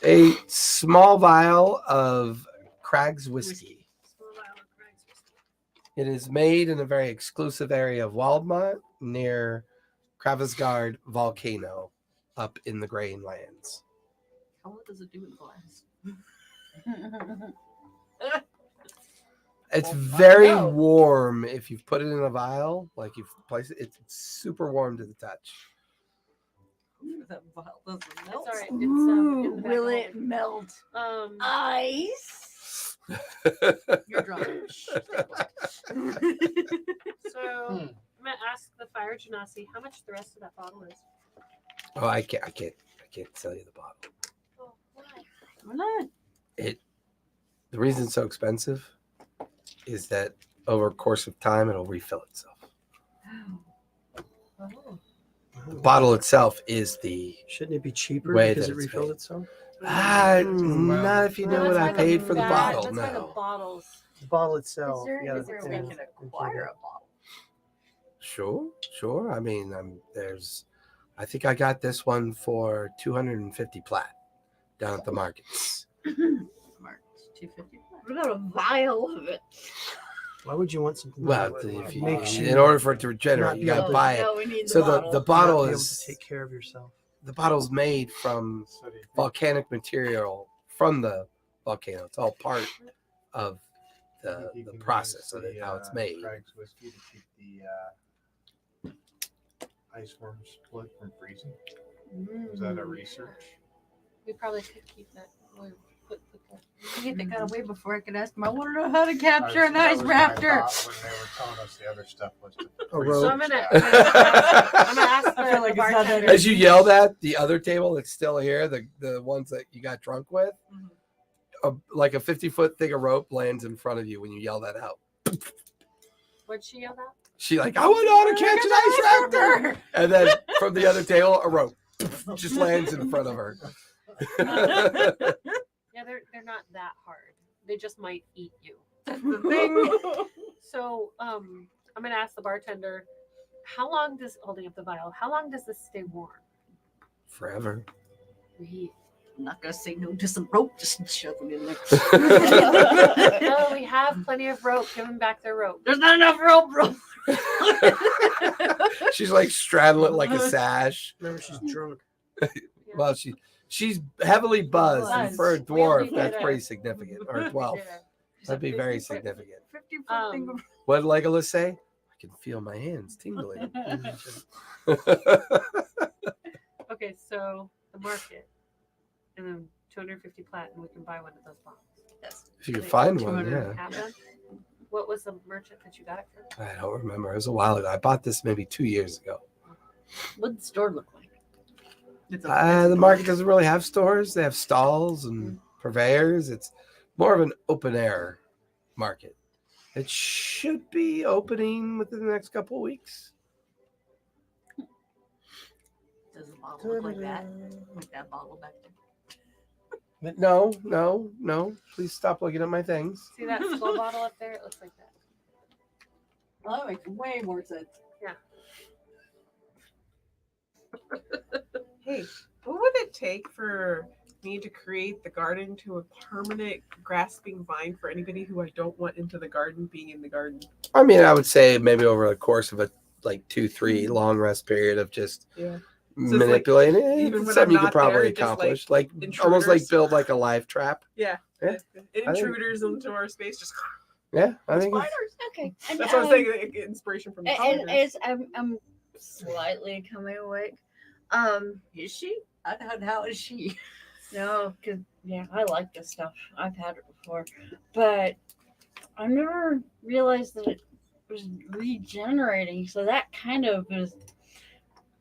A small vial of Craig's whiskey. Small vial of Craig's whiskey. It is made in a very exclusive area of Waldmont near Kravasgard volcano up in the Grain Lands. How what does it do in glass? It's Well, very find out. warm if you've put it in a vial. Like you've placed it, it's super warm to the touch. That vial doesn't It's melt. all right. It's Ooh, in the back will of the it melt ice? You're drunk. So I'm gonna ask the fire genasi how much the rest of that bottle is. Oh, I can't sell you the bottle. Oh, why? Why not? The reason it's so expensive is that over a course of time it'll refill itself. Oh. The bottle itself is the Shouldn't it be cheaper Way because that it it's refilled made. itself? not if you know Well, what I that's why paid for the bag- bottle. That's why the No. bottles. The bottle itself. Is there- yeah, is there a We way can acquire a bottle. Sure. I mean, I think I got this one for 250 plat down at the markets. Mark, 250. What about a vial of it? Why would you want something? Well, that if you, makes you in order for it to not regenerate, be you gotta able to- buy it. No, we need So the the bottle. bottle not be able is to take care of yourself. the bottle's made from volcanic material from the volcano. It's all part of the process of it, how it's made. Craig's whiskey to keep the ice worm split from freezing. Was that a research? We probably could keep that. We'll put the Hey, they got away before I could ask them. I want to know how to capture an That ice was my raptor. thought when they were telling us the other stuff was to A freeze rope. So it. I'm gonna Yeah. ask I feel like the it's not that bartender. As you yell that, the other table that's still here, the ones that you got drunk with, like a 50-foot thing of rope lands in front of you when you yell that out. What'd she yell out? She like, I want to catch an ice raptor, and then from the other table, a rope just lands in front of her. Yeah, they're not that hard. They just might eat you. That's the thing. So I'm gonna ask the bartender, how long does holding up the vial? How long does this stay warm? Forever. We I'm not gonna say no to some rope. Just shove them in there. no, we have plenty of rope. Give them back their rope. There's not enough rope, bro. She's like straddling it like a sash. Remember, she's drunk. Well, she's heavily buzzed, and for a We only dwarf, did that's a- pretty significant. Or a 12. Yeah. That'd be very significant. 50-foot thing of What did Legolas say? I can feel my hands tingling. Okay, so the market, and then 250 plat, and we can buy one of those bottles. Yes. If you could find one, 200 yeah. Have them? What was the merchant that you got it from? I don't remember. It was a while ago. I bought this maybe 2 years ago. What'd the store look like? It's The market doesn't really have stores. They have stalls and purveyors. It's more of an open air market. It should be opening within the next couple of weeks. Does the bottle look like that? Like that bottle back there? But no. Please stop looking at my things. See that skull bottle up there? It looks like that. Well, that makes way more sense. Hey, what would it take for me to create the garden to a permanent grasping vine for anybody who I don't want into the garden being in the garden? I mean, I would say maybe over the course of a 2-3 long rest period of just Yeah. it's like, manipulating it. even It's when something I'm you could not probably there, just, like, accomplish. Like almost like intruders. build like a live trap. Yeah. Yeah. Intruders into our space just Yeah, I think it's, Spiders. Okay. And, That's what I was saying. Like, inspiration from the And colors. as I'm slightly coming awake. Is she? How is she? No, because yeah, I like this stuff. I've had it before, but I never realized that it was regenerating. So that kind of is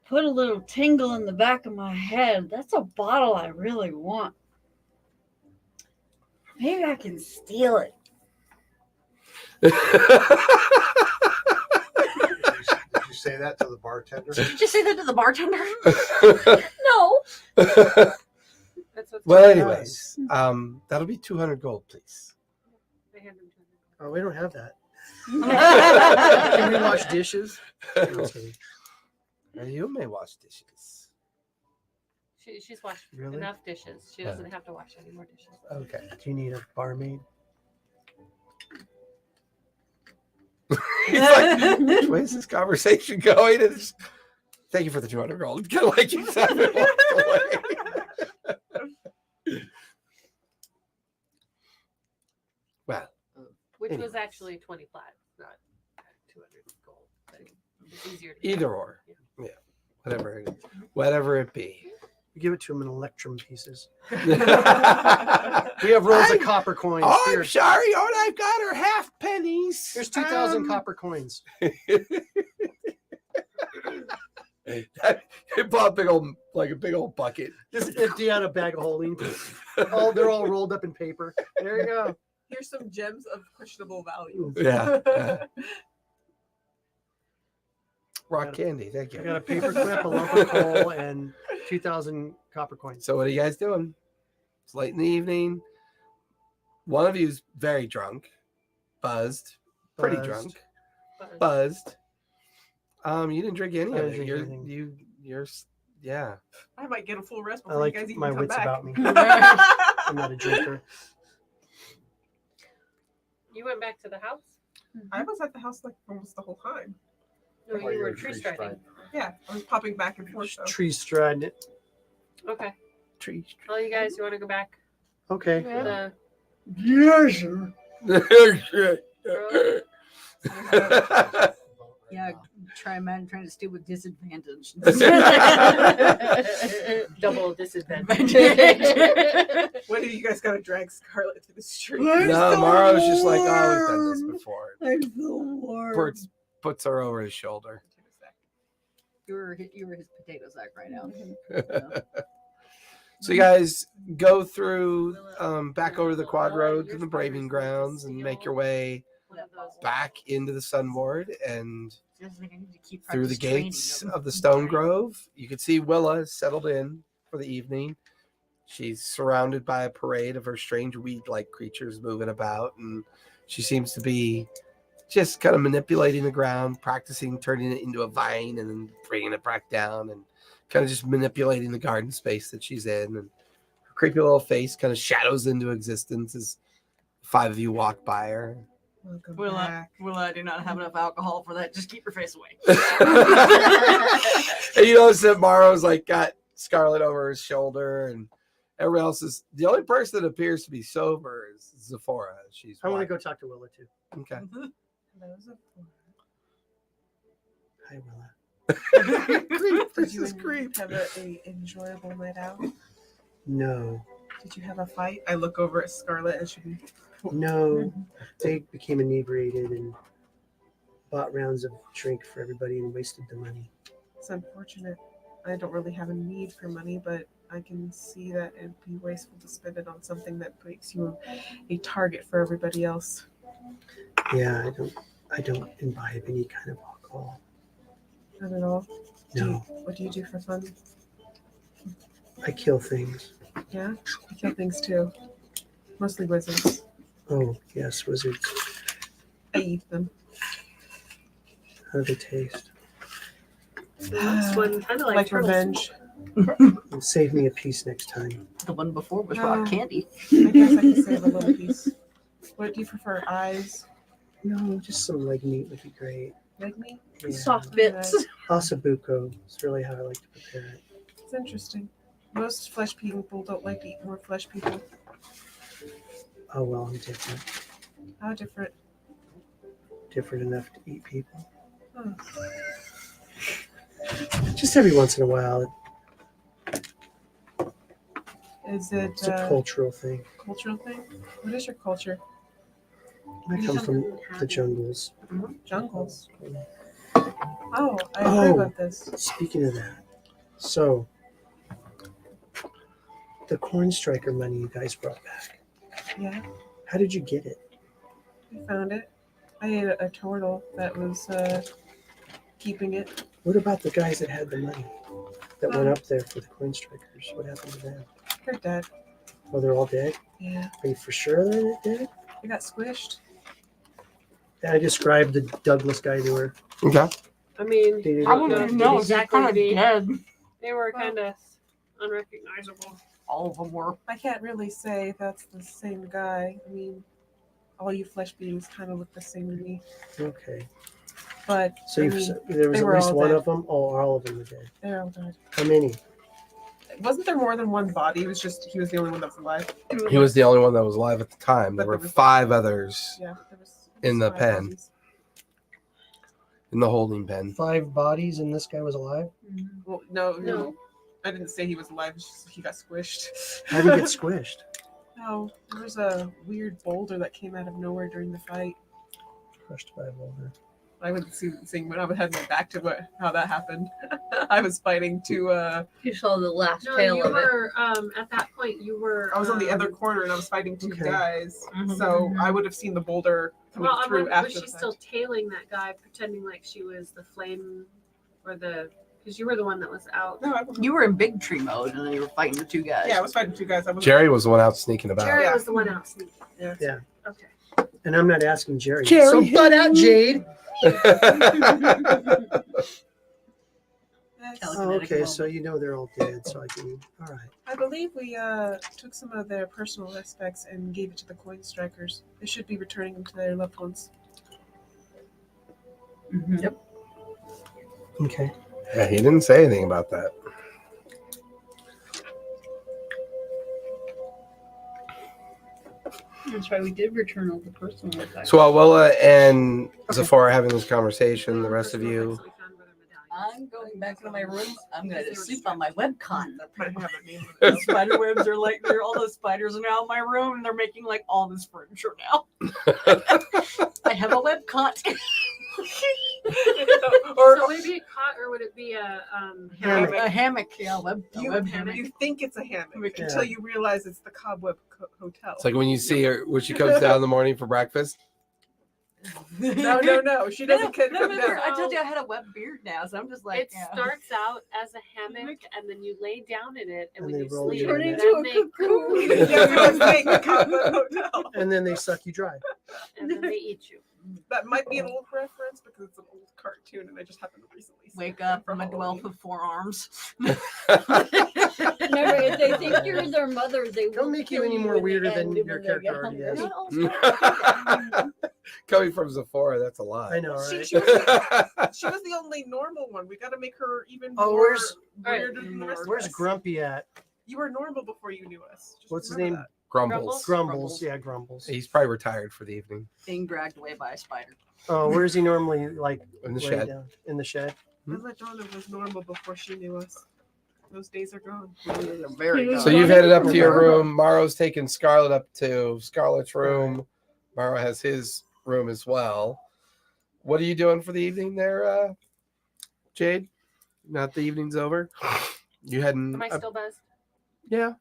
put a little tingle in the back of my head. That's a bottle I really want. Maybe I can steal it. Did you say that to the bartender? Did you say that to the bartender? No. That's what's well, going on. anyways, that'll be 200 gold, please. They hand them to Oh, we don't have that. Can Can we wash dishes? No, I'm kidding. You may wash dishes. She's washed Really? enough dishes. She doesn't have to wash any more dishes. Okay. Do you need a barmaid? He's like, which way is this conversation going? And it's, thank you for the 200 gold. Kind of like you said, it walked away. Well, Which was Anyways. actually 20 plat, not 200 gold. But it's easier to either or. Yeah. Whatever it be. We give it to him in electrum pieces. Oh, We have rolls of copper coins. Here, I'm sorry. All I've got are half pennies. here's 2,000 copper coins. He bought a big old bucket. Just empty out a bag of holding. They're all rolled up in paper. There you go. Here's some gems of questionable value. Yeah. Rock candy. Thank I you. got a paper clip, a lump of coal, and 2,000 copper coins. So what are you guys doing? It's late in the evening. One of you's very drunk, buzzed, pretty Buzzed. drunk, But buzzed. You didn't drink any I of didn't it. drink anything. You're yeah. I might get a full rest I before you guys like even my come wits back. about me. I'm not a drinker. you went back to the house? I was at the house like almost the whole time. No, Oh, you you're were a tree tree striding. Yeah, I was popping back and forth. Though. Tree striding it. Okay. Tree. Well, you guys, you want to go back Okay. to the Yes, sir. early? Yeah, trying to steal with disadvantage. Double disadvantage. When do you guys gotta drag Scarlet to the street? No, Morrow's just like, oh, we've done this before. I'm so warm. Puts her over his shoulder. You're his potato sack right now. So you guys go through back over the quad road to the braving grounds and make your way back into the Sunward and Just like I need to keep through the practice training gates them. of the Stone Grove. You can see Willa is settled in for the evening. She's surrounded by a parade of her strange weed-like creatures moving about, and she seems to be just kind of manipulating the ground, practicing turning it into a vine and then bringing it back down, and kind of just manipulating the garden space that she's in. And her creepy little face kind of shadows into existence as 5 of you walk by her. Welcome Willa, back. I do not have enough alcohol for that. Just keep your face away. And you notice that Morrow's like got Scarlet over his shoulder, and everyone else is the only person that appears to be sober is Zephora. She's I want to white. go talk to Willa too. Okay. Hello, Zephora. Hi, Willa. Did you have a enjoyable night out? No, Did you have a fight? I look over at Scarlet and she. no. They became inebriated and bought rounds of drink for everybody and wasted the money. It's unfortunate. I don't really have a need for money, but I can see that it'd be wasteful to spend it on something that makes you a target for everybody else. Yeah, I don't imbibe any kind of alcohol. Not at all. No, What do you do for fun? I kill things. Yeah, I kill things too. Mostly wizards. Oh, yes, wizards. I eat them. How do they taste? This one kind of Like revenge. Well, save me a piece next time. The one before was rock candy. I guess I can save a little piece. What do you prefer? Eyes? No, just some leg meat would be great. Like me? Yeah. Soft bits. Ossobuco is really how I like to prepare it. It's interesting. Most flesh people don't like to eat more flesh people. Oh, well, I'm different. How different? different enough to eat people. Oh. Just every once in a while, Is it it's a cultural thing. cultural thing? What is your culture? I come from the jungles. Jungles. Oh, I agree Oh. about this. Speaking of that, so the corn striker money you guys brought back, Yeah, how did you get it? I found it. I ate a turtle that was keeping it. What about the guys that had the money that went up there for the corn strikers? What happened to them? They're dead. Oh, they're all dead? Yeah, Are you for sure they're dead? they got squished. I described the Douglas guy to her. Okay. I mean, They didn't I look wouldn't like- even know. They're exactly kind of be. dead. they were kind of unrecognizable. All of them were. I can't really say if that's the same guy. I mean, all you flesh beings kind of look the same to me. Okay. But So I you mean, there was they at were least all one dead. of them? Oh, all of them were dead. they're all dead. How many? Wasn't there more than one body? It was just he was the only one that was alive. He was the only one that was alive at the time. There But were there was- 5 others Yeah, there was In the 5 pen. bodies. in the holding pen. 5 bodies and this guy was alive? Well, no, No. I didn't say he was alive. It's just he got squished. How did he get squished? No, there was a weird boulder that came out of nowhere during the fight. Crushed by a boulder. I wasn't seeing when I had my back to how that happened. I was fighting to. You saw the last No, tail you of it. were at that point. You were. I was on the other corner and I was fighting 2 Okay. guys. Mhm. So I would have seen the boulder coming Well, I'm through wondering, after. was she the fact. still tailing that guy, pretending like she was the flame, or the? Because you were the one that was out. No, You were in big tree mode, and then you were fighting the 2 guys. yeah, I was fighting 2 guys. I was Jerry was the one out sneaking about. Jerry Yeah. was the one out sneaking. Yeah. Yeah. Okay. And I'm not asking Jerry. Jerry. So butt out, Jade. Yes. Tell Oh, Kinetic okay, moment. so you know they're all dead, so I can. All right. I believe we took some of their personal aspects and gave it to the coin strikers. They should be returning them to their loved ones. Yep. Okay. Yeah, he didn't say anything about that. That's why we did return all the personal effects. So while Willa and Zafar are having this conversation, the rest of you. I'm going back to my room. I'm going to sleep on my webcon. That might have a name. The spider webs are like, they're all those spiders are now in my room, and they're making like all this furniture now. I have a webcon. Or so maybe a cot, or would it be a Hammock. A hammock, yeah, a You, web hammock. you think it's a hammock Yeah. until you realize it's the Cobweb Hotel. It's like when you see her when she comes down in the morning for breakfast. No. She doesn't come Remember, down. I told you I had a web beard now, so I'm just like, it starts out as a hammock, and then you lay down in it, and And when they you roll sleep, you Turn in then into a they cocoon. Yeah, we were saying the Cobweb Hotel. And then they suck you dry. and then they eat you. That might be an old reference because it's an old cartoon and I just happened to recently see wake it up from from a dwell Halloween. with 4 arms. Remember, if they think you're their mother, they Don't will make you kill any more in the weirder than end your when they character get already hungry. is. Coming from Zafora, that's a lot. I know, She, right? she, was, she was the only normal one. We got to make her even Oh, more where's- weirder than the rest of Where's us. Grumpy at? You were normal before you knew us. Just What's his remember name? Grumbles. Grumbles. Yeah, Grumbles. He's probably retired for the evening. Being dragged away by a spider. Oh, where's he normally like In the lay shed. down? In the shed. that. I thought Donna was normal before she knew us. Those days are gone. Very So So good. you've headed up to your room. Maro's taken Scarlet up to Scarlet's room. Maro has his room as well. What are you doing for the evening there, Jade? Now that the evening's over? You heading Am I up- still buzzed? Yeah,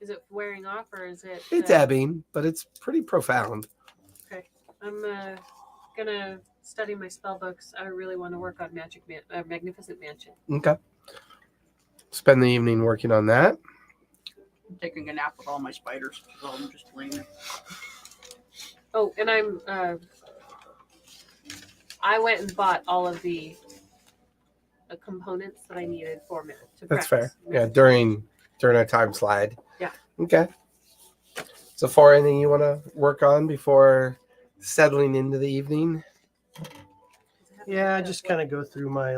Is it wearing off, or is it? it's ebbing, but it's pretty profound. I'm gonna study my spell books. I really want to work on Magnificent Mansion. Okay. Spend the evening working on that. I'm taking a nap with all my spiders, so I'm just laying there. Oh, and I went and bought all of the components that I needed for me to That's practice. fair. Yeah, during our time slide. Yeah. Okay. So, for anything you want to work on before settling into the evening? Yeah, I just kind of go through my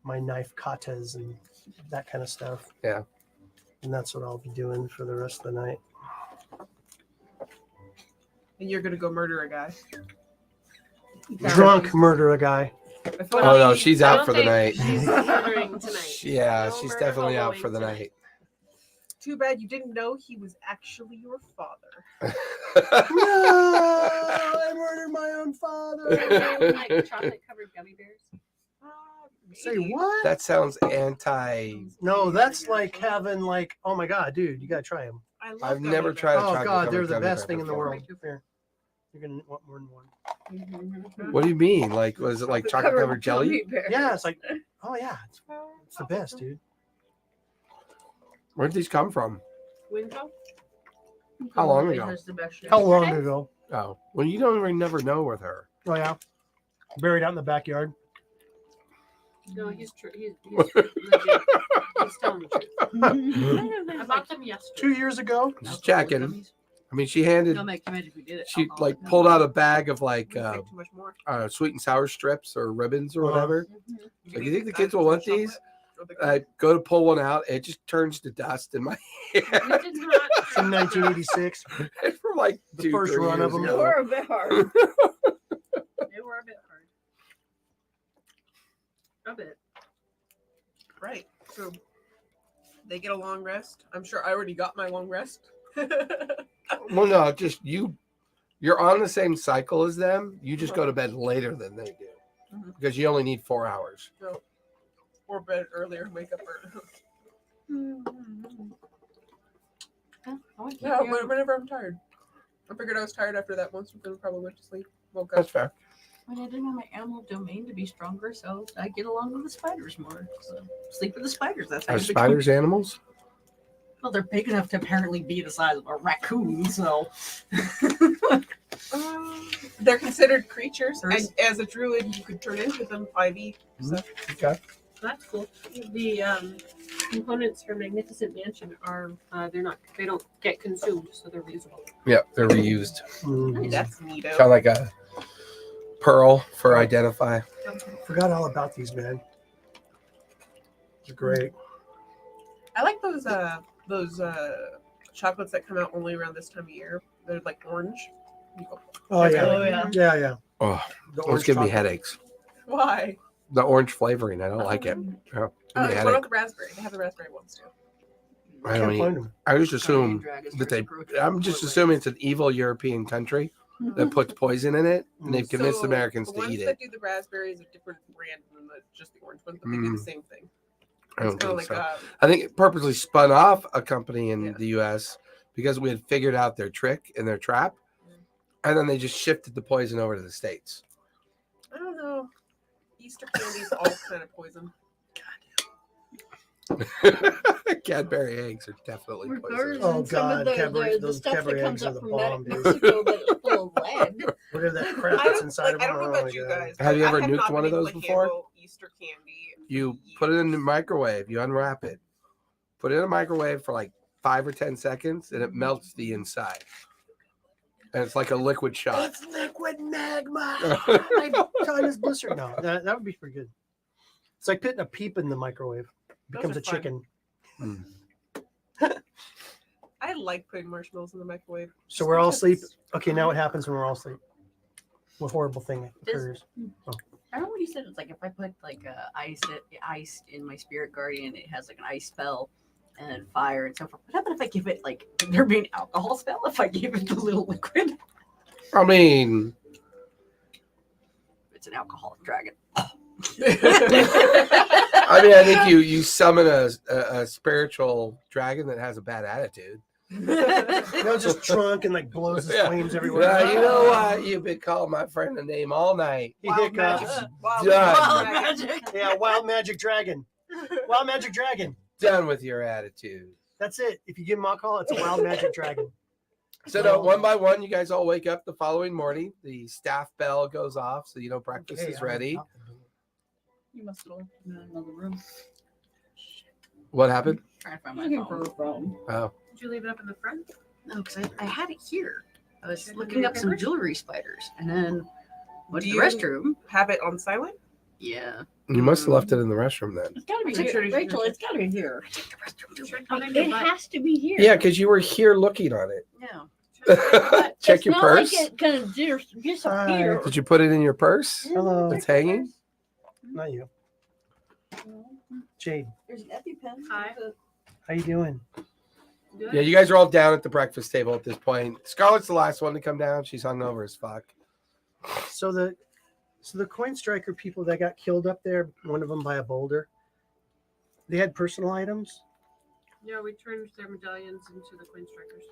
my knife katas and that kind of stuff. Yeah. And that's what I'll be doing for the rest of the night. and you're gonna go murder a guy. Drunk murder a guy. I feel Oh like no, she's I out don't for the think night. She's murdering tonight. Yeah, No she's murder definitely out hoboing for the tonight. night. Too bad you didn't know he was actually your father. No, I murdered my own father. Like chocolate covered gummy bears. Say Maybe. what? That sounds anti. No, that's like having like, oh my god, dude, you gotta try them. I love I've gummy never bears. tried a Oh chocolate god, covered they're the gummy best bear thing in the before. world. Here, you're gonna want more than one. What do you mean? Like, was it like chocolate covered jelly? Yeah, it's like, oh yeah, it's the best, dude. Where did these come from? Winco? How long ago? That's the best shit. How long ago? Oh, well, you don't even never know with her. Oh yeah, buried out in the backyard. No, he's legit. He's telling the truth. I bought them yesterday. 2 years ago. Just checking. I mean, she handed. Don't make imagine if we did it. She alcohol. like pulled out a bag of like Don't take too much more. sweet and sour strips or ribbons or whatever. You you think the kids will want chocolate these? or the I go to pull one out, it just turns to dust in my hand. We did not. From 1986. It's from like The 2, first 3 run years of them. They ago. were a bit hard. They were a bit hard. A bit. Right. So they get a long rest. I'm sure I already got my long rest. Well, no, just you're on the same cycle as them. You just go to bed later than they do Mhm. because you only need 4 hours. So, or bed earlier, wake up early. Yeah, whenever I'm tired. I figured I was tired after that once, and probably went to sleep. Woke up. That's fair. But I didn't want my animal domain to be stronger, so I get along with the spiders more. So sleep with the spiders. That's how Are you become- spiders animals? Well, they're big enough to apparently be the size of a raccoon, so They're considered creatures, and First- as a druid, you could turn into them 5e. So. Okay. That's cool. The components for Magnificent Mansion are they don't get consumed, so they're reusable. Yeah, they're reused. Mhm. That's neato. Kind of like a pearl for identify. Forgot all about these, man. They're great. I like those chocolates that come out only around this time of year. They're like orange. You go, Oh yeah, Oh, yeah. yeah, yeah. Oh, The those orange give me chocolate. headaches. why? The orange flavoring, I don't like it. Oh, give me a What headache. about the raspberry? They have the raspberry ones too. I don't Can't eat. find them. I just assume Dragons that they. versus I'm just assuming it's an evil European country that puts poison in it, and they've convinced So, Americans the to ones eat that it. do the raspberry is a different brand than just the orange ones, but they do the same thing. I don't It's kind think of so. like I think it purposely spun off a company in Yeah. the U.S. because we had figured out their trick and their trap, and then they just shifted the poison over to the states. I don't know. Easter candy's all kind of poison. Cadbury eggs are definitely Regardless, poison. Oh, and some of God, Cadbury- the those stuff that Cadbury comes eggs are up the from bomb, dude. Mexico that is full of lead. Look at that crap I that's don't, inside like, of I them. don't know Oh, about my you God. guys. Have you I ever have nuked not one been of able those to before? handle Easter candy. You put it in the microwave, you unwrap it, put it in a microwave for like 5 or 10 seconds, and it melts the inside. And it's like a liquid shot. It's liquid magma. My tongue is blistered. No, that would be pretty good. It's like putting a peep in the microwave. It Those becomes are a fun. chicken. I like putting marshmallows in the microwave. So we're all asleep. Because- Okay, now what happens when we're all asleep? What horrible thing occurs? I remember what you said. It's like if I put like ice in my spirit guardian, it has like an ice spell and then fire and so forth. What happened if I give it like there be an alcohol spell if I gave it the little liquid? I mean, It's an alcoholic dragon. I think you summon a spiritual dragon that has a bad attitude. No, just drunk and like blows his Yeah. flames everywhere. Yeah, you know what? You've been calling my friend a name all night. He Wild hiccups. magic. Wild Done. magic. Yeah, wild magic dragon. Wild magic dragon. Done with your attitude. That's it. If you give him alcohol, it's a wild magic dragon. So no, one by one, you guys all wake up the following morning. The staff bell goes off, so you know breakfast Okay, is ready. You must have left in another room. What happened? Trying to find my Looking for phone. a phone. Oh, Did you leave it up in the front? No, because I had it here. I was Should I looking do up some paper? jewelry spiders and then went Do to the you- restroom. Have it on silent? Yeah. you must have left it in the restroom then. It's gotta be Rachel, here. Rachel, it's gotta be here. Take the restroom. Should put it in your It butt. has to be here. Yeah, because you were here looking on it. Yeah. Check It's your not purse. like it kind of disappear. Did you put it in your purse? Hello. It's hanging. Not you. Jade, There's an EpiPen. Hi. how you doing? Good. Yeah, you guys are all down at the breakfast table at this point. Scarlett's the last one to come down. She's hungover as fuck. So the coin striker people that got killed up there, one of them by a boulder, they had personal items. Yeah, we turned their medallions into the coin strikers.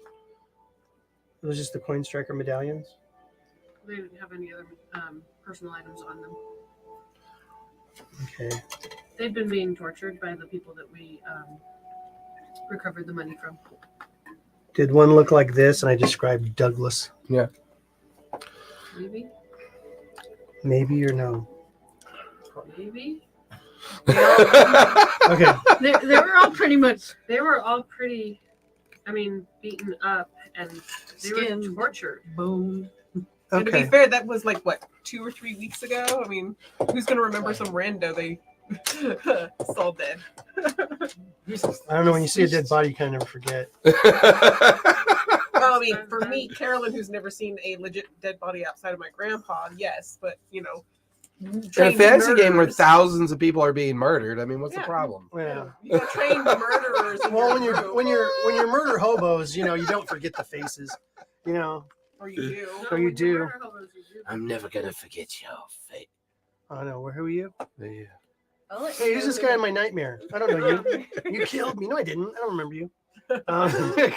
It was just the coin striker medallions. They didn't have any other personal items on them. Okay. They'd been being tortured by the people that we recovered the money from. Did one look like this? And I described Douglas. Maybe. Maybe or no? Maybe. Okay. They were all pretty much. They were all pretty, beaten up and they were Skinned. tortured. Boom. And to be Okay. fair, that was like what 2 or 3 weeks ago. I mean, who's gonna remember some rando they saw dead? I don't know. When you see a dead body, you kind of never forget. Well, I mean, for me, Carolyn, who's never seen a legit dead body outside of my grandpa, yes, but In a fantasy game where thousands of people are being murdered, I mean, what's the Yeah. problem? Yeah. you got trained murderers. In Well, your when you're group. murder hobos, you don't forget the faces. or you do. No, So you when do. murder hobos, you do. I'm never gonna forget your fate. I know. Who are you? Yeah. Hey, who's this guy in my nightmare? I don't know you. You killed me. No, I didn't. I don't remember you. Is character.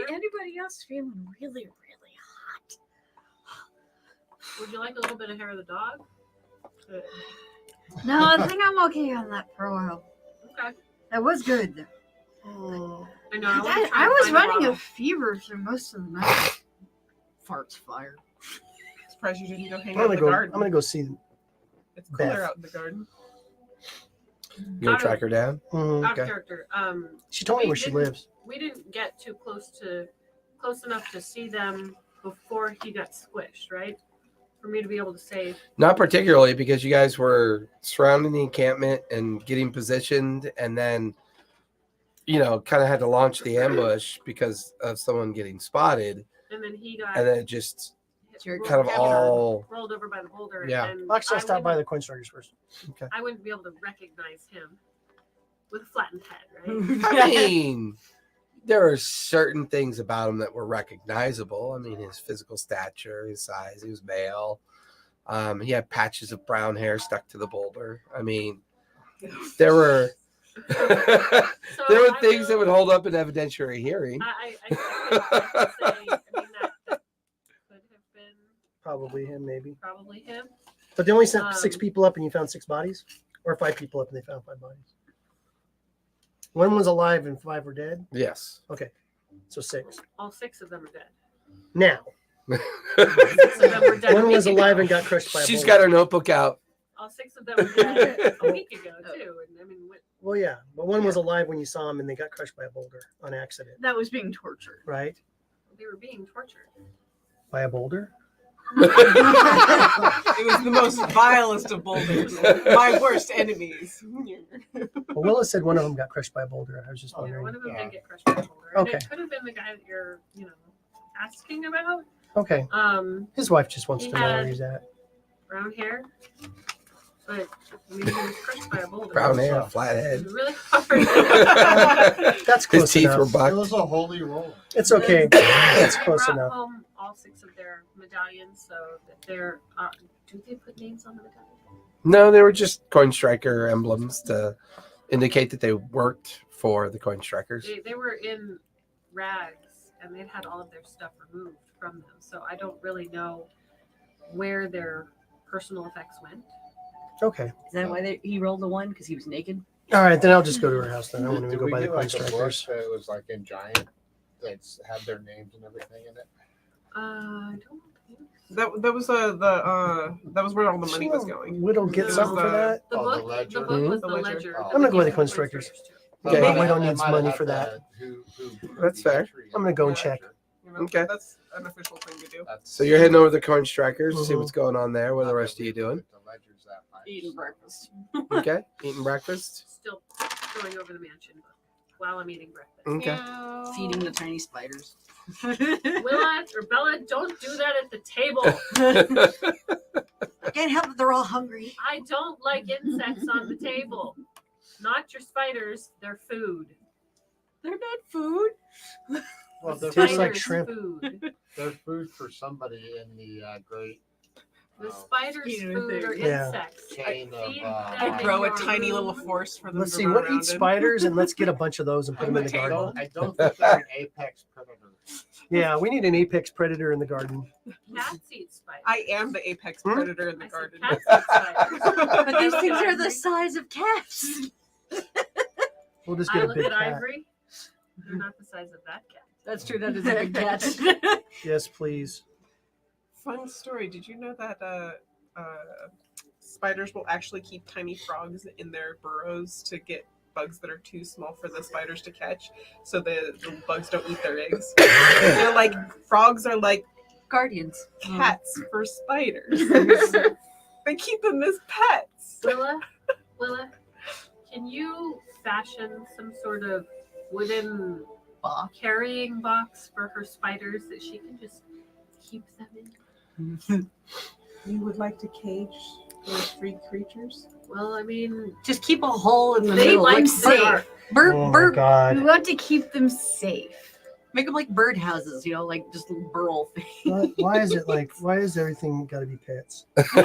anybody else feeling really, really hot? Would you like a little bit of hair of the dog? No, I think I'm okay on that for a while. Okay. That was good. I know. I, I, wanna try I and was find running a bottle. fever through most of the night. Farts fire. Surprised you didn't go hang I'm out in gonna the go. garden. I'm gonna go see. It's cooler Beth. out in the garden. You gonna track her down? Mhm. Out Okay. of character. She told me We where she didn't- lives. We didn't get too close enough to see them before he got squished, right? For me to be able to say, Not particularly, because you guys were surrounding the encampment and getting positioned, and then, kind of had to launch the ambush because of someone getting spotted, and then he got and then it just Jerk. kind of captured, all. rolled over by the boulder. Yeah. And Actually, I'll stop by wouldn't- the coin strikers first. I wouldn't be able to recognize him with a flattened head, right? I mean, there are certain things about him that were recognizable. I mean, his physical stature, his size, he was male. He had patches of brown hair stuck to the boulder. I mean, there were So there were I things that will- would hold up an evidentiary hearing. I could say, that could have been Probably him, maybe. probably him. But they only sent 6 Um, people up, and you found 6 bodies, or 5 people up, and they found 5 bodies. One was alive, and 5 were dead. Yes. So 6. All 6 of them are dead. Now, 6 of them were dead. a one week was alive ago. and got crushed by a She's boulder. got her notebook out. All 6 of them were dead a week ago too. And I mean, Well, yeah, but one was alive when you saw him, and they got crushed by a boulder on accident, That was being tortured. right? they were being tortured. By a boulder. It was the most vilest of boulders. My worst enemies. Well, Willis said one of them got crushed by a boulder. I was just Yeah, one wondering. of them Yeah. did get crushed by a boulder. And Okay. it could have been the guy that you're, asking about. Okay, his wife just wants He to know where had- he's at. Brown hair. But he was crushed by a boulder. Brown hair, flat It head. was really hard. That's His close teeth enough. were It bucked. was a holy roll. It's okay. It's They close brought enough. home all 6 of their medallions, so that they're. Do they put names on the medallion? No, they were just coin striker emblems to indicate that they worked for the coin strikers. They were in rags, and they'd had all of their stuff removed from them. So I don't really know where their personal effects went. Okay. Is that why he rolled the 1? Because he was naked? All right, then I'll just go to her house. Then I want to Did go we by the get coin like a book strikers. that was like in giant that's had their names and everything in it? I don't think so. That was that was where all the money was going. Widow get It something was for that? The Oh, the book, ledger? was The the ledger. ledger. Oh. that I'm gonna go we with the gave coin to strikers. too. Okay, Okay. Widow It needs might money have for the that. who That's the fair. entry I'm gonna go and in the check. ledger. Okay. That's an official thing to do. That's- So you're heading over to the coin strikers to see Mhm. what's going on there. What are the not rest that of you we doing? put the ledgers that much. Eating breakfast. Okay. Eating breakfast. Still going over the mansion. while I'm eating breakfast. Okay. Feeding the tiny spiders. Willa or Bella, don't do that at the table. I can't help it. They're all hungry. I don't like insects on the table. Not your spiders. They're food. They're not food. Well, they're Tastes like Spiders' shrimp. Food. they're food for somebody in the great The spiders' You know, food are Yeah. insects. chain of. Feed I them grow a your tiny little food. forest for them Let's to see run what around eats in. spiders, and let's get a bunch of those and put them in the I garden. don't think they're an apex predator. Yeah, we need an apex predator in the garden. Cats eat spiders. I am the apex Hmm? predator in the I said garden. cats eat spiders. But these things are the size of cats. We'll just I get a look big at cat. Ivory. They're not the size of that cat. That's true. That is a big cat. Yes, please. Fun story. Did you know that spiders will actually keep tiny frogs in their burrows to get bugs that are too small for the spiders to catch, so the bugs don't eat their eggs? They're like frogs are like Guardians. cats for spiders. They keep them as pets. Willa, can you fashion some sort of wooden carrying box for her spiders that she can just keep them in? You would like to cage those free creatures? Well, I mean, Just keep a hole in the They middle. like Like safe. Oh my We god. want to keep them safe. Make them like bird houses, like just little burrow things. Why is everything got to be pets? Fucking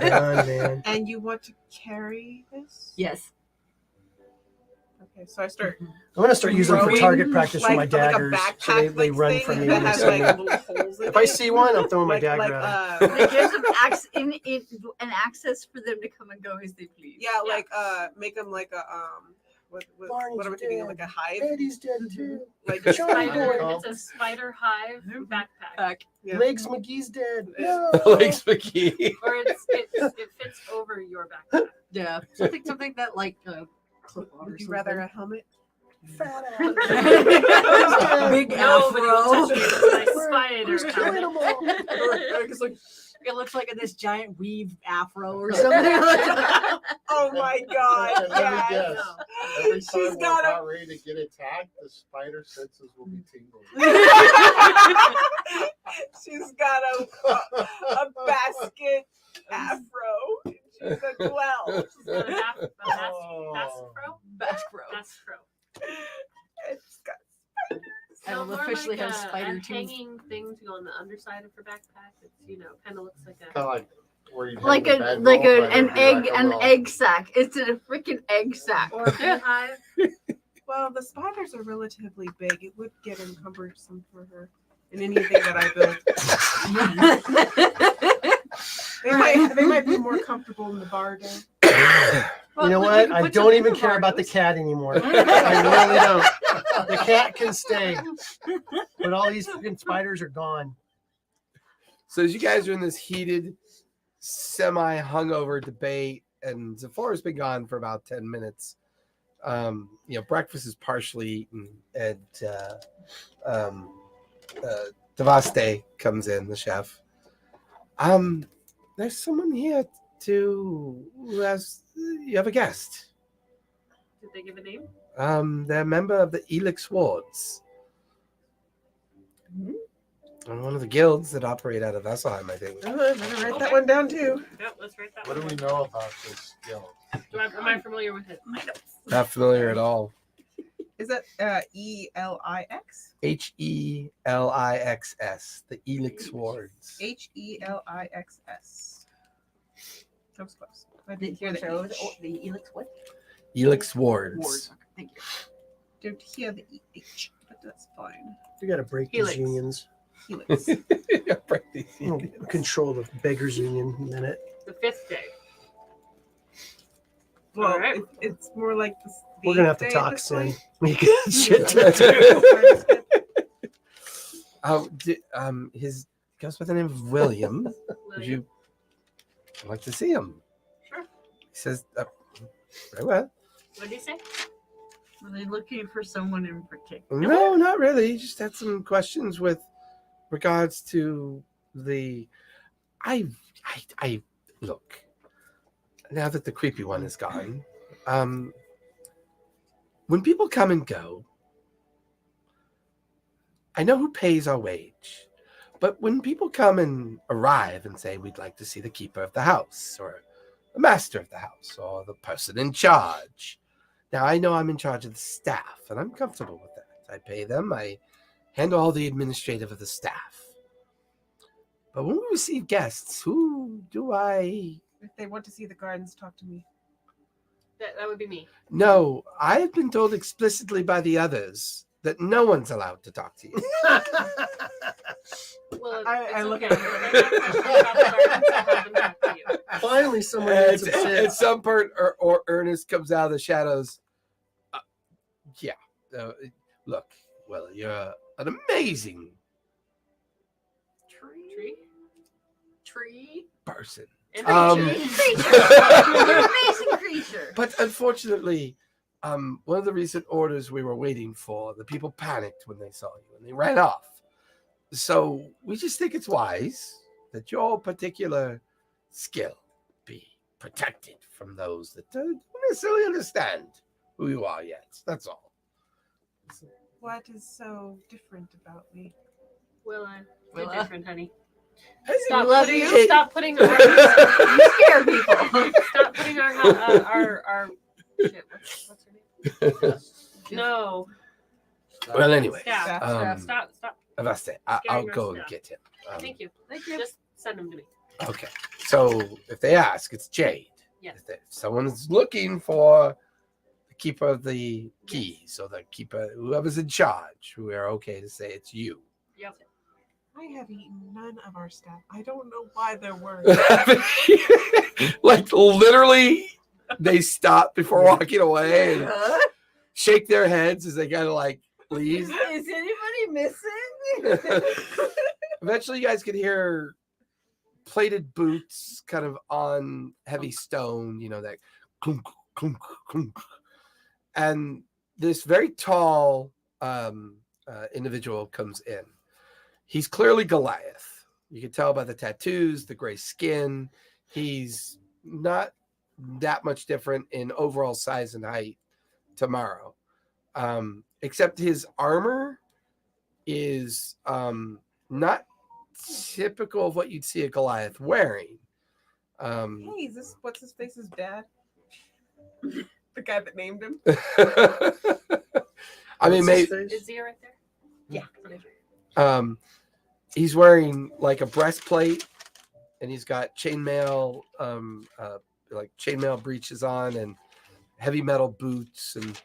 done, man. And you want to carry this? Yes. Okay, so I start I'm gonna start using them for Throwing, target practice for my like a daggers. So they backpack run thing from me. that when they has see like me. little holes in If I it. see one, I'm throwing my like, dagger like at it. It gives them an access for them to come and go as they please. yeah, like make them like a what am I thinking of? Like a hive? Eddie's dead too. Like Johnny spider, boy. it's a spider hive backpack. yeah. Legs McGee's dead. Yeah. No. Legs McGee. Or it fits over your backpack. Yeah. Something that like clip on or Would you something. rather a helmet? Fat Big Nobody will afro. touch me with my spider Who's killing helmet. them all? It's like it looks like this giant weave afro or something. Oh my god! And let me Yes. guess. No. Every She's time we're got about ready to get attacked, the spider senses will be tingling. She's got a basket afro. She's a well. Is that a Oh. Bassfro? Baskro. It's got And No, it'll more officially like have spider a tooth. hanging thing to go on the underside of her backpack. It's kind of looks like a. Kind of like where you Like hang a the like bedroll, an but it'd be egg like a an little- egg sack. It's a freaking egg sack. Or a beehive. Well, the spiders are relatively big. It would get cumbersome for her in anything that I build. They might be more comfortable in the bar down. You know what? I don't even care about the cat anymore. I really don't. The cat can stay, but all these freaking spiders are gone. So as you guys are in this heated, semi-hungover debate, and Zephora's been gone for about 10 minutes. Breakfast is partially eaten, and Devaste comes in, the chef. There's someone here you have a guest. Did they give a name? They're a member of the Elix Wards. And one of the guilds that operate out of Esselheim, I think. Oh, I better write that one down too. Yep, let's write that What do one we down. know about this guild? Am I familiar with it? Not familiar at all. Is that ELIX? HELIXS, the Elix Wards. HELIXS. That was close. I didn't hear the H. The Elix what? Elix Wards. Wards. Okay, thank you. Didn't hear the H, but that's fine. We got to break Helix. these unions. Helix. Yeah, break these We'll unions. control the beggars union in a minute. The fifth day. Well, Alright. it's more like this. We're gonna have to talk soon. We got shit to do. His goes by the name of William. Would William. you like to see him? Sure. He says, very well. What did he say? Were they looking for someone in particular? No, not really. He just had some questions with regards to the. I look. Now that the creepy one is gone, when people come and go, I know who pays our wage, but when people come and arrive and say, we'd like to see the keeper of the house or the master of the house or the person in charge. Now, I know I'm in charge of the staff, and I'm comfortable with that. I pay them. I handle all the administrative of the staff. But when we receive guests, who do I... If they want to see the gardens, talk to me. That would be me. No, I have been told explicitly by the others that no one's allowed to talk to you. Well, I it's look okay. at If they have questions about the gardens, I'll have them talk to you. Finally, someone At gets upset. some point, or Ernest comes out of the shadows. Look, well, you're an amazing Tree. person. And You're an amazing creature. But unfortunately, one of the recent orders we were waiting for, the people panicked when they saw you and they ran off. So we just think it's wise that your particular skill be protected from those that don't necessarily understand who you are yet. That's all. What is so different about me? Willa, you're Willa. different, honey. Stop love you. Stop putting our You scare people. stop putting our shit. What's her name? No. Well, anyway, Staff. Stop. Avaste, I'll Scaring go our and staff. get him. Thank you. Thank you. Just send them to me. Okay. So if they ask, it's Jade. Yes. If someone's looking for the keeper of the keys or the keeper, whoever's in charge, we are okay to say it's you. Yep. I have eaten none of our staff. I don't know why there were. Like literally, they stop before walking away and shake their heads as they kind of like leave. Is anybody missing? Eventually, you guys can hear plated boots kind of on heavy stone, that clunk, clunk, clunk. And this very tall individual comes in. He's clearly Goliath. You can tell by the tattoos, the gray skin. He's not that much different in overall size and height to Morrow. Except his armor is not typical of what you'd see a Goliath wearing. Hey, is this what's his face's dad? The guy that named him? I mean, maybe Is he right there? Yeah. He's wearing like a breastplate, and he's got chainmail, like chainmail breeches on, and heavy metal boots. And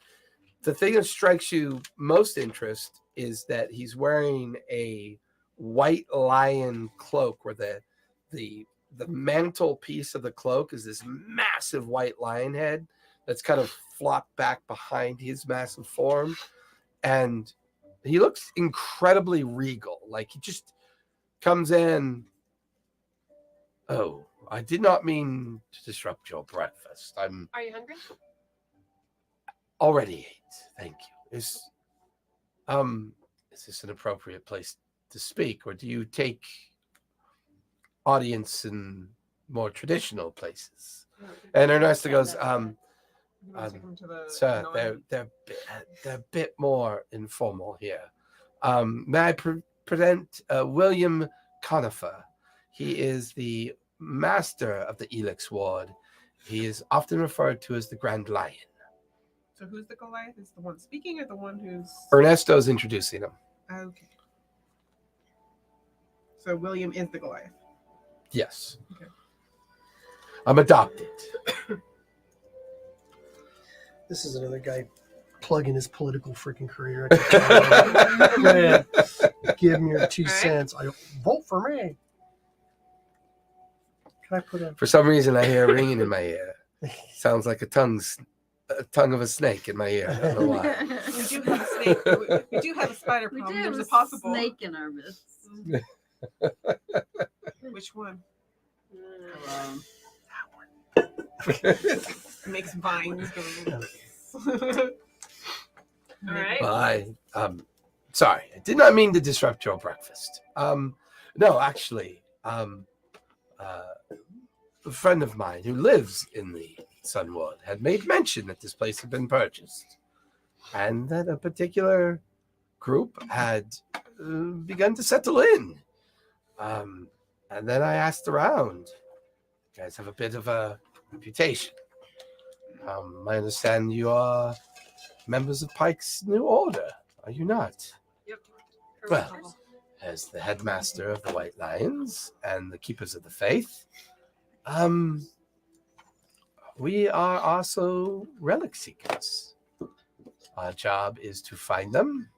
the thing that strikes you most interest is that he's wearing a white lion cloak, where the mantle piece of the cloak is this massive white lion head that's kind of flopped back behind his massive form, and he looks incredibly regal. Like he just comes in. Oh, I did not mean to disrupt your breakfast. I'm Are you hungry? already ate. Thank you. Is this an appropriate place to speak, or do you take audience in more traditional places? And Ernesto goes, You wanna take him to the sir, non- they're a bit more informal here. May I present William Conifer? He is the master of the Elix Ward. He is often referred to as the Grand Lion. So who's the Goliath? Is the one speaking or the one who's Ernesto's introducing him. okay? So William is the Goliath. Yes. Okay. I'm adopted. This is another guy plugging his political freaking career. Go ahead. Give him your 2 cents. I vote for me. Can I put a For some reason, I hear a ringing in my ear. Sounds like a tongue of a snake in my ear. I don't know why. We do have a snake. We do have a spider We problem. do have There's a a possible. snake in our midst. Which one? Um, It makes vines go. All right. Well, sorry, I did not mean to disrupt your breakfast. No, actually, a friend of mine who lives in the Sun World had made mention that this place had been purchased. and that a particular group had begun to settle in. And then I asked around. You guys have a bit of a reputation. I understand you are members of Pike's New Order, are you not? Yep. Well, as the headmaster of the White Lions and the Keepers of the Faith, we are also relic seekers. Our job is to find them,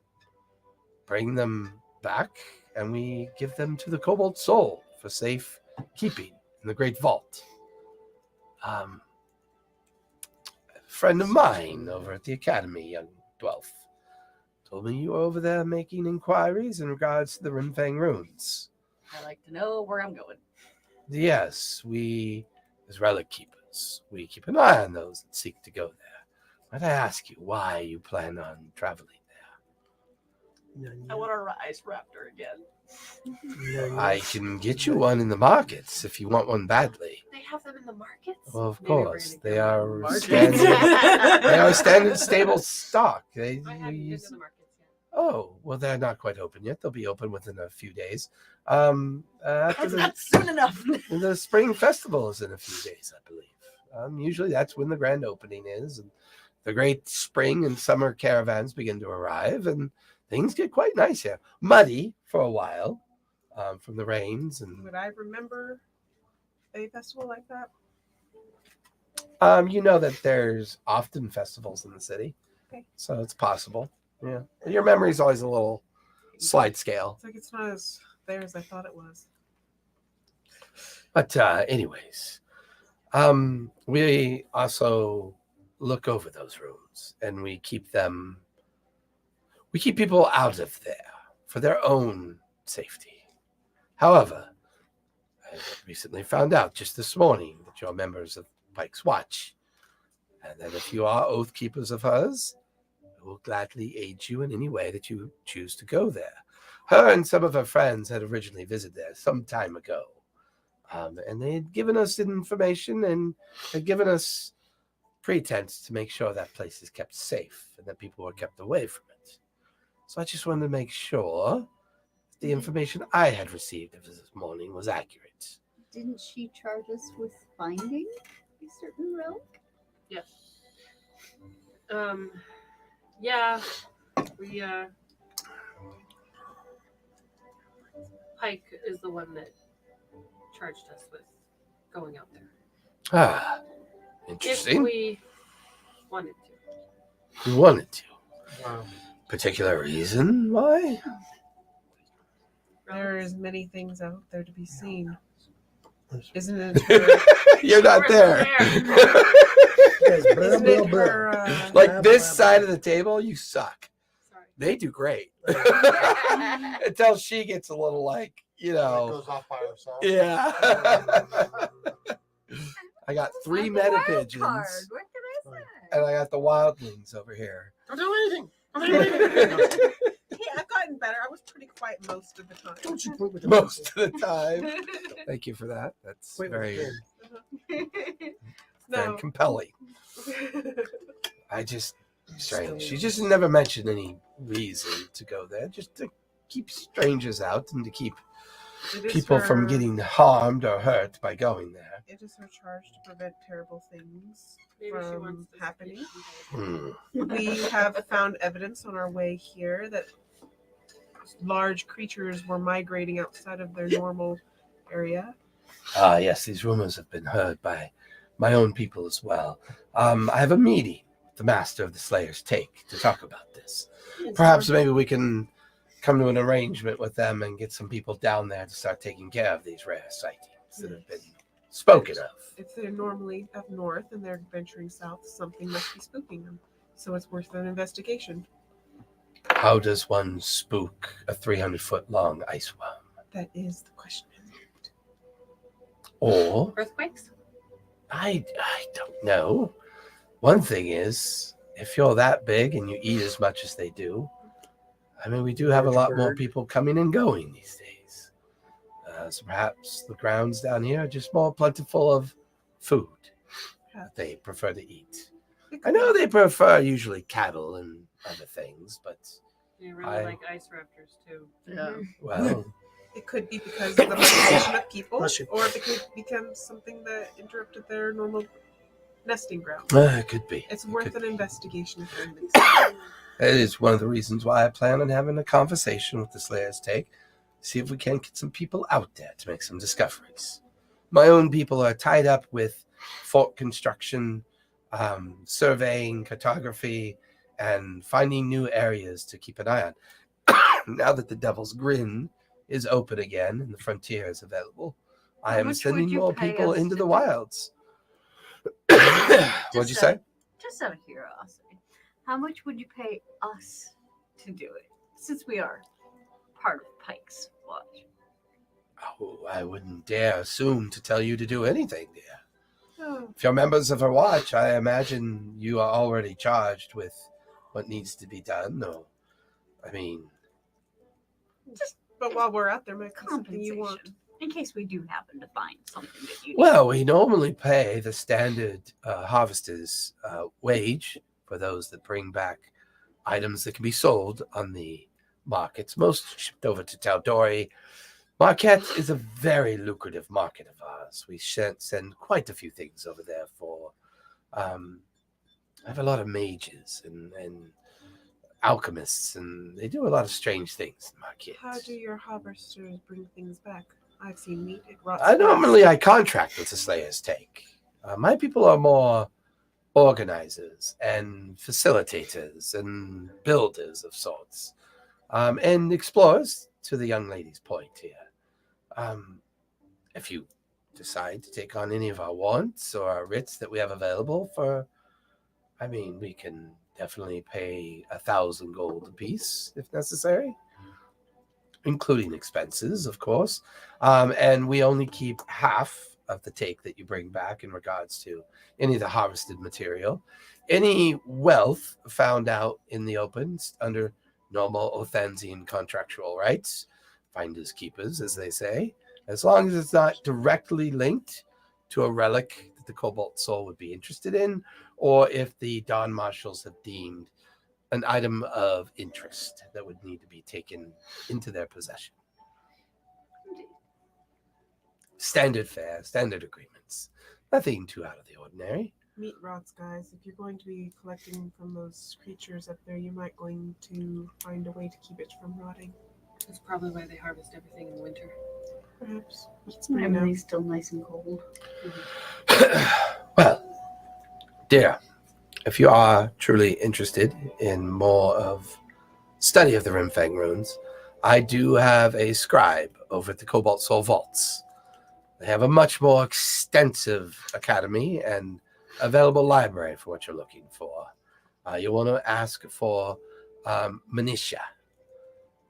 bring them back, and we give them to the Cobalt Soul for safe keeping in the Great Vault. A friend of mine over at the Academy, young Dwelf, told me you were over there making inquiries in regards to the Rimfang runes. I like to know where I'm going. Yes, we, as relic keepers, we keep an eye on those that seek to go there. Might I ask you why you plan on traveling I want a ice raptor again. there? I can get you one in the markets if you want one badly. They have them in the markets? Well, of Maybe we're course, gonna they go are markets. standard. They are standard stable stock. I haven't been to the markets yet. Oh, well, they're not quite open yet. They'll be open within a few days. After That's not soon enough. the spring festival is in a few days, I believe. Usually that's when the grand opening is, and the great spring and summer caravans begin to arrive, and things get quite nice here. Muddy for a while from the rains, and Would I remember a festival like that? you know that there's often festivals in the city, Okay. so it's possible. Yeah, your memory's always a little slide scale. It's like it's not as there as I thought it was. But anyways, we also look over those rooms, and we keep people out of there for their own safety. However, I recently found out just this morning that you're members of Pike's Watch, and that if you are oath keepers of hers, we will gladly aid you in any way that you choose to go there. Her and some of her friends had originally visited there some time ago, and they had given us information and had given us pretense to make sure that place is kept safe and that people were kept away from it. So I just wanted to make sure the information I had received of this morning was accurate. Didn't she charge us with finding a certain relic? Yes. Yeah. We Pike is the one that charged us with going out there. Ah, If interesting. we wanted to. You wanted to. Wow. Particular reason why? There is many things out there to be seen. Isn't it? You're not there. Isn't it her? Like this side of the table, you suck. Sorry. They do great. Until she gets a little like, That goes off by herself. yeah. I got 3 I'm the meta wild pigeons, card. What can I say? and I got the wildlings over here. Don't do anything. Don't do anything. Yeah, I've gotten better. I was pretty quiet most of the time. Don't you point with the Most of the time. Thank you for that. That's Wait, very, very No. compelling. I just, strange. She just never mentioned any reason to go there, just to keep strangers out and to keep It is people from her- getting harmed or hurt by going there. It is her charge to prevent terrible things Maybe she from wants to happening. Hmm. We have found evidence on our way here that large creatures were migrating outside of their normal area. Ah, yes, these rumors have been heard by my own people as well. I have a meeting with the master of the Slayer's Take to talk about this. Perhaps maybe we can come to an arrangement with them and get some people down there to start taking care of these rare sightings that have been spoken of. If they're normally up north and they're venturing south, something must be spooking them. So it's worth an investigation. How does one spook a 300-foot long ice worm? That is the question. Or, Earthquakes? I don't know. One thing is, if you're that big and you eat as much as they do, I mean, we do have a lot more people coming and going these days. So perhaps the grounds down here are just more plentiful of food that they prefer to eat. I know they prefer usually cattle and other things, but You really I- like ice raptors too. Yeah. well, It could be because of the migration of people, Bless you. or it could become something that interrupted their normal nesting ground. it could be. It's It worth could an be. investigation for at least. It is one of the reasons why I plan on having a conversation with the Slayer's Take. See if we can get some people out there to make some discoveries. My own people are tied up with fort construction, surveying, cartography, and finding new areas to keep an eye on. Now that the Devil's Grin is open again and the frontier is available, I How am much sending would you more pay people us into to the do- wilds. What'd you say? Just out of curiosity, how much would you pay us to do it? Since we are part of Pike's Watch. Oh, I wouldn't dare assume to tell you to do anything, dear. Oh, If you're members of her watch, I imagine you are already charged with what needs to be done. Or, I mean, but while we're out there, might be something you want. Compensation. In case we do happen to find something that you need. well, we normally pay the standard harvester's wage for those that bring back items that can be sold on the markets, most shipped over to Taldori. Marquette is a very lucrative market of ours. We send quite a few things over there for. I have a lot of mages and alchemists, and they do a lot of strange things in Marquette. How do your harvesters bring things back? I've seen meat. It rots. I contract with the Slayer's Take. My people are more organizers and facilitators and builders of sorts, and explorers. To the young lady's point here, if you decide to take on any of our wants or our writs that we have available for, I mean, we can definitely pay 1,000 gold apiece if necessary, including expenses, of course. And we only keep half of the take that you bring back in regards to any of the harvested material. Any wealth found out in the open under normal Othanzian contractual rights, finders keepers, as they say, as long as it's not directly linked to a relic that the Cobalt Soul would be interested in, or if the Dawn Marshals have deemed an item of interest that would need to be taken into their possession. Standard fare, standard agreements. Nothing too out of the ordinary. Meat rots, guys. If you're going to be collecting from those creatures up there, you might going to find a way to keep it from rotting. That's probably why they harvest everything in winter. Perhaps. It's normally still nice and cold. Well, dear, if you are truly interested in more of study of the Rimfang runes, I do have a scribe over at the Cobalt Soul Vaults. They have a much more extensive academy and available library for what you're looking for. You want to ask for Manisha.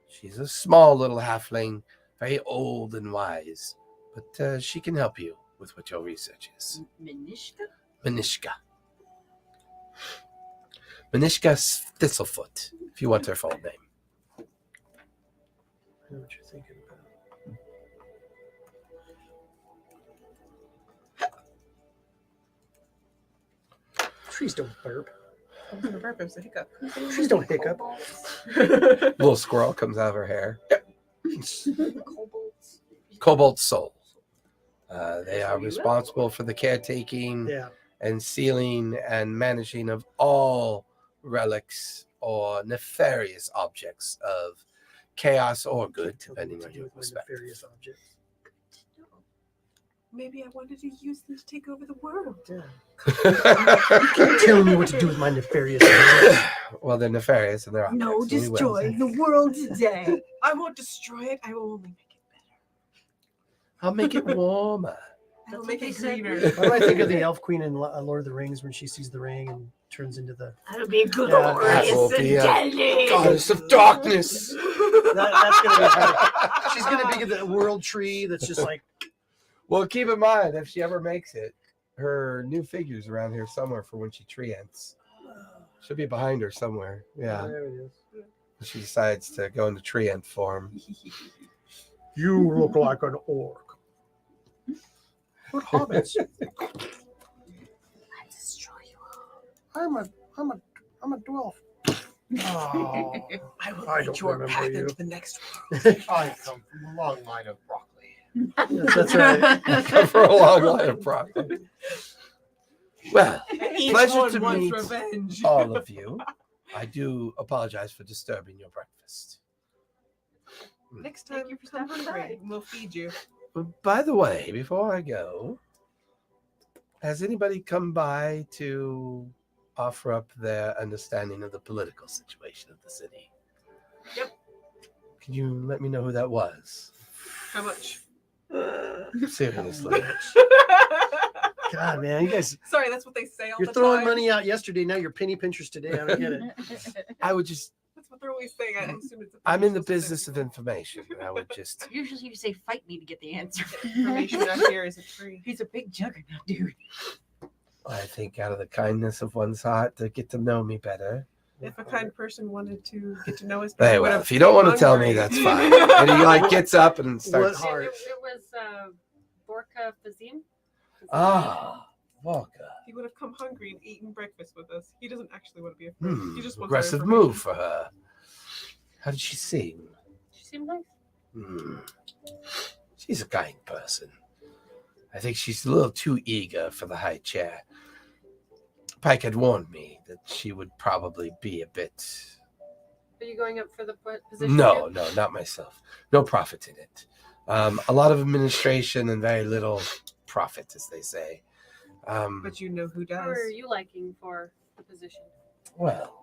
She's a small little halfling, very old and wise, but she can help you with what your research is. Minishka? Manishka. Manishka Thistlefoot, if you want her full name. I know what you're thinking about. Trees don't burp. I'm going to burp. It was a hiccup. Trees don't hiccup. Little squirrel comes out of her hair. Kobolds? Cobalt Soul. They are responsible for the caretaking Yeah. and sealing and managing of all relics or nefarious objects of chaos or good, depending on your perspective. Nefarious objects. Maybe I wanted to use them to take over the world. Yeah. You can't tell me what to do with my nefarious objects. Well, they're nefarious and they're objects. No, and we will. destroy the world today. I won't destroy it. I will only make it better. I'll make it warmer. I will That's make what it they said. greener. Why do I think of the Elf Queen in Lord of the Rings when she sees the ring and turns into the... That'll be Yeah, glorious that will and be a deadly. Goddess of darkness. That's going to be better. She's going to be the world tree that's just like... Well, keep in mind, if she ever makes it, her new figure's around here somewhere for when she treants. She'll be behind her somewhere. Yeah. There it is. She decides to go into treant form. You look like an orc. What hobbits? I destroy you all. I'm a dwarf. Oh, I will I lead don't your remember path you. into the next world. I come from a long line of broccoli. Yes, that's right. For a long line of broccoli. Well, Each pleasure one to wants meet revenge. all of you. I do apologize for disturbing your breakfast. Next time, Thank you for come stopping hungry. by. We'll feed you. But by the way, before I go, has anybody come by to offer up their understanding of the political situation of the city? Yep. Can you let me know who that was? How much? Seriously. God, man, you guys, Sorry, that's what they say all you're the throwing time. money out yesterday. Now you're penny pinchers today. I don't get it. I would just, That's what they're always saying. I assume it's. I'm in the business of information. I would just, Usually you say fight me to get the answer. information out here isn't free. He's a big juggernaut, dude. I think out of the kindness of one's heart to get to know me better. If a kind person wanted to get to know us, Hey, we would well, have if you don't want to tell me, hungry. that's fine. And he like gets up and starts. What heart? It was Borka Fazim. Ah, Volga. He would have come hungry and eaten breakfast with us. He doesn't actually want to be afraid. He just wants our Aggressive information. move for her. How did she seem? She seemed nice. She's a kind person. I think she's a little too eager for the high chair. Pike had warned me that she would probably be a bit. Are you going up for the position? No, too? no, not myself. No profit in it. A lot of administration and very little profit, as they say. But you know who Who does. are you liking for the position? Well,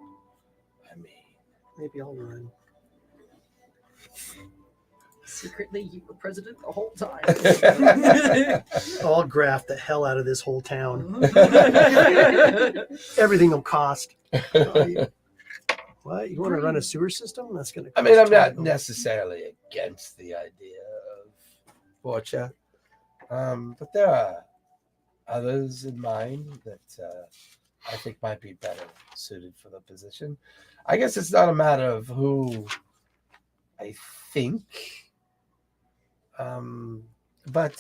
I mean, Maybe I'll run. Secretly, you were president the whole time. I'll graft the hell out of this whole town. Everything will cost. What? You want to run a sewer system? That's going to. I mean, I'm not necessarily against the idea of Borcha, but there are others in mind that I think might be better suited for the position. I guess it's not a matter of who I think, but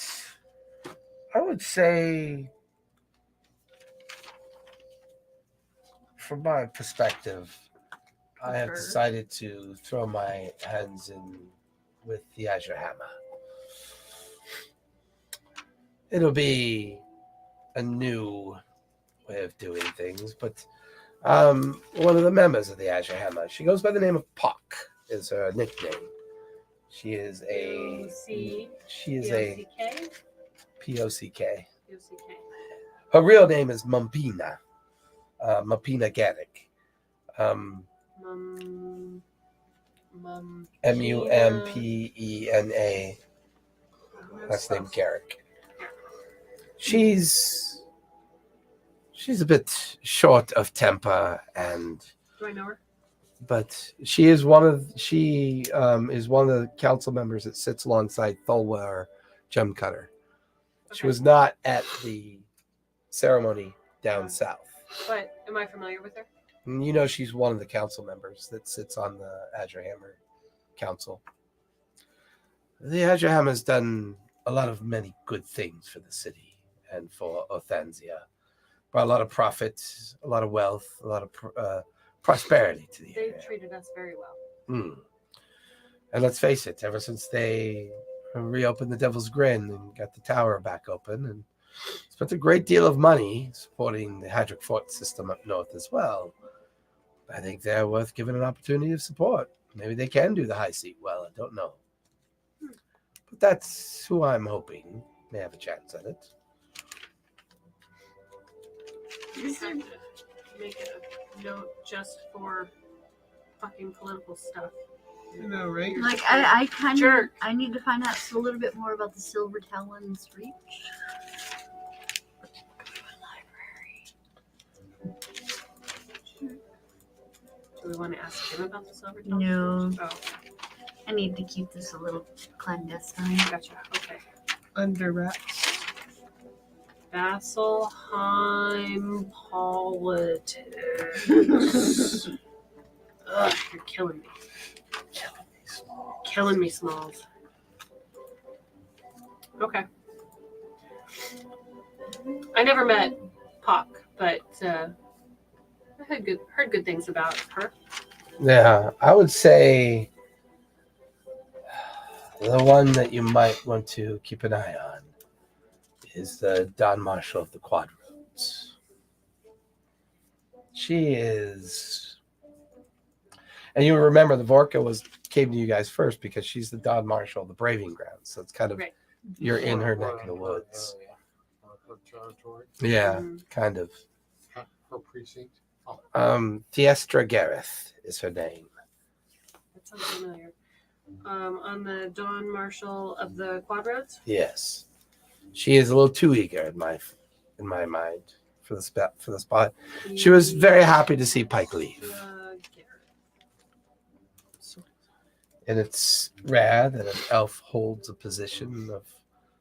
I would say, from my perspective, I have Sure. decided to throw my hands in with the Azure Hammer. It'll be a new way of doing things, but one of the members of the Azure Hammer, she goes by the name of Pock, is her nickname. She is a POCK? POCK. POCK. Her real name is Mumpina, Mumpina Garrick. Mumpena. Last name Garrick. She's a bit short of temper, and Do I know her? but she is one of the council members that sits alongside Thulwar Gemcutter. She Okay. was not at the ceremony down south. But am I familiar with her? And you know she's one of the council members that sits on the Azure Hammer Council. The Azure Hammer has done a lot of many good things for the city and for Othanzia. Brought a lot of profit, a lot of wealth, a lot of prosperity to the They area. treated us very well. And let's face it, ever since they reopened the Devil's Grin and got the tower back open and spent a great deal of money supporting the Hadric Fort system up north as well, I think they're worth giving an opportunity of support. Maybe they can do the high seat well. I don't know. But that's who I'm hoping may have a chance at it. Is there make a note just for fucking political stuff? I know, right? You're Like just I kind of Jerk. I need to find out a little bit more about the Silver Talon's reach. Do we want to ask him about the silver tongue? No. Oh, I need to keep this a little clandestine. gotcha. Okay. under wraps. Vasselheim politics. Ugh, you're killing me. Killing me, Smalls. Okay. I never met Pock, but I heard good things about her. Yeah, I would say the one that you might want to keep an eye on is the Don Marshall of the Quadroads. She is, and you remember the Vorka came to you guys first because she's the Don Marshall of the Braving Grounds. So it's kind of Right. you're in her neck of the woods. Yeah, kind of. Her precinct. Tiestra Gareth is her name. That sounds familiar. On the Dawn Marshall of the Quadroads. Yes, she is a little too eager in my mind for the spot. She was very happy to see Pike leave. And it's rare that an elf holds a position of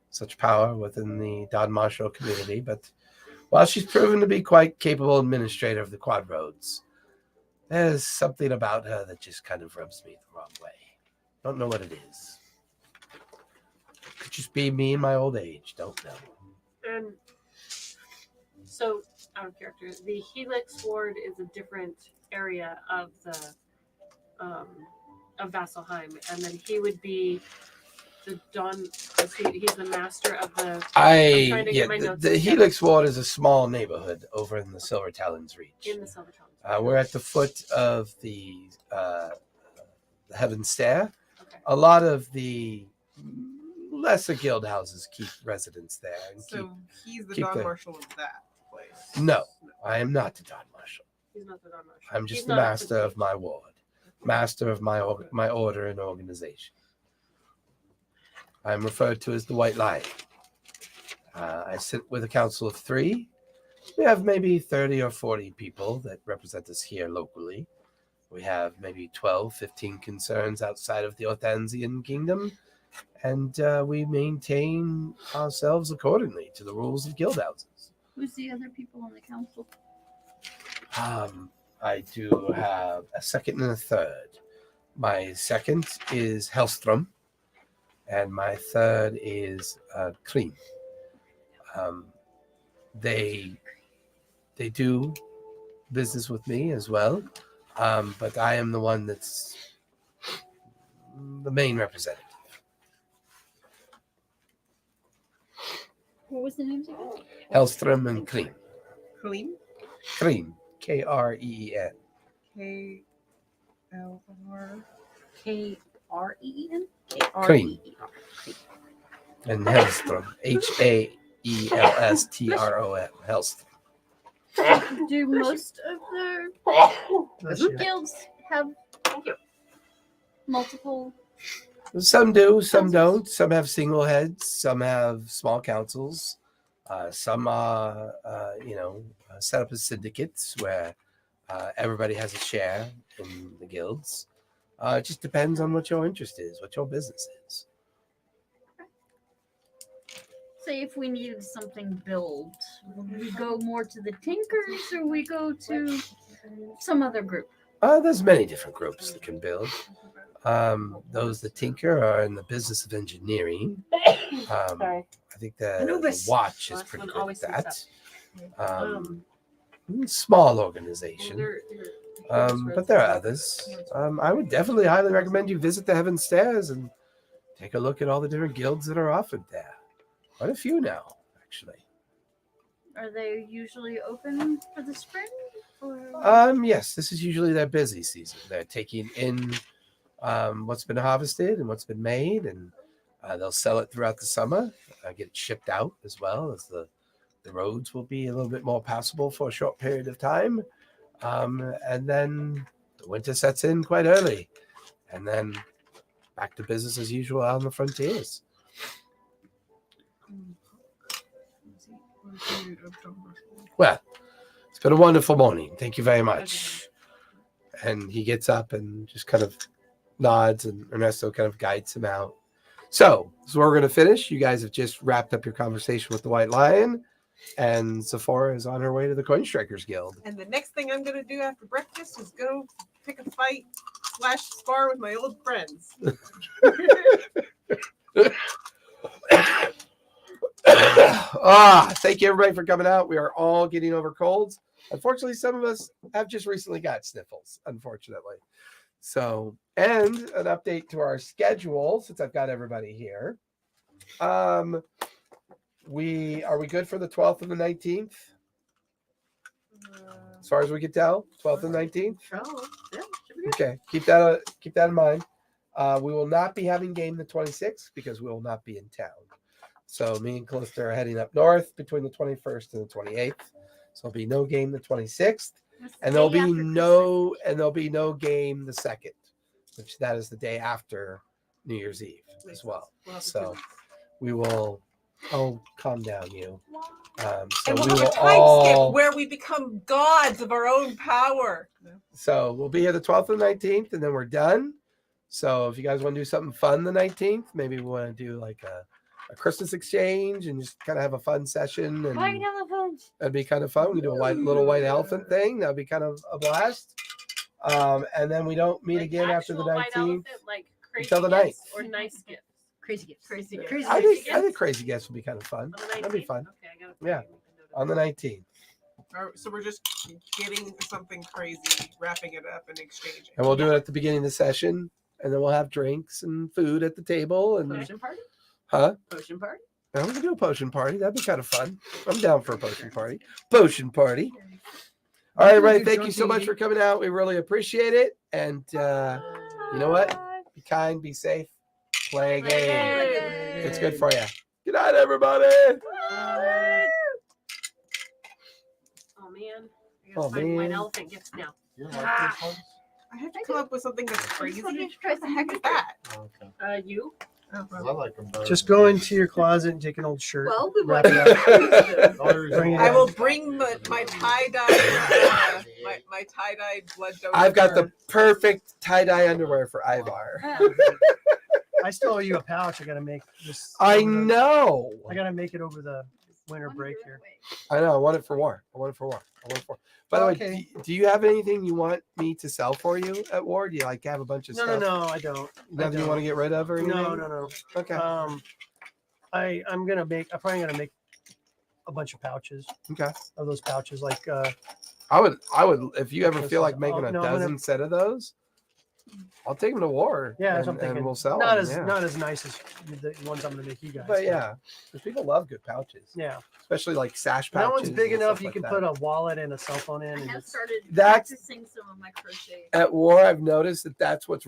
such power within the Don Marshall community, but while she's proven to be quite capable administrator of the Quadroads, there's something about her that just kind of rubs me the wrong way. Don't know what it is. Could just be me in my old age. Don't know. And so, out of character, the Helix Ward is a different area of the of Vasselheim, and then he would be the Don. He's the master of the. The Helix Ward is a small neighborhood over in the Silver Talons Reach. In the Silver Talons. We're at the foot of the Heaven Stair. Okay. A lot of the lesser guild houses keep residents there. And So he's the keep Don the- Marshall of that place. No, I am not the Don Marshall. He's not the Don Marshall. I'm just He's the not master of my ward, master of my order and organization. I'm referred to as the White Lion. I sit with a council of 3. We have maybe 30 or 40 people that represent us here locally. We have maybe 12, 15 concerns outside of the Othanzian kingdom, and we maintain ourselves accordingly to the rules of guild houses. Who's the other people on the council? I do have a second and a third. My second is Hellstrom, and my third is Clean. They do business with me as well, but I am the one that's the main representative. What was the names again? Hellstrom and Clean. Clean. Clean. Kreen. K-L-R. K-R-E-E-N? Cream. K-R-E-E-R. And Hellstrom. Haelstrom. Hellstrom. Do most of the guilds have multiple? Some do, some don't. Some have single heads. Some have small councils. Some are, set up as syndicates where everybody has a share in the guilds. It just depends on what your interest is, what your business is. Say if we needed something built, would we go more to the Tinkers or we go to some other group? There's many different groups that can build. Those that tinker are in the business of engineering. Sorry. I think the Anubis. watch is Last pretty one good always at sneaks that. Small organization. But there are others. I would definitely highly recommend you visit the Heaven Stairs and take a look at all the different guilds that are offered there. Quite a few now, actually. Are they usually open for the spring? Or? Yes, this is usually their busy season. They're taking in what's been harvested and what's been made, and they'll sell it throughout the summer, get it shipped out as well, as the roads will be a little bit more passable for a short period of time. And then the winter sets in quite early, and then back to business as usual out on the frontiers. Well, it's been a wonderful morning. Thank you very much. And he gets up and just kind of nods, and Ernesto kind of guides him out. So this is where we're going to finish. You guys have just wrapped up your conversation with the White Lion, and Sephora is on her way to the Coin Strikers Guild. And the next thing I'm going to do after breakfast is go pick a fight / spar with my old friends. Thank you everybody for coming out. We are all getting over colds. Unfortunately, some of us have just recently got sniffles, unfortunately. So, and an update to our schedule since I've got everybody here. Are we good for the 12th and the 19th? As far as we can tell, 12th and 19th. Oh, yeah, should be good. Okay, keep that in mind. We will not be having game the 26th because we will not be in town. So me and Callista are heading up north between the 21st and the 28th. So there'll be no game the 26th, and there'll be no game the 2nd, which that is the day after New Year's Eve as well. So we will. Oh, calm down, you. So And we'll we have a will time all. skip where we become gods of our own power. So we'll be here the 12th and 19th, and then we're done. So if you guys want to do something fun the 19th, maybe we want to do like a Christmas exchange and just kind of have a fun session. And White elephants. that'd be kind of fun. We do a little white elephant thing. That'd be kind of a blast. And then we don't meet Like again after the actual white 19th. elephant, like crazy Until the gifts 9th. or nice gifts. Crazy gifts. Crazy gifts. Crazy I gifts. think crazy guests would be kind of fun. On the That'd be 19th? fun. Okay, I gotta Yeah. On the 19th. So we're just getting something crazy, wrapping it up, and exchanging. And we'll do it at the beginning of the session. And then we'll have drinks and food at the table. And Potion party? huh? Potion party? Now we can do a potion party. That'd be kind of fun. I'm down for a potion party. Potion party. All right, Ray. Thank you so much for coming out. We really appreciate it. And you know what? Be kind, be safe, play a game. It's good for you. Good night, everybody. Oh man. I Oh, gotta find white man. elephant gifts now. You like these ones? I have to come up with something that's crazy. wanted What to try the heck is that? Oh, okay. You? 'Cause I like them better. Just go into your closet and take an old shirt. Well, we wrap want it up. Bring it I in. will bring my tie-dye, my tie-dye blood donor. I've got the perfect tie-dye underwear for Ivar. I still owe you a pouch. I gotta make this. I know. I gotta make it over the winter break here. I know. I want it for war. By the Okay. way, do you have anything you want me to sell for you at war? Do you like have a bunch of No, stuff? no, I don't. Nothing you want to get rid of or anything? No. Okay. I'm probably gonna make a bunch of pouches Okay. of those pouches. Like I would if you ever feel like making a No, I'm gonna- dozen set of those, I'll take them to war. Yeah, that's and, what I'm thinking. and we'll sell not them. as yeah. not as nice as the ones I'm gonna make you guys. But yeah, because people love good pouches, yeah. especially like sash pouches. That one's big and enough. stuff You like can that. put a wallet and a cell phone in. I And have it's- started That's- practicing some of my crochet. At war, I've noticed that's what's